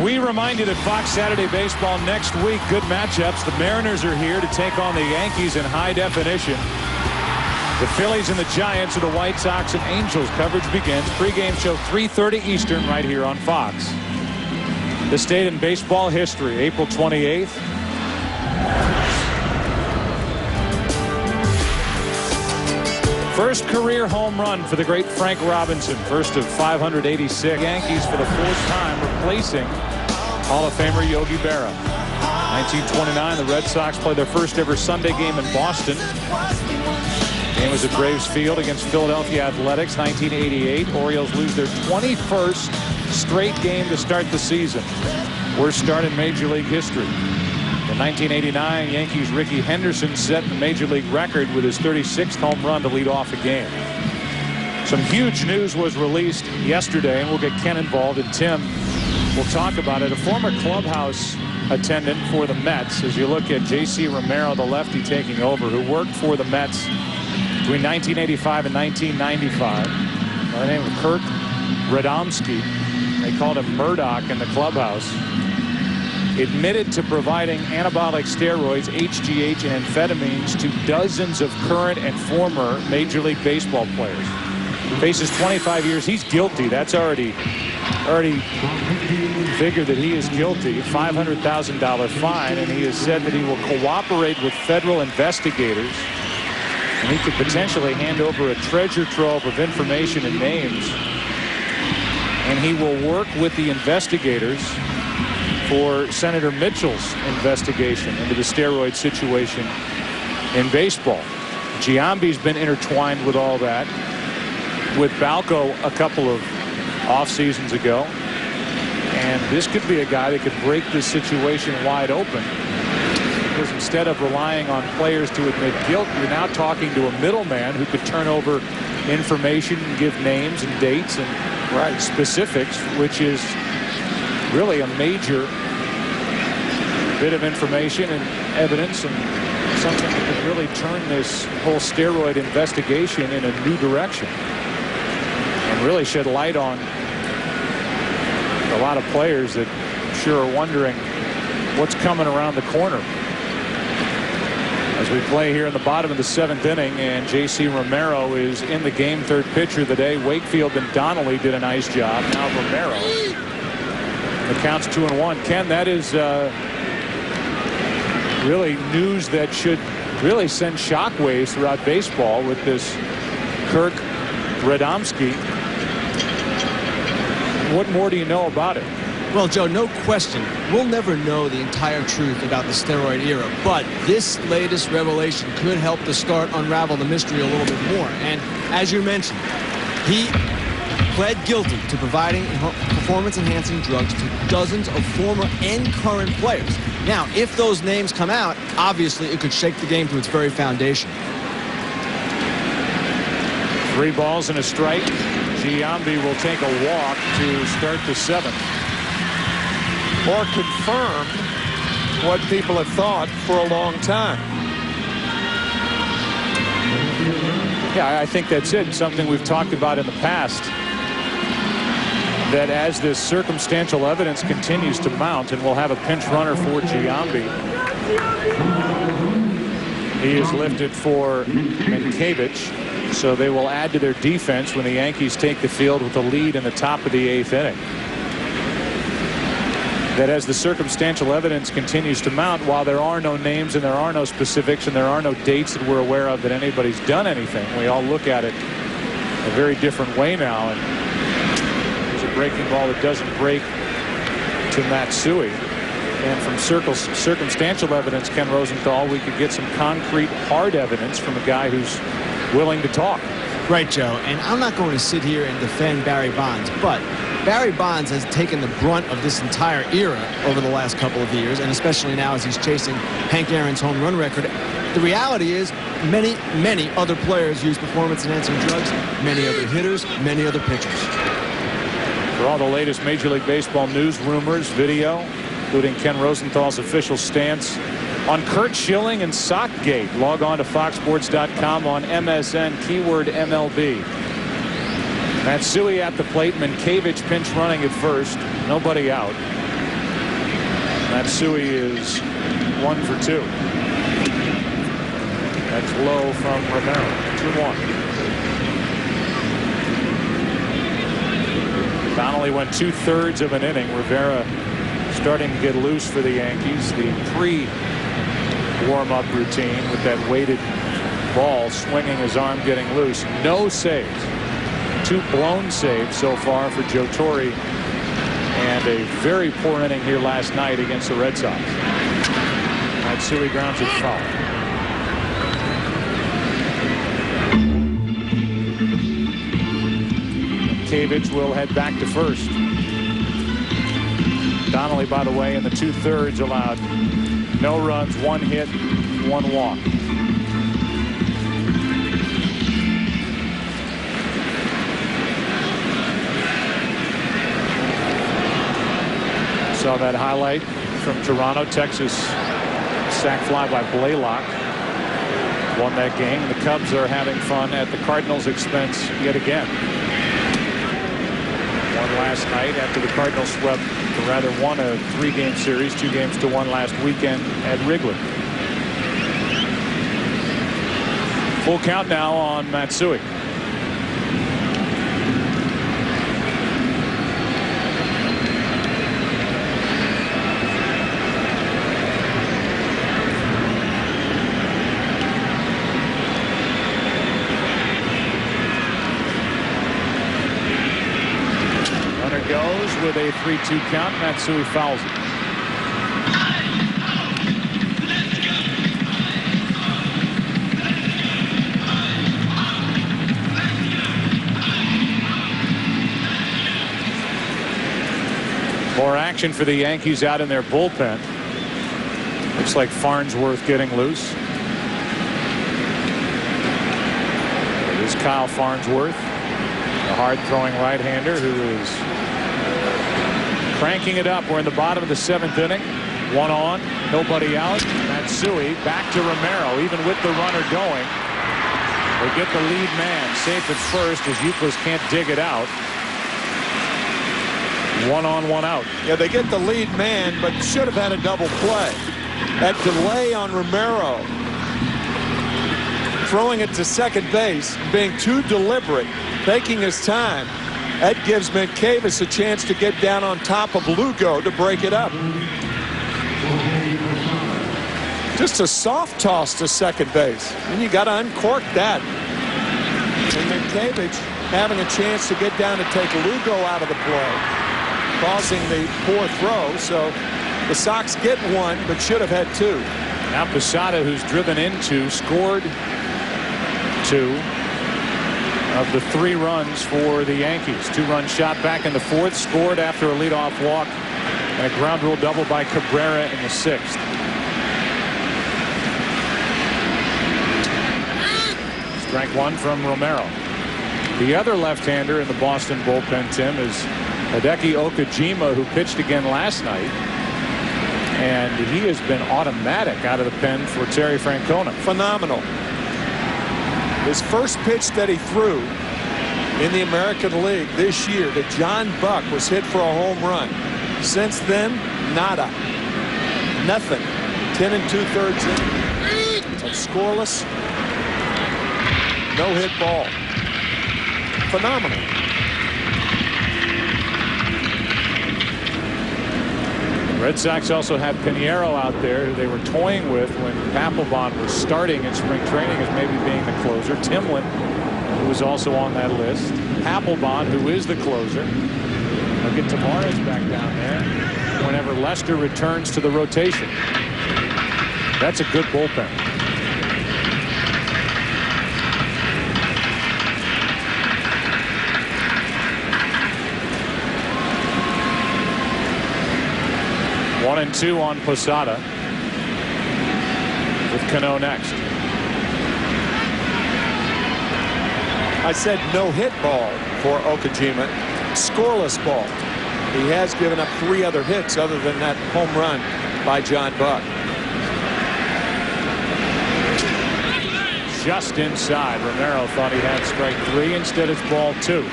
We remind you that Fox Saturday Baseball next week, good matchups. The Mariners are here to take on the Yankees in high definition. The Phillies and the Giants are the White Sox and Angels. Coverage begins. Pregame show 3:30 Eastern right here on Fox. This date in baseball history, April 28th. First career home run for the great Frank Robinson. First of 586. Yankees for the 4th time replacing Hall of Famer Yogi Berra. 1929, the Red Sox played their first ever Sunday game in Boston. Game was at Braves Field against Philadelphia Athletics. 1988, Orioles lose their 21st straight game to start the season. Worst start in Major League history. In 1989, Yankees' Ricky Henderson set the Major League record with his 36th home run to lead off a game. Some huge news was released yesterday, and we'll get Ken involved, and Tim will talk about it. A former clubhouse attendant for the Mets, as you look at J.C. Romero, the lefty taking over, who worked for the Mets between 1985 and 1995, by the name of Kirk Radomski. They called him Murdoch in the clubhouse. Admitted to providing anabolic steroids, HGH, and amphetamines to dozens of current and former Major League Baseball players. Faces 25 years. He's guilty. That's already figured that he is guilty. $500,000 fine, and he has said that he will cooperate with federal investigators, and he could potentially hand over a treasure trove of information and names, and he will work with the investigators for Senator Mitchell's investigation into the steroid situation in baseball. Giambi's been intertwined with all that, with Balco a couple of off seasons ago, and this could be a guy that could break this situation wide open, because instead of relying on players to admit guilt, you're now talking to a middleman who could turn over information and give names and dates and specifics, which is really a major bit of information and evidence, and something that could really turn this whole steroid investigation in a new direction and really shed light on a lot of players that I'm sure are wondering what's coming around the corner. As we play here in the bottom of the 7th inning, and J.C. Romero is in the game, third pitcher of the day. Wakefield and Donnelly did a nice job. Now Romero. The count's 2-1. Ken, that is really news that should really send shockwaves throughout baseball, with this Kirk Radomski What more do you know about it? Well, Joe, no question, we'll never know the entire truth about the steroid era, but this latest revelation could help to start unravel the mystery a little bit more. And as you mentioned, he pled guilty to providing performance-enhancing drugs to dozens of former and current players. Now, if those names come out, obviously it could shake the game to its very foundation. 3 balls and a strike. Giambi will take a walk to start the 7th. Or confirm what people have thought for a long time. Yeah, I think that's it. Something we've talked about in the past. That as this circumstantial evidence continues to mount, and we'll have a pinch runner for Giambi. He is lifted for Mankiewicz, so they will add to their defense when the Yankees take the field with a lead in the top of the 8th inning. That as the circumstantial evidence continues to mount, while there are no names and there are no specifics and there are no dates that we're aware of that anybody's done anything, we all look at it a very different way now. And there's a breaking ball that doesn't break to Matsui. And from circumstantial evidence, Ken Rosenthal, we could get some concrete, hard evidence from a guy who's willing to talk. Right, Joe. And I'm not going to sit here and defend Barry Bonds, but Barry Bonds has taken the brunt of this entire era over the last couple of years, and especially now as he's chasing Hank Aaron's home run record. The reality is many, many other players use performance-enhancing drugs, many other hitters, many other pitchers. For all the latest Major League Baseball news, rumors, video, including Ken Rosenthal's official stance on Curt Schilling and Sockgate, log on to foxsports.com on MSN, keyword MLB. Matsui at the plate. Mankiewicz pinch running at first. Nobody out. Matsui is 1 for 2. That's low from Romero. 2-1. Donnelly went 2/3 of an inning. Rivera starting to get loose for the Yankees. The pre-warm-up routine with that weighted ball, swinging his arm, getting loose. No saves. 2 blown saves so far for Joe Torre, and a very poor inning here last night against the Red Sox. Matsui grounds it foul. Mankiewicz will head back to first. Donnelly, by the way, in the 2/3 allowed no runs, 1 hit, 1 walk. Saw that highlight from Toronto. Texas sac fly by Blaylock won that game. The Cubs are having fun at the Cardinals' expense yet again. Won last night after the Cardinals swept, or rather won a 3-game series, 2-1 last weekend at Wrigley. Full count now on Matsui. With a 3-2 count, Matsui fouls it. More action for the Yankees out in their bullpen. Looks like Farnsworth getting loose. It is Kyle Farnsworth, a hard-throwing right-hander who is cranking it up. We're in the bottom of the 7th inning. 1 on, nobody out. Matsui back to Romero, even with the runner going. They get the lead man safe at first as Euclid can't dig it out. 1 on, 1 out. Yeah, they get the lead man, but should have had a double play. That delay on Romero, throwing it to second base, being too deliberate, taking his time. That gives Mankiewicz a chance to get down on top of Lugo to break it up. Just a soft toss to second base. And you got to uncork that. And Mankiewicz having a chance to get down and take Lugo out of the play, causing the poor throw. So the Sox get one, but should have had two. Now Posada, who's driven into, scored two of the 3 runs for the Yankees. 2-run shot back in the 4th, scored after a leadoff walk and a ground rule double by Cabrera in the 6th. Strike 1 from Romero. The other left-hander in the Boston bullpen, Tim, is Hideki Okajima, who pitched again last night. And he has been automatic out of the pen for Terry Francona. Phenomenal. His first pitch that he threw in the American League this year to John Buck was hit for a home run. Since then, nada. Nothing. 10 2/3 innings of scoreless, no-hit ball. Phenomenal. The Red Sox also have Pinheiro out there, who they were toying with when Papelbon was starting in spring training as maybe being the closer. Timlin, who was also on that list. Papelbon, who is the closer. They'll get Tavares back down there whenever Lester returns to the rotation. That's a good bullpen. One and 2 on Posada, with Cano next. I said no-hit ball for Okajima. Scoreless ball. He has given up 3 other hits other than that home run by John Buck. Just inside. Romero thought he had strike 3. Instead, it's ball 2.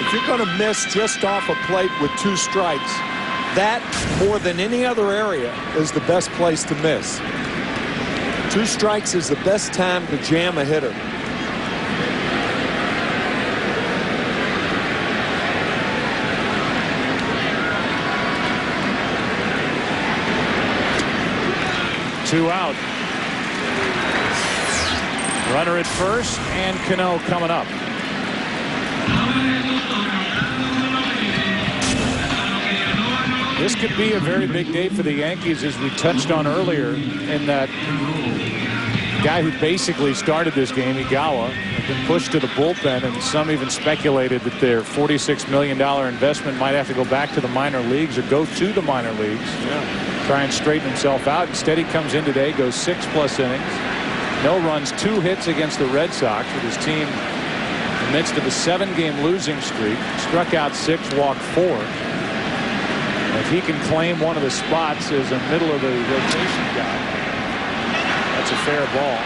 If you're going to miss just off a plate with 2 strikes, that more than any other area is the best place to miss. 2 strikes is the best time to jam a hitter. Two out. Runner at first, and Cano coming up. This could be a very big day for the Yankees, as we touched on earlier, in that guy who basically started this game, Igawa, has been pushed to the bullpen, and some even speculated that their $46 million investment might have to go back to the minor leagues or go to the minor leagues. Try and straighten himself out. Instead, he comes in today, goes 6+ innings, no runs, 2 hits against the Red Sox, with his team in the midst of a 7-game losing streak. Struck out 6, walked 4. If he can claim one of the spots as a middle of the rotation guy, that's a fair ball.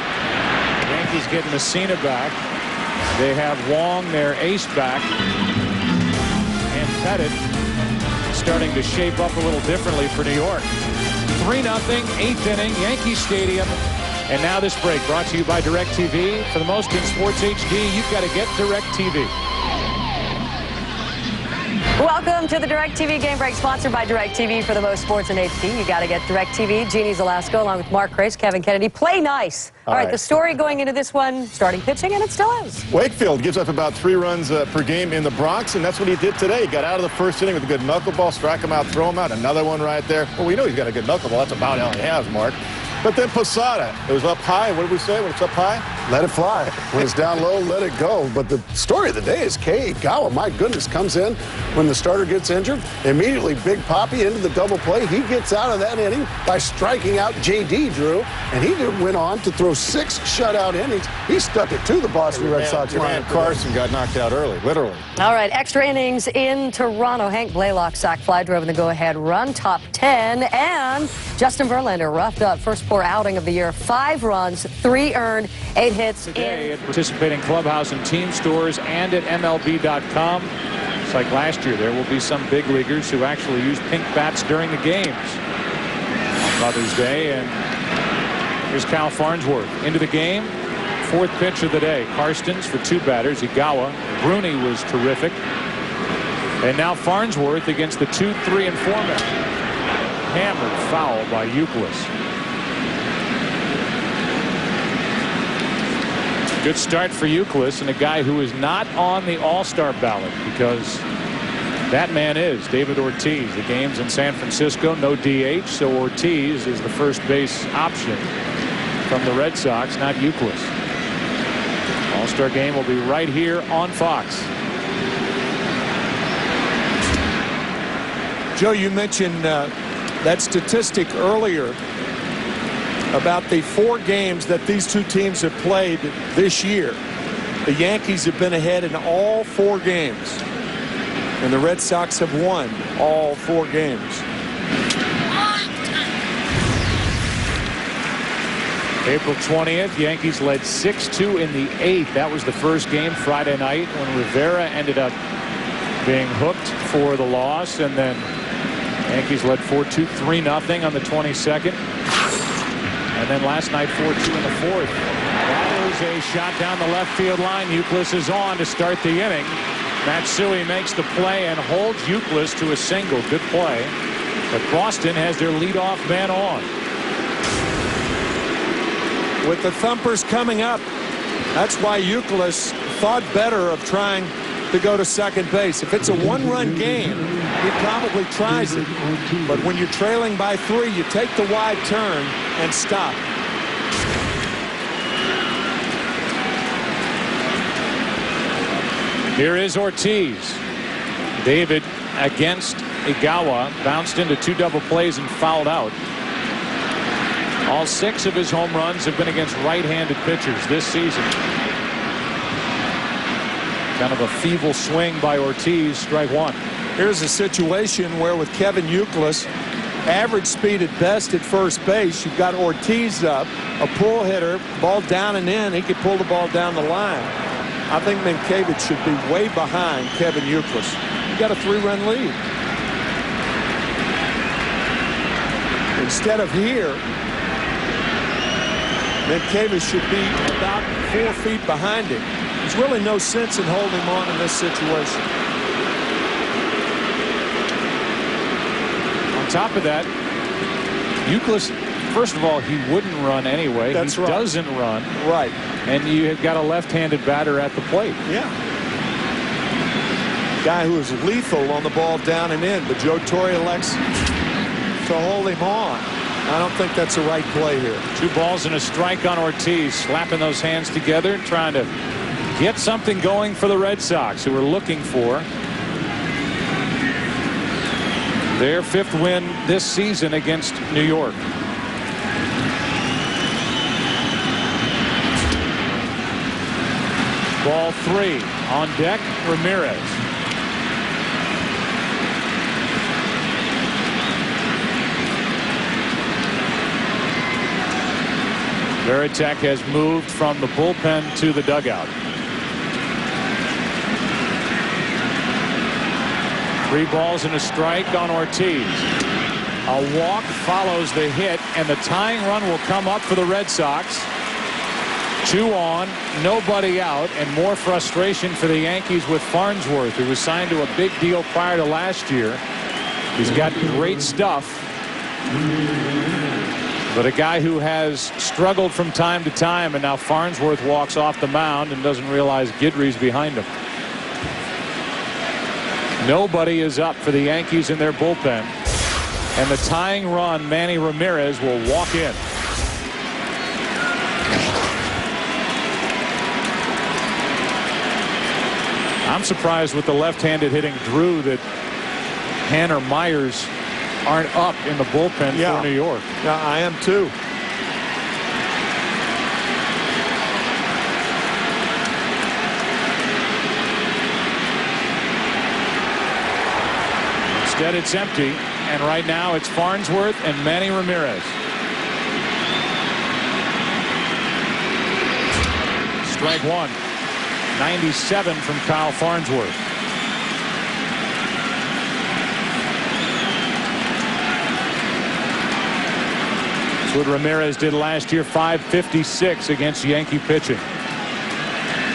The Yankees get Messina back. They have Wong, their ace, back, and Pettit starting to shape up a little differently for New York. 3-0, 8th inning, Yankee Stadium. And now this break brought to you by DirecTV. For the most in sports HD, you've got to get DirecTV. Welcome to the DirecTV Game Break, sponsored by DirecTV. For the most sports in HD, you got to get DirecTV. Jeannie Zalasko, along with Mark Grace, Kevin Kennedy. Play nice. All right, the story going into this one, starting pitching, and it still is. Wakefield gives up about 3 runs per game in the Bronx, and that's what he did today. He got out of the first inning with a good knuckleball, strike him out, throw him out. Another one right there. Well, we know he's got a good knuckleball. That's about all he has, Mark. But then Posada, it was up high. What did we say when it's up high? Let it fly. When it's down low, let it go. But the story of the day is Igawa. My goodness, comes in when the starter gets injured. Immediately, Big Papi into the double play. He gets out of that inning by striking out J.D. Drew. And he went on to throw 6 shutout innings. He stuck it to the Boston Red Sox lineup. Carson got knocked out early, literally. All right, extra innings in Toronto. Hank Blaylock sac fly drove in the go-ahead run, top 10. And Justin Verlander roughed up first poor outing of the year. 5 runs, 3 earned, 8 hits. Today at participating clubhouse and team stores and at MLB.com. It's like last year. There will be some big leaguers who actually use pink bats during the games on Mother's Day. And here's Cal Farnsworth into the game. 4th pitch of the day. Karstens for 2 batters. Igawa. Bruney was terrific. And now Farnsworth against the 2, 3, and 4 men. Hammered foul by Euclid. Good start for Euclid, and a guy who is not on the All-Star ballot because that man is David Ortiz. The game's in San Francisco, no DH, so Ortiz is the first base option from the Red Sox, not Euclid. All-Star game will be right here on Fox. Joe, you mentioned that statistic earlier about the 4 games that these two teams have played this year. The Yankees have been ahead in all 4 games, and the Red Sox have won all 4 games. April 20th, Yankees led 6-2 in the 8th. That was the first game Friday night when Rivera ended up being hooked for the loss, and then Yankees led 4-2, 3-0 on the 22nd. And then last night 4-2 in the 4th. That is a shot down the left field line. Euclid is on to start the inning. Matsui makes the play and holds Euclid to a single. Good play. But Boston has their leadoff man on. With the thumpers coming up, that's why Euclid thought better of trying to go to second base. If it's a 1-run game, he probably tries it. But when you're trailing by 3, you take the wide turn and stop. Here is Ortiz. David against Igawa, bounced into 2 double plays and fouled out. All 6 of his home runs have been against right-handed pitchers this season. Kind of a feeble swing by Ortiz, strike 1. Here's a situation where with Kevin Euclid, average speed at best at first base, you've got Ortiz up, a pull hitter, ball down and in, he could pull the ball down the line. I think Mankiewicz should be way behind Kevin Euclid. You got a 3-run lead. Instead of here, Mankiewicz should be about 4 feet behind him. There's really no sense in holding him on in this situation. On top of that, Euclid, first of all, he wouldn't run anyway. That's he right. Doesn't run. Right. And you have got a left-handed batter at the plate. Yeah. Guy who is lethal on the ball down and in, but Joe Torre elects to hold him on. I don't think that's the right play here. 2 balls and a strike on Ortiz, slapping those hands together, trying to get something going for the Red Sox, who are looking for their 5th win this season against New York. Ball 3 on deck, Ramirez. Veritek has moved from the bullpen to the dugout. 3 balls and a strike on Ortiz. A walk follows the hit, and the tying run will come up for the Red Sox. 2 on, nobody out, and more frustration for the Yankees with Farnsworth, who was signed to a big deal prior to last year. He's got great stuff, but a guy who has struggled from time to time, and now Farnsworth walks off the mound and doesn't realize Guidry's behind him. Nobody is up for the Yankees in their bullpen, and the tying run, Manny Ramirez, will walk in. I'm surprised with the left-handed hitting Drew that Hanner Myers aren't up in the bullpen for New York. Yeah, I am too. Instead, it's empty, and right now it's Farnsworth and Manny Ramirez. Strike 1. 97 from Kyle Farnsworth. That's what Ramirez did last year, .556 against Yankee pitching.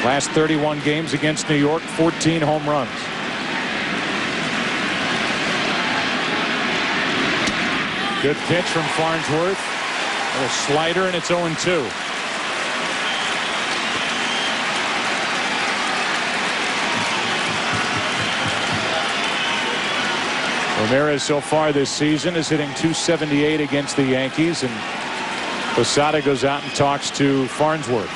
Last 31 games against New York, 14 home runs. Good pitch from Farnsworth. A little slider, and it's 0-2. Ramirez so far this season is hitting .278 against the Yankees, and Posada goes out and talks to Farnsworth.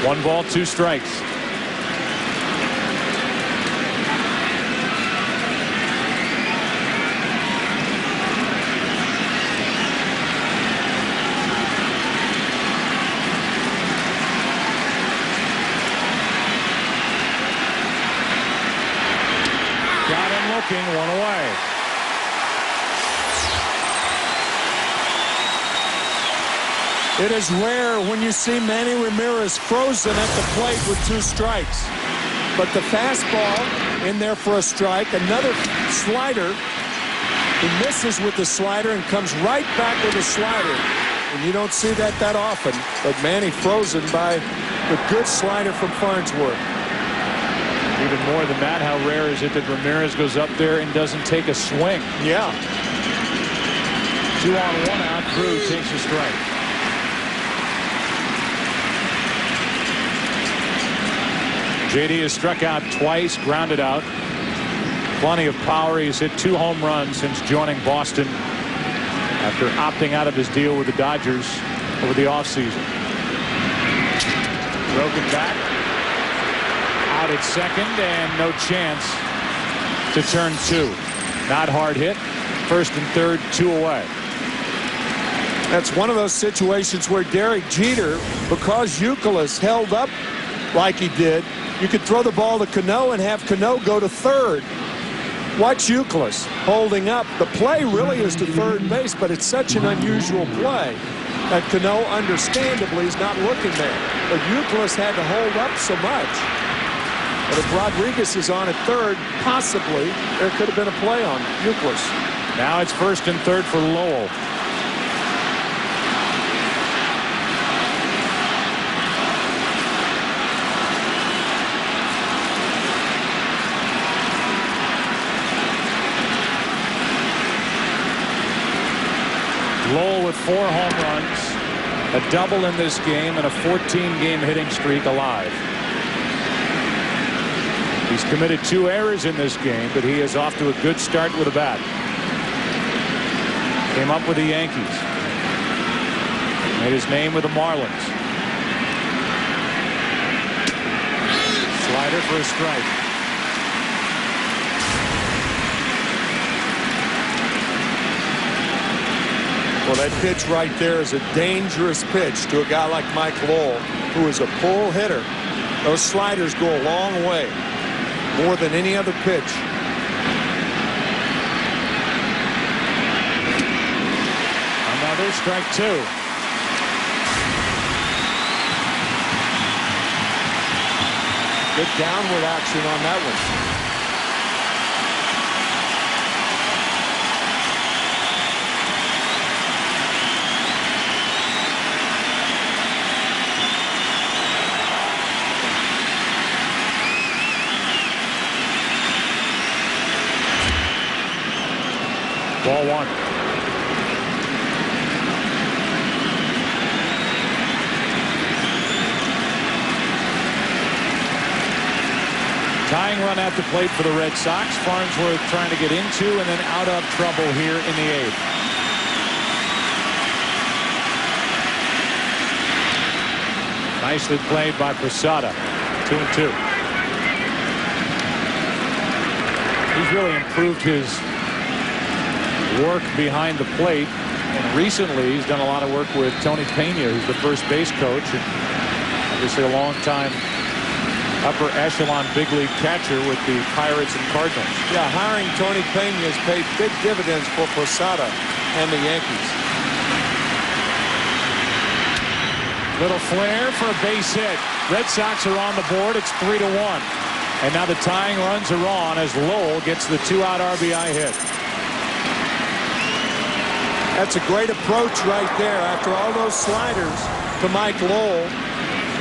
One ball, two strikes. Got him looking, one away. It is rare when you see Manny Ramirez frozen at the plate with 2 strikes. But the fastball in there for a strike. Another slider. He misses with the slider and comes right back with a slider. And you don't see that often. But Manny frozen by the good slider from Farnsworth. Even more than that, how rare is it that Ramirez goes up there and doesn't take a swing? Yeah. 2 on, 1 out. Drew takes a strike. JD has struck out twice, grounded out. Plenty of power. He's hit 2 home runs since joining Boston after opting out of his deal with the Dodgers over the offseason. Broken back. Out at second, and no chance to turn 2. Not hard hit. First and third, 2 away. That's one of those situations where Derek Jeter, because Youkilis held up like he did, you could throw the ball to Cano and have Cano go to third. Watch Youkilis holding up. The play really is to third base, but it's such an unusual play that Cano understandably is not looking there. But Youkilis had to hold up so much. But if Rodriguez is on at third, possibly there could have been a play on Youkilis. Now it's first and third for Lowell. Lowell with 4 home runs, a double in this game, and a 14-game hitting streak alive. He's committed 2 errors in this game, but he is off to a good start with a bat. Came up with the Yankees. Made his name with the Marlins. Slider for a strike. Well, that pitch right there is a dangerous pitch to a guy like Mike Lowell, who is a pull hitter. Those sliders go a long way, more than any other pitch. Another strike 2. Good downward action on that one. Ball 1. Tying run at the plate for the Red Sox. Farnsworth trying to get into and then out of trouble here in the 8th. Nicely played by Posada. 2-2. He's really improved his work behind the plate, and recently he's done a lot of work with Tony Pena, who's the first base coach, and obviously a long time upper echelon big league catcher with the Pirates and Cardinals. Yeah, hiring Tony Pena has paid big dividends for Posada and the Yankees. Little flare for a base hit. Red Sox are on the board. It's 3-1. And now the tying runs are on as Lowell gets the 2-out RBI hit. That's a great approach right there. After all those sliders, to Mike Lowell.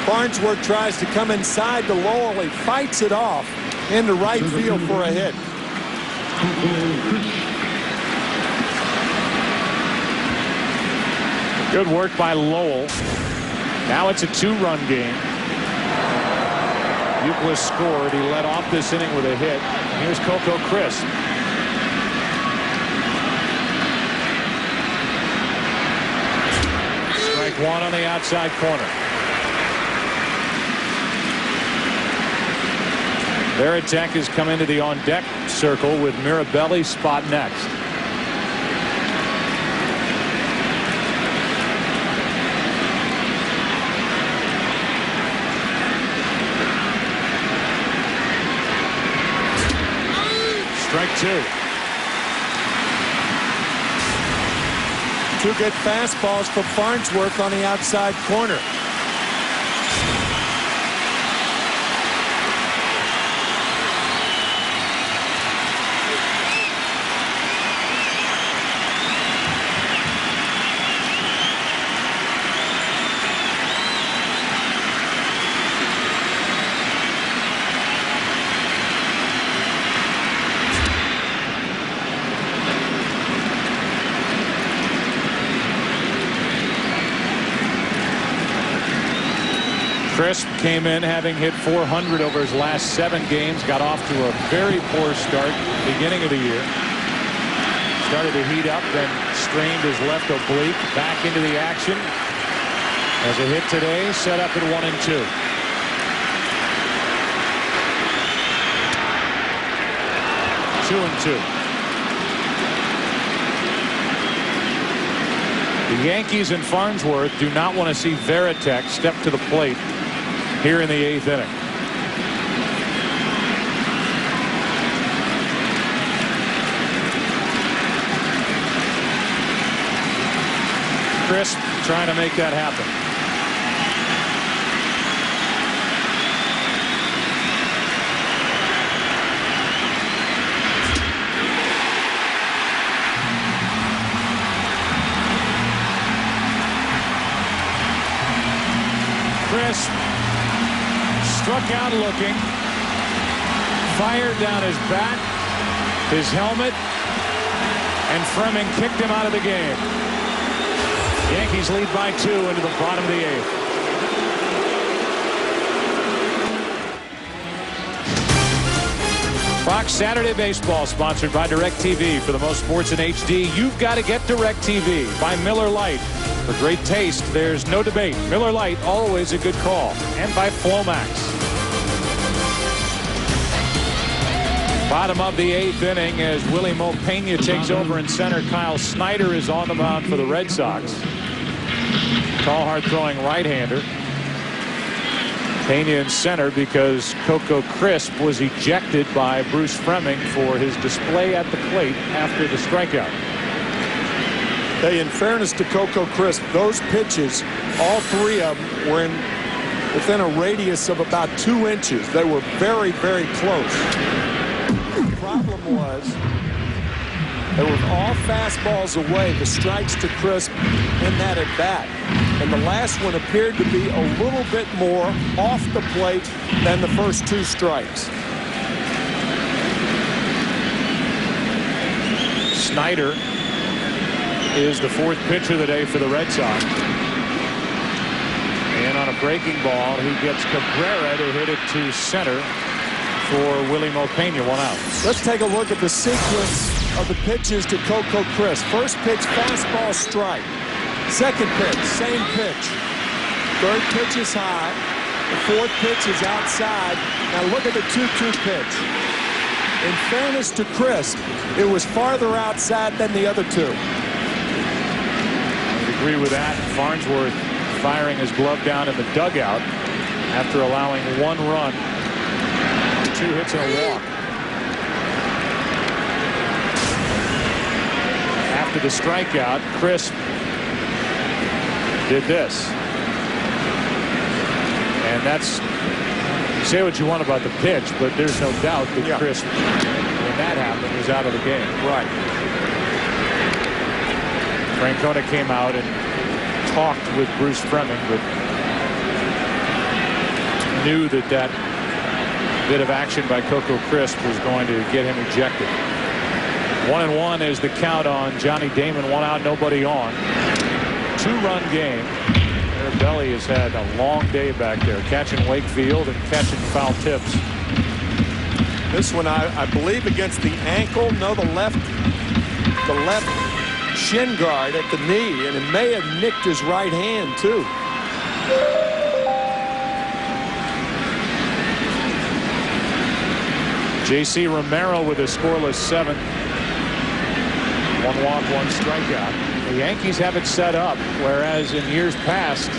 Farnsworth tries to come inside to Lowell. He fights it off into right field for a hit. Good work by Lowell. Now it's a 2-run game. Euclid scored. He led off this inning with a hit. Here's Coco Crisp. Strike one on the outside corner. Veritek has come into the on-deck circle with Mirabelli spot next. Strike two. Two good fastballs from Farnsworth on the outside corner. Crisp came in having hit .400 over his last 7 games. Got off to a very poor start beginning of the year. Started to heat up, then strained his left oblique. Back into the action. As a hit today, set up at 1-2. The Yankees and Farnsworth do not want to see Veritek step to the plate here in the 8th inning. Crisp trying to make that happen. Crisp struck out looking, fired down his bat, his helmet, and Fremming kicked him out of the game. Yankees lead by 2 into the bottom of the 8th. Fox Saturday Baseball, sponsored by DirecTV. For the most sports in HD, you've got to get DirecTV. By Miller Lite. For great taste, there's no debate. Miller Lite, always a good call. And by Flomax. Bottom of the 8th inning as Willie Mo Pena takes over in center. Kyle Snyder is on the mound for the Red Sox. Tall, hard-throwing right-hander. Pena in center because Coco Crisp was ejected by Bruce Fremming for his display at the plate after the strikeout. Hey, in fairness to Coco Crisp, those pitches, all 3 of them were within a radius of about 2 inches. They were very, very close. The problem was they were all fastballs away, the strikes to Crisp in that at bat. And the last one appeared to be a little bit more off the plate than the first 2 strikes. Snyder is the 4th pitcher of the day for the Red Sox. And on a breaking ball, he gets Cabrera to hit it to center for Willie Mo Pena, 1 out. Let's take a look at the sequence of the pitches to Coco Crisp. First pitch, fastball, strike. Second pitch, same pitch. Third pitch is high. The 4th pitch is outside. Now look at the 2-2 pitch. In fairness to Crisp, it was farther outside than the other 2. I would agree with that. Farnsworth firing his glove down in the dugout after allowing 1 run, 2 hits and a walk. After the strikeout, Crisp did this. And that's, say what you want about the pitch, but there's no doubt that Crisp, when that happened, was out of the game. Right. Francona came out and talked with Bruce Fleming, but knew that bit of action by Coco Crisp was going to get him ejected. 1-1 is the count on Johnny Damon. 1 out, nobody on. 2-run game. Mirabelli has had a long day back there, catching Wakefield and catching foul tips. This one, I believe, against the ankle. No, the left shin guard at the knee, and it may have nicked his right hand too. J.C. Romero with a scoreless 7th. 1 walk, 1 strikeout. The Yankees have it set up, whereas in years past,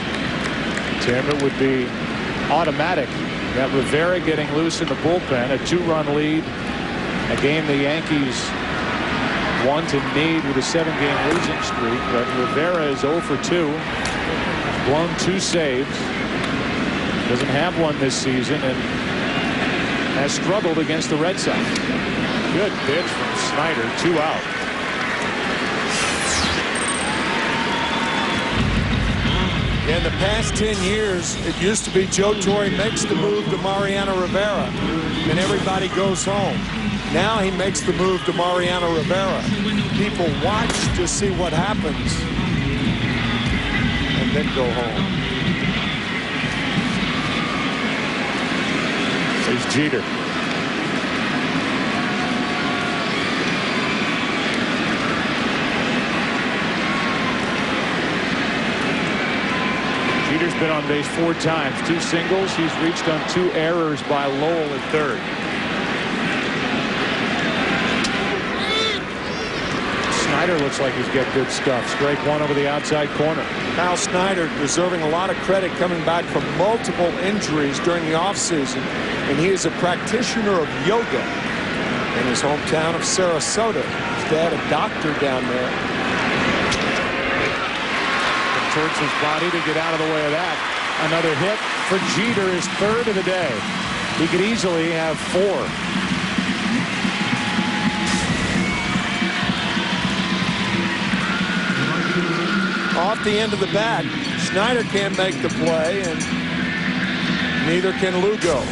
Tim, it would be automatic. That Rivera getting loose in the bullpen, a 2-run lead, a game the Yankees want to need with a 7-game losing streak. But Rivera is 0 for 2, blown 2 saves, doesn't have one this season, and has struggled against the Red Sox. Good pitch from Snyder, 2 out. In the past 10 years, it used to be Joe Torre makes the move to Mariano Rivera, and everybody goes home. Now he makes the move to Mariano Rivera. People watch to see what happens, and then go home. There's Jeter. Jeter's been on base 4 times, 2 singles. He's reached on 2 errors by Lowell at third. Snyder looks like he's got good stuff. Strike 1 over the outside corner. Kyle Snyder deserving a lot of credit, coming back from multiple injuries during the offseason, and he is a practitioner of yoga in his hometown of Sarasota. His dad a doctor down there. Towards his body to get out of the way of that. Another hit for Jeter, his 3rd of the day. He could easily have 4. Off the end of the bat, Snyder can't make the play, and neither can Lugo.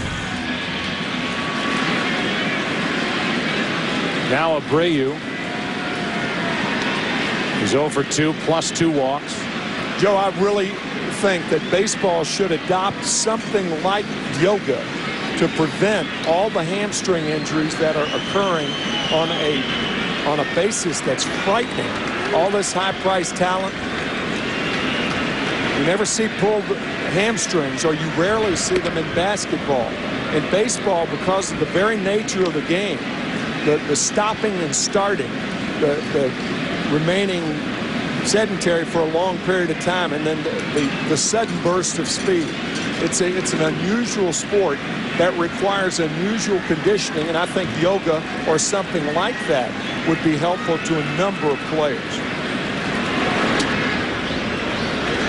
Now Abreu. He's 0 for 2 plus 2 walks. Joe, I really think that baseball should adopt something like yoga to prevent all the hamstring injuries that are occurring on a basis that's frightening. All this high-priced talent. You never see pulled hamstrings, or you rarely see them in basketball. In baseball, because of the very nature of the game, the stopping and starting, the remaining sedentary for a long period of time, and then the sudden burst of speed. It's an unusual sport that requires unusual conditioning, and I think yoga or something like that would be helpful to a number of players.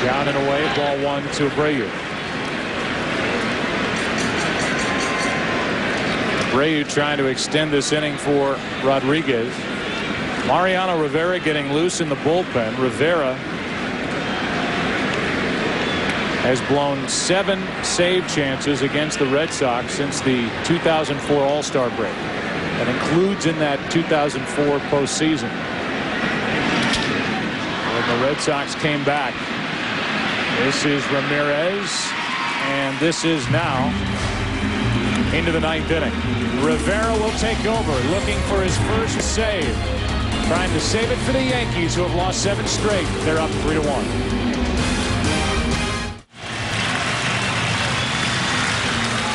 Down and away, ball 1 to Abreu. Abreu trying to extend this inning for Rodriguez. Mariano Rivera getting loose in the bullpen. Rivera has blown 7 save chances against the Red Sox since the 2004 All-Star break. That includes in that 2004 postseason, when the Red Sox came back. This is Ramirez, and this is now into the 9th inning. Rivera will take over, looking for his first save. Trying to save it for the Yankees, who have lost 7 straight. They're up 3-1.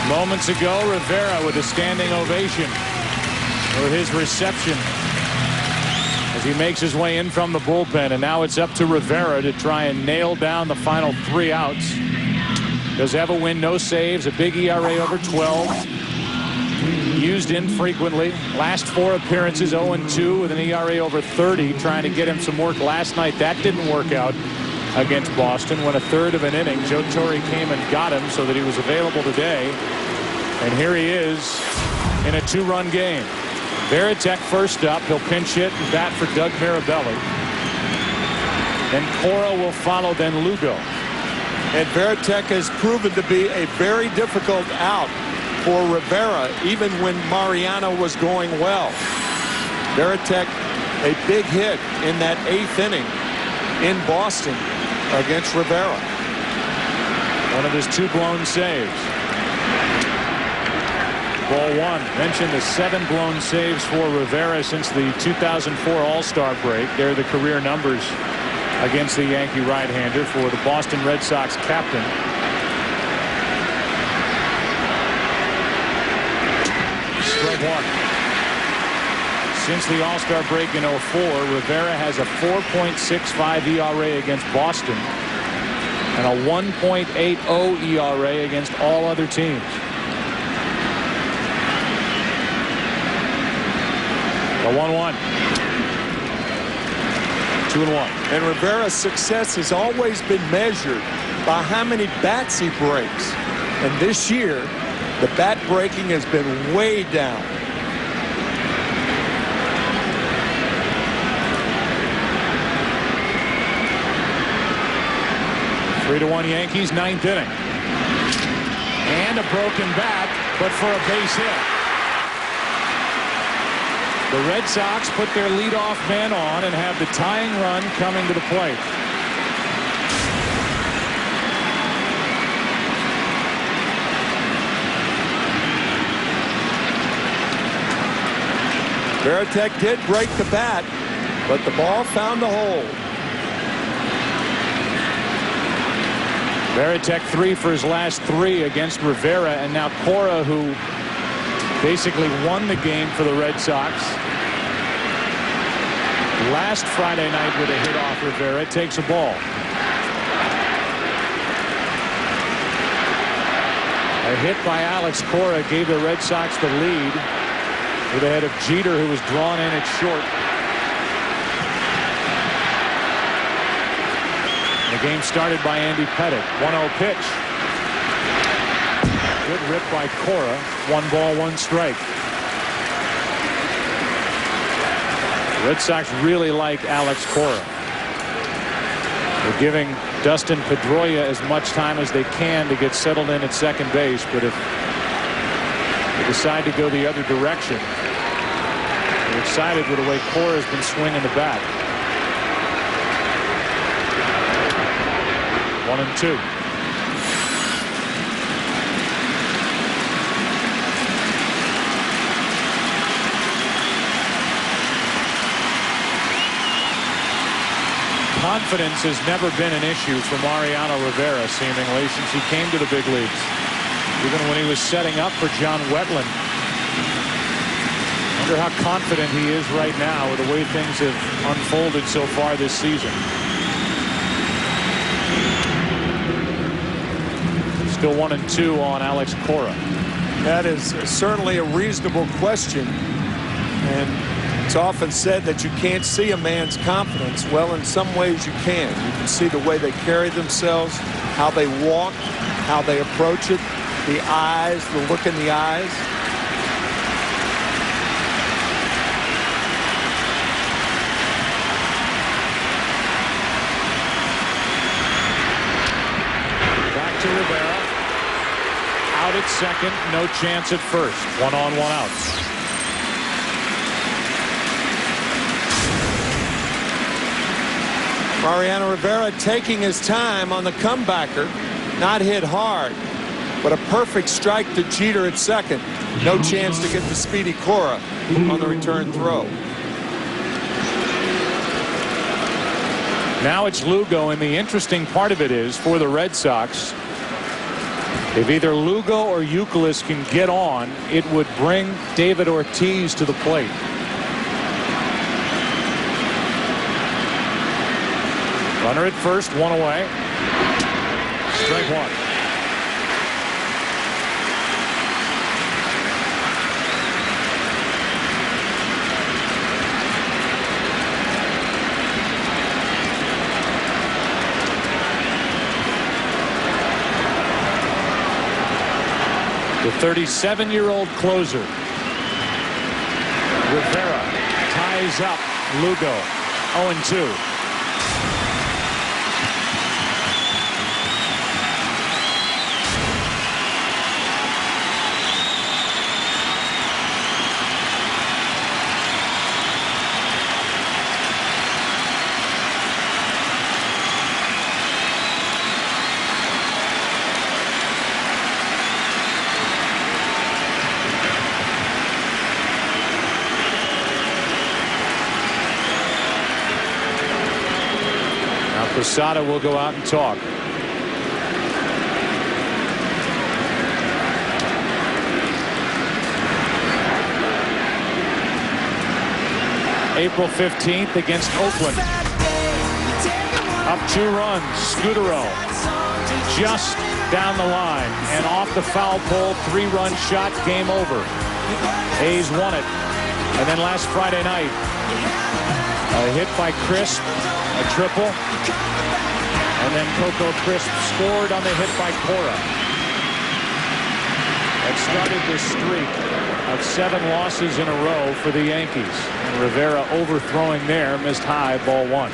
Moments ago, Rivera with a standing ovation for his reception as he makes his way in from the bullpen. And now it's up to Rivera to try and nail down the final 3 outs. Does have a win, no saves, a big ERA over 12. Used infrequently. Last 4 appearances 0-2 with an ERA over 30, trying to get him some work last night. That didn't work out against Boston. When a 1/3 of an inning, Joe Torre came and got him so that he was available today. And here he is in a 2-run game. Veritek first up. He'll pinch hit and bat for Doug Mirabelli. Then Cora will follow, then Lugo. And Veritek has proven to be a very difficult out for Rivera, even when Mariano was going well. Veritek, a big hit in that 8th inning in Boston against Rivera. One of his 2 blown saves. Ball 1. Mentioned the 7 blown saves for Rivera since the 2004 All-Star break. They're the career numbers against the Yankee right-hander for the Boston Red Sox captain. Strike 1. Since the All-Star break in 04, Rivera has a 4.65 ERA against Boston and a 1.80 ERA against all other teams. The 1-1. 2-1. And Rivera's success has always been measured by how many bats he breaks. And this year, the bat breaking has been way down. Three to 1 Yankees, 9th inning. And a broken bat, but for a base hit. The Red Sox put their leadoff man on and have the tying run coming to the plate. Veritek did break the bat, but the ball found the hole. Veritek 3 for his last 3 against Rivera, and now Cora, who basically won the game for the Red Sox last Friday night with a hit off Rivera, takes a ball. A hit by Alex Cora gave the Red Sox the lead with the head of Jeter, who was drawn in at short. The game started by Andy Pettitte. 1-0 pitch. Good rip by Cora. 1 ball, 1 strike. The Red Sox really like Alex Cora. They're giving Dustin Pedroia as much time as they can to get settled in at second base, but if they decide to go the other direction, they're excited with the way Cora has been swinging the bat. 1-2. Confidence has never been an issue for Mariano Rivera, seemingly, since he came to the big leagues. Even when he was setting up for John Wetland. I wonder how confident he is right now with the way things have unfolded so far this season. Still 1-2 on Alex Cora. That is certainly a reasonable question. And it's often said that you can't see a man's confidence. Well, in some ways you can. You can see the way they carry themselves, how they walk, how they approach it, the eyes, the look in the eyes. Back to Rivera. Out at second, no chance at first. 1 on, 1 out. Mariano Rivera taking his time on the comebacker. Not hit hard, but a perfect strike to Jeter at second. No chance to get to Speedy Cora on the return throw. Now it's Lugo, and the interesting part of it is, for the Red Sox, if either Lugo or Youkilis can get on, it would bring David Ortiz to the plate. Runner at first, 1 away. Strike 1. The 37-year-old closer, Rivera, ties up Lugo. 0-2. Posada will go out and talk. April 15th against Oakland. Up 2 runs. Scudero just down the line and off the foul pole. 3-run shot. Game over. A's won it. And then last Friday night, a hit by Crisp, a triple. And then Coco Crisp scored on the hit by Cora. That started the streak of 7 losses in a row for the Yankees. And Rivera overthrowing there, missed high, ball 1.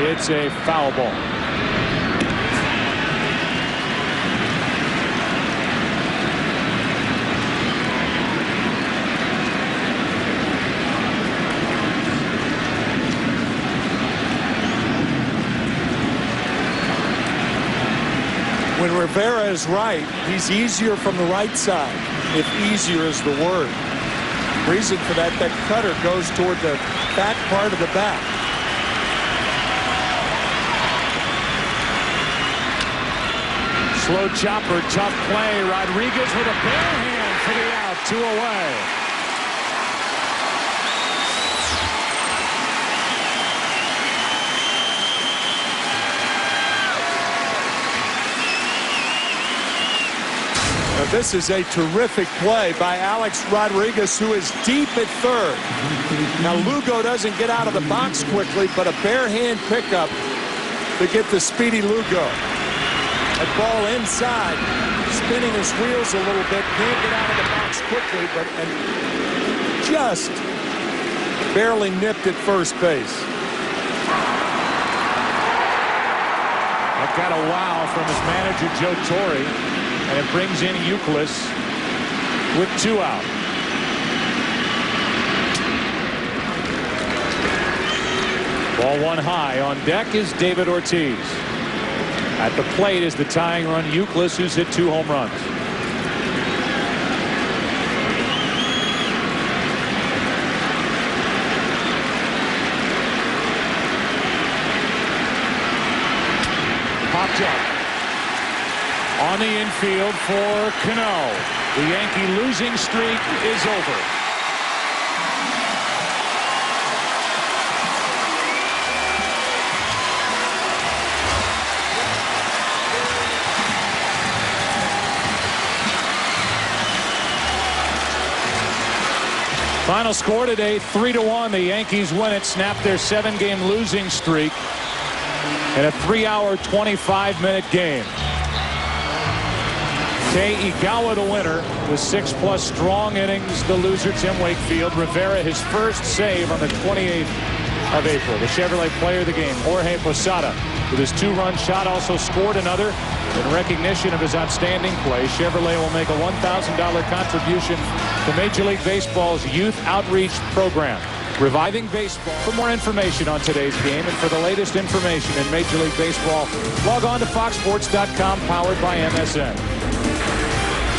It's a foul ball. When Rivera is right, he's easier from the right side, if easier is the word. Reason for that cutter goes toward the back part of the bat. Slow chopper, tough play. Rodriguez with a bare hand for the out. 2 away. Now, this is a terrific play by Alex Rodriguez, who is deep at third. Now, Lugo doesn't get out of the box quickly, but a bare hand pickup to get the speedy Lugo. That ball inside, spinning his wheels a little bit, can't get out of the box quickly, but just barely nipped at first base. That got a wow from his manager, Joe Torre, and it brings in Euclid with 2 out. Ball 1 high. On deck is David Ortiz. At the plate is the tying run, Euclid, who's hit 2 home runs. Popped up. On the infield for Cano. The Yankee losing streak is over. Final score today, 3-1. The Yankees win it, snap their 7-game losing streak in a 3-hour, 25-minute game. Igawa the winner with 6+ strong innings. The loser, Tim Wakefield. Rivera, his first save on the 28th of April. The Chevrolet player of the game, Jorge Posada, with his 2-run shot, also scored another. In recognition of his outstanding play, Chevrolet will make a $1,000 contribution to Major League Baseball's Youth Outreach Program, Reviving Baseball. For more information on today's game and for the latest information in Major League Baseball, log on to foxsports.com, powered by MSN.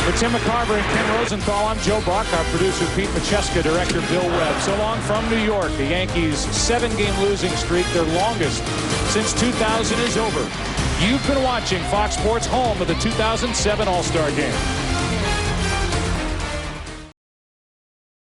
For Tim McCarver and Ken Rosenthal, I'm Joe Buck. Our producer, Pete Macheska, director, Bill Webb. So long from New York. The Yankees' 7-game losing streak, their longest since 2000, is over. You've been watching Fox Sports, home of the 2007 All-Star Game.